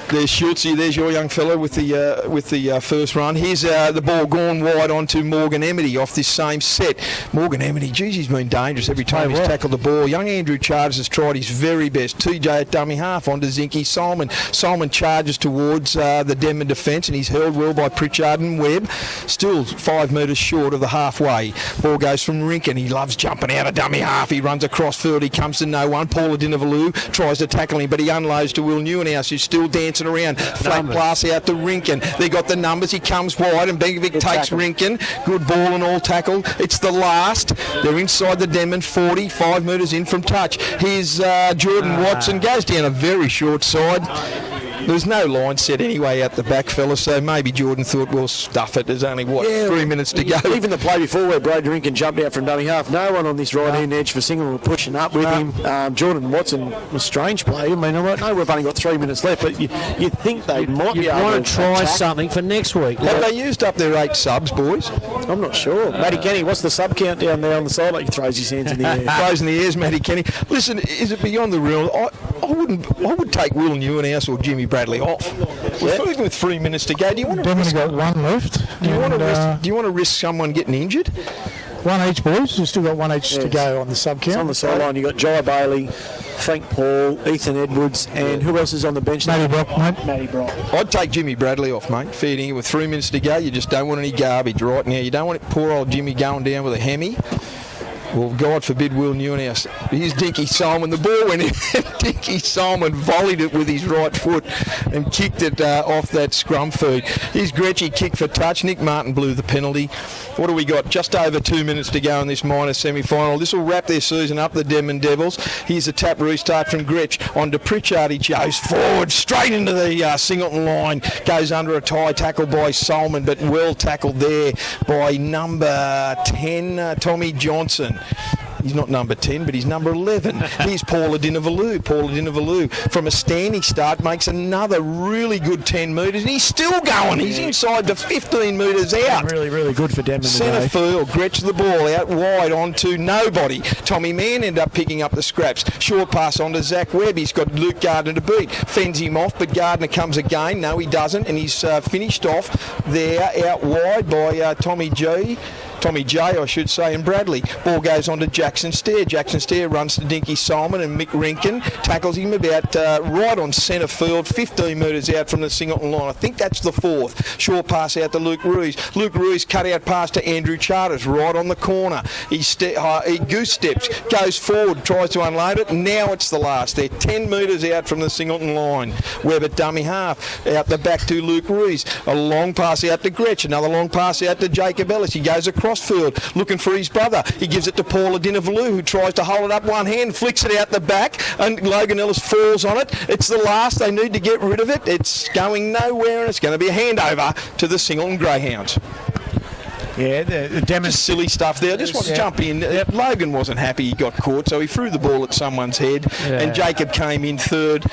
There's Schultzy, there's your young fellow with the first run. Here's the ball gone wide onto Morgan Amity off this same set. Morgan Amity, geez, he's been dangerous every time he's tackled the ball. Young Andrew Charters has tried his very best. TJ at dummy half onto Zinky Solomon. Solomon charges towards the Denman defence, and he's held well by Pritchard and Webb. Still 5 metres short of the halfway. Ball goes from Rinkin. He loves jumping out of dummy half. He runs across field. He comes to no one. Paula Dinavalu tries to tackle him, but he unloads to Will Newenhouse, who's still dancing around. Flat pass out to Rinkin. They got the numbers. He comes wide and Benkovic takes tackle. Rinkin. Good ball and all tackle. It's the last. They're inside the Denman 40, 5 metres in from touch. Here's Jordan Watson. Goes down a very short side. There's no line set anyway out the back, fellas, so maybe Jordan thought, we'll stuff it. There's only, 3 minutes to go. Even the play before where Brady Rinkin jumped out from dummy half, no one on this right-hand edge for Singleton were pushing up with him. Jordan Watson was strange play. I mean, I know we've only got 3 minutes left, but you'd think they might be able want to to try attack. something for next week. Have they used up their 8 subs, boys? I'm not sure. Matty Kenny, what's the sub count down there on the side? Like he throws his hands in the air. Throws in the ears, Matty Kenny. Listen, is it beyond the real? I would take Will Newenhouse or Jimmy Bradley off. Even with 3 minutes to go, do you want to Demon's risk, got one left. do you want to risk someone getting injured? One each, boys. We've still got one each to go on the sub count. It's on the sideline. You've got Jai Bailey, Frank Paul, Ethan Edwards, and who else is on the bench? Matty Brock, mate. Matty Brock. I'd take Jimmy Bradley off, mate. Feeding with 3 minutes to go, you just don't want any garbage right now. You don't want poor old Jimmy going down with a hemi. Well, God forbid Will Newenhouse. Here's Dinky Solomon. The ball went in. Dinky Solomon volleyed it with his right foot and kicked it off that scrum feed. Here's Gretchy kick for touch. Nick Martin blew the penalty. What do we got? Just over 2 minutes to go in this minor semi-final. This will wrap their season up, the Denman Devils. Here's a tap restart from Gretch. On to Pritchard. He goes forward, straight into the Singleton line. Goes under a tie tackle by Solomon, but well tackled there by number 10, Tommy Johnson. He's not number 10, but he's number 11. Here's Paula Dinavalu. Paula Dinavalu, from a standing start, makes another really good 10 metres, and he's still going. He's inside the 15 metres out. Really, really good for Denman Centre today. field, Gretch the ball out wide onto nobody. Tommy Mann ended up picking up the scraps. Short pass onto Zach Webb. He's got Luke Gardner to beat. Fends him off, but Gardner comes again. No, he doesn't, and he's finished off there out wide by Tommy J, I should say, and Bradley. Ball goes on to Jackson Stair. Jackson Stair runs to Dinky Solomon, and Mick Rinkin tackles him about right on centre field, 15 metres out from the Singleton line. I think that's the fourth. Short pass out to Luke Ruiz. Luke Ruiz cut out pass to Andrew Charters right on the corner. He goose steps, goes forward, tries to unload it. Now it's the last. They're 10 metres out from the Singleton line. Webb at dummy half. Out the back to Luke Ruiz. A long pass out to Gretch. Another long pass out to Jacob Ellis. He goes across field looking for his brother. He gives it to Paula Dinavalu, who tries to hold it up one hand, flicks it out the back, and Logan Ellis falls on it. It's the last. They need to get rid of it. It's going nowhere, and it's going to be a handover to the Singleton Greyhounds. Yeah, the Denman. Just silly stuff there. I just want to jump in. Logan wasn't happy he got caught, so he threw the ball at someone's head, and Jacob came in third.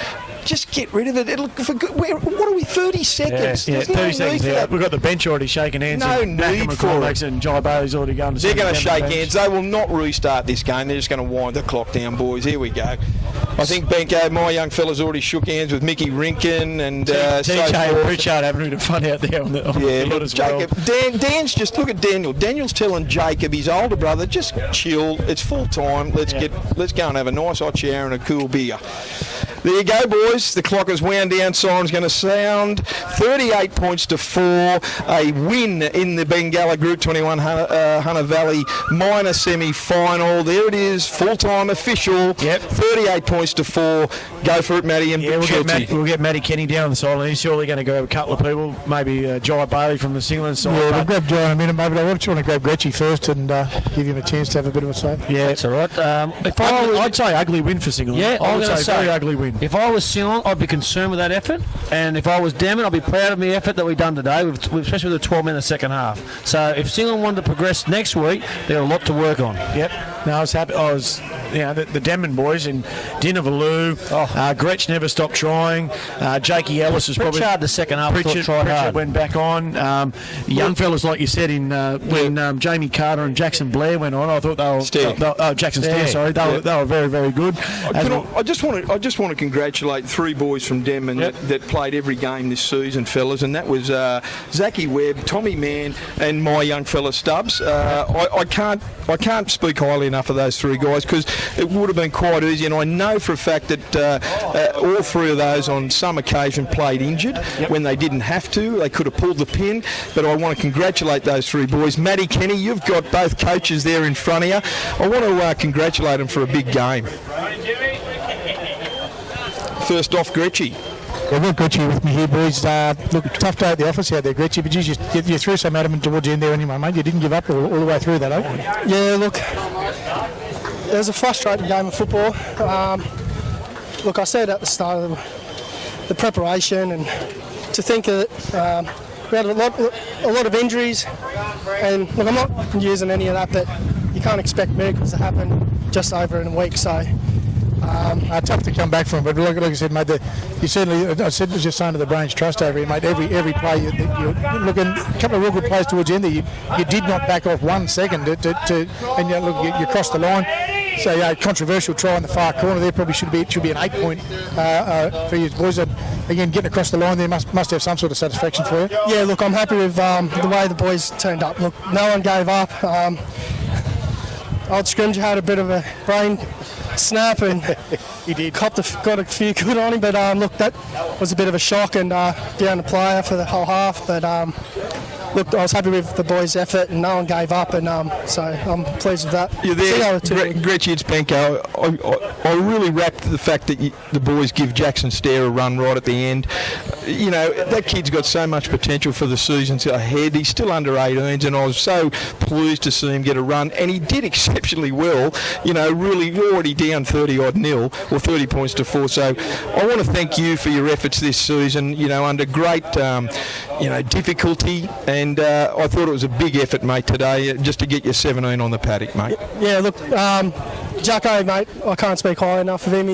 Just get rid of it. What are we, 30 seconds? Yeah, There's 30 no seconds need for out. that. We've got the bench already shaking hands. No and need for it. And Jai Bailey's already going to They're going to Denman shake bench. hands. They will not restart this game. They're just going to wind the clock down, boys. Here we go. I think Benko, my young fella's already shook hands with Mickey Rinkin and so TJ and forth. Richard having a bit of fun out there on the Yeah, field look, as well. Jacob. Dan's just look at Daniel. Daniel's telling Jacob, his older brother, just chill. It's full time. Let's go and have a nice hot shower and a cool beer. There you go, boys. The clock is wound down. Siren's going to sound. 38 points to 4. A win in the Bengalla Group 21 Hunter Valley minor semi-final. There it is. Full-time official. Yep. 38 points to 4. Go for it, Matty. And We'll get Matty Kenny down on the sideline. He's surely going to grab a couple of people. Maybe Jai Bailey from the Singland side. Yeah, we'll grab Jai in a minute, mate, but I just want to grab Gretchy first and give him a chance to have a bit of a say. Yeah, that's all right. I'd say ugly win for Singland. Yeah, I would say very ugly win. If I was Singland, I'd be concerned with that effort, and if I was Damon, I'd be proud of the effort that we've done today, especially with the 12 men in the second half. So if Singland wanted to progress next week, they've got a lot to work on. Yep. No, I was happy. The Denman boys in Dinavalu, Gretch never stopped trying. Jakey Ellis is probably Pritchard the second half. Pritchard went back on. Young fellas, like you said, when Jamie Carter and Jackson Blair went on, I thought Jackson Stair. Sorry, they were very, very good. I just want to congratulate 3 boys from Denman that played every game this season, fellas, and that was Zachy Webb, Tommy Mann, and my young fella Stubbs. I can't speak highly enough of those 3 guys because it would have been quite easy, and I know for a fact that all 3 of those on some occasion played injured when they didn't have to. They could have pulled the pin, but I want to congratulate those 3 boys. Matty Kenny, you've got both coaches there in front of you. I want to congratulate them for a big game. First off, Gretchy. I've got Gretchy with me here, boys. Look, tough day at the office out there, Gretchy, but you threw some adamant towards the end there anyway, mate. You didn't give up all the way through that, eh? Yeah, look, it was a frustrating game of football. Look, I said at the start of the preparation, and to think that we had a lot of injuries, and look, I'm not using any of that, but you can't expect miracles to happen just over in a week, so... tough to come back from, but like I said, mate, you certainly, I said, was just saying to the Brains trust over here, mate, every play, you're looking, a couple of real good plays towards the end there, you did not back off 1 second and you crossed the line. So, controversial try in the far corner there, probably should be an 8 point for you boys. Again, getting across the line there must have some sort of satisfaction for you. Yeah, look, I'm happy with the way the boys turned up. Look, no one gave up. Old Scrimger had a bit of a brain snap and he did. got a few good on him, but look, that was a bit of a shock and down the player for the whole half, but look, I was happy with the boys' effort and no one gave up, and so I'm pleased with that. You're there, Gretchen, it's Benko. I really wrapped the fact that the boys give Jackson Stair a run right at the end. You know, that kid's got so much potential for the seasons ahead. He's still under 18s, and I was so pleased to see him get a run, and he did exceptionally well. You know, really already down 30-odd-0 or 30 points to 4. So I want to thank you for your efforts this season. You know, under great, difficulty, and I thought it was a big effort, mate, today, just to get your 17 on the paddock, mate. Yeah, look, Jacko, mate, I can't speak high enough of him.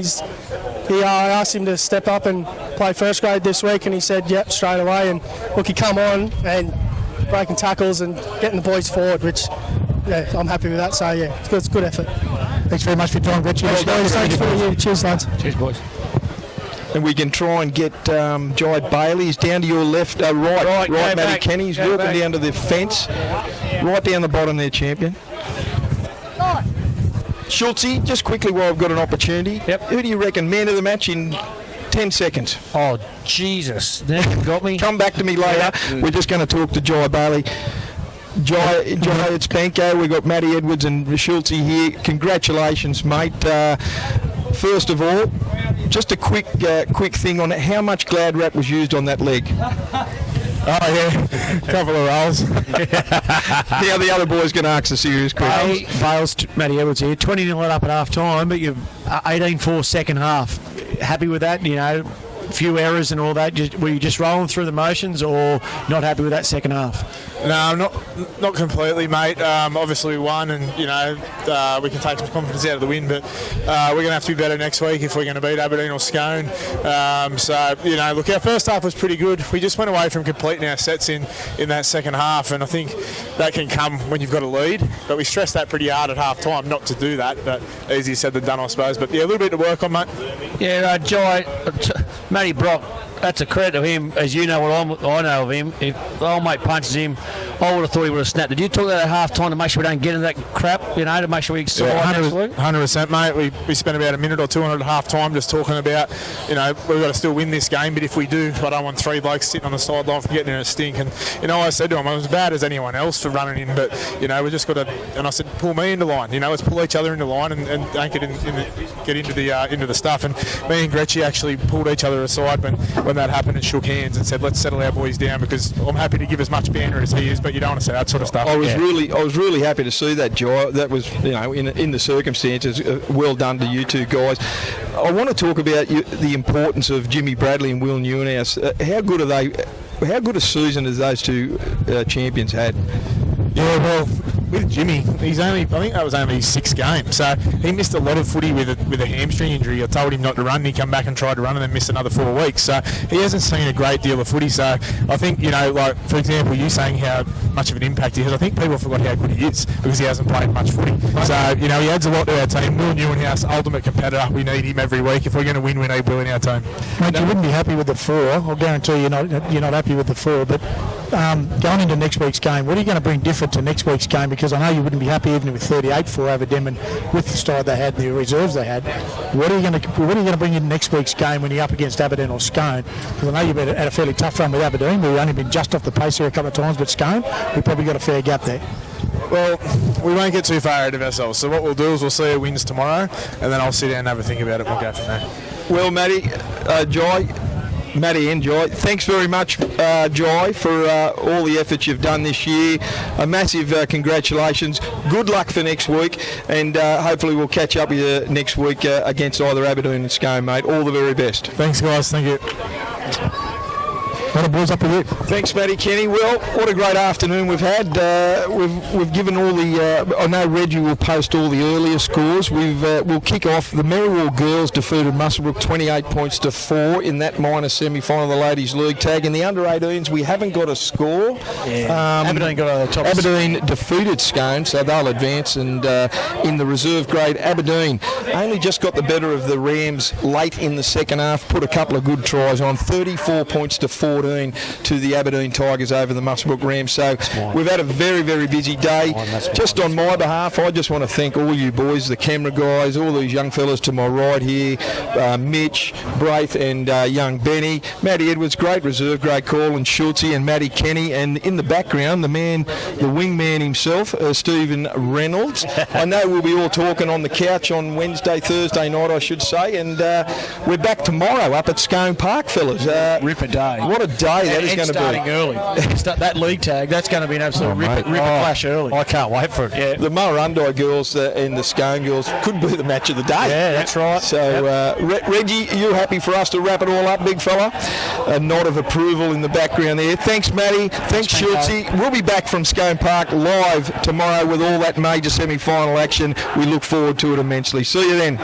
I asked him to step up and play first grade this week, and he said, yep, straight away. And look, he come on and breaking tackles and getting the boys forward, which, yeah, I'm happy with that. So, yeah, it's good effort. Thanks very much for your time, Gretchen. Thanks for you. Cheers, lads. Cheers, boys. And we can try and get Jai Bailey. He's down to your left, right, Matty Kenny. He's walking down to the fence, right down the bottom there, champion. Schultzy, just quickly while I've got an opportunity. Yep. Who do you reckon man of the match in 10 seconds? Oh, Jesus. Now you got me. Come back to me later. We're just going to talk to Jai Bailey. Jai, it's Benko. We've got Matty Edwards and Schultzy here. Congratulations, mate. First of all, just a quick thing on it. How much Glad Wrap was used on that leg? Oh, yeah, a couple of rolls. Now the other boy's going to ask a serious question. Bales, Matty Edwards here, 20-0 up at half time, but you've 18-4 second half. Happy with that? You know, few errors and all that. Were you just rolling through the motions, or not happy with that second half? No, not completely, mate. Obviously we won, and we can take some confidence out of the win, but we're going to have to be better next week if we're going to beat Aberdeen or Scone. Look, our first half was pretty good. We just went away from completing our sets in that second half, and I think that can come when you've got a lead. But we stressed that pretty hard at half time not to do that. But easier said than done, I suppose. But yeah, a little bit to work on, mate. Yeah, Jai, Matty Brock, that's a credit to him. As you know, what I know of him, if old mate punches him, I would have thought he would have snapped. Did you talk about at half time to make sure we don't get into that crap, to make sure we survive next week? 100%, mate. We spent about a minute or two on it at half time just talking about, we've got to still win this game, but if we do, I don't want three blokes sitting on the sideline from getting in a stink. And, I said to him, I was as bad as anyone else for running in, but, we just got to, and I said, pull me into line, let's pull each other into line and don't get into the stuff. And me and Gretchy actually pulled each other aside when that happened and shook hands and said, let's settle our boys down, because I'm happy to give as much banter as he is, but you don't want to say that sort of stuff. I was really happy to see that, Jai. That was, in the circumstances, well done to you two guys. I want to talk about the importance of Jimmy Bradley and Will Newhouse. How good are they? How good a season has those two champions had? Yeah, well, with Jimmy, I think that was only his 6th game, so he missed a lot of footy with a hamstring injury. I told him not to run, and he come back and tried to run and then missed another 4 weeks. So he hasn't seen a great deal of footy. So I think, like, for example, you saying how much of an impact he has, I think people forgot how good he is because he hasn't played much footy. So, he adds a lot to our team. Will Newhouse, ultimate competitor. We need him every week. If we're going to win, we need Will in our team. Mate, you wouldn't be happy with the 4. I'll guarantee you're not happy with the 4. But going into next week's game, what are you going to bring different to next week's game? Because I know you wouldn't be happy even with 38-4 over Denman with the side they had, the reserves they had. What are you going to bring in next week's game when you're up against Aberdeen or Scone? Because I know you've had a fairly tough run with Aberdeen. We've only been just off the pace here a couple of times, but Scone, we've probably got a fair gap there. Well, we won't get too far ahead of ourselves. So what we'll do is we'll see who wins tomorrow, and then I'll sit down and have a think about it and we'll go from there. Well, Matty and Jai, thanks very much, Jai, for all the efforts you've done this year. A massive congratulations. Good luck for next week, and hopefully we'll catch up with you next week against either Aberdeen and Scone, mate. All the very best. Thanks, guys. Thank you. What a boys up with you. Thanks, Matty Kenny. Well, what a great afternoon we've had. We've given all the. I know Reggie will post all the earlier scores. We'll kick off. The Merriwell girls defeated Muswellbrook 28 points to 4 in that minor semi-final of the Ladies League tag. In the under-18s, we haven't got a score. Yeah. Aberdeen got a top. Aberdeen defeated Scone, so they'll advance. And in the reserve grade, Aberdeen only just got the better of the Rams late in the second half. Put a couple of good tries on. 34 points to 14 to the Aberdeen Tigers over the Muswellbrook Rams. So we've had a very, very busy day. Just on my behalf, I just want to thank all you boys, the camera guys, all these young fellas to my right here, Mitch, Braith and young Benny. Matty Edwards, great reserve, great call, and Schultze and Matty Kenny. And in the background, the wingman himself, Stephen Reynolds. I know we'll be all talking on the couch on Thursday night, I should say. And we're back tomorrow up at Scone Park, fellas. Ripper day. What a day that is going to be. Starting early. That league tag, that's going to be an absolute ripper clash early. I can't wait for it. Yeah. The Murrurundi girls and the Scone girls could be the match of the day. Yeah, that's right. So, Reggie, you happy for us to wrap it all up, big fella? A nod of approval in the background there. Thanks, Matty. Thanks, Schultze. We'll be back from Scone Park live tomorrow with all that major semi-final action. We look forward to it immensely. See you then.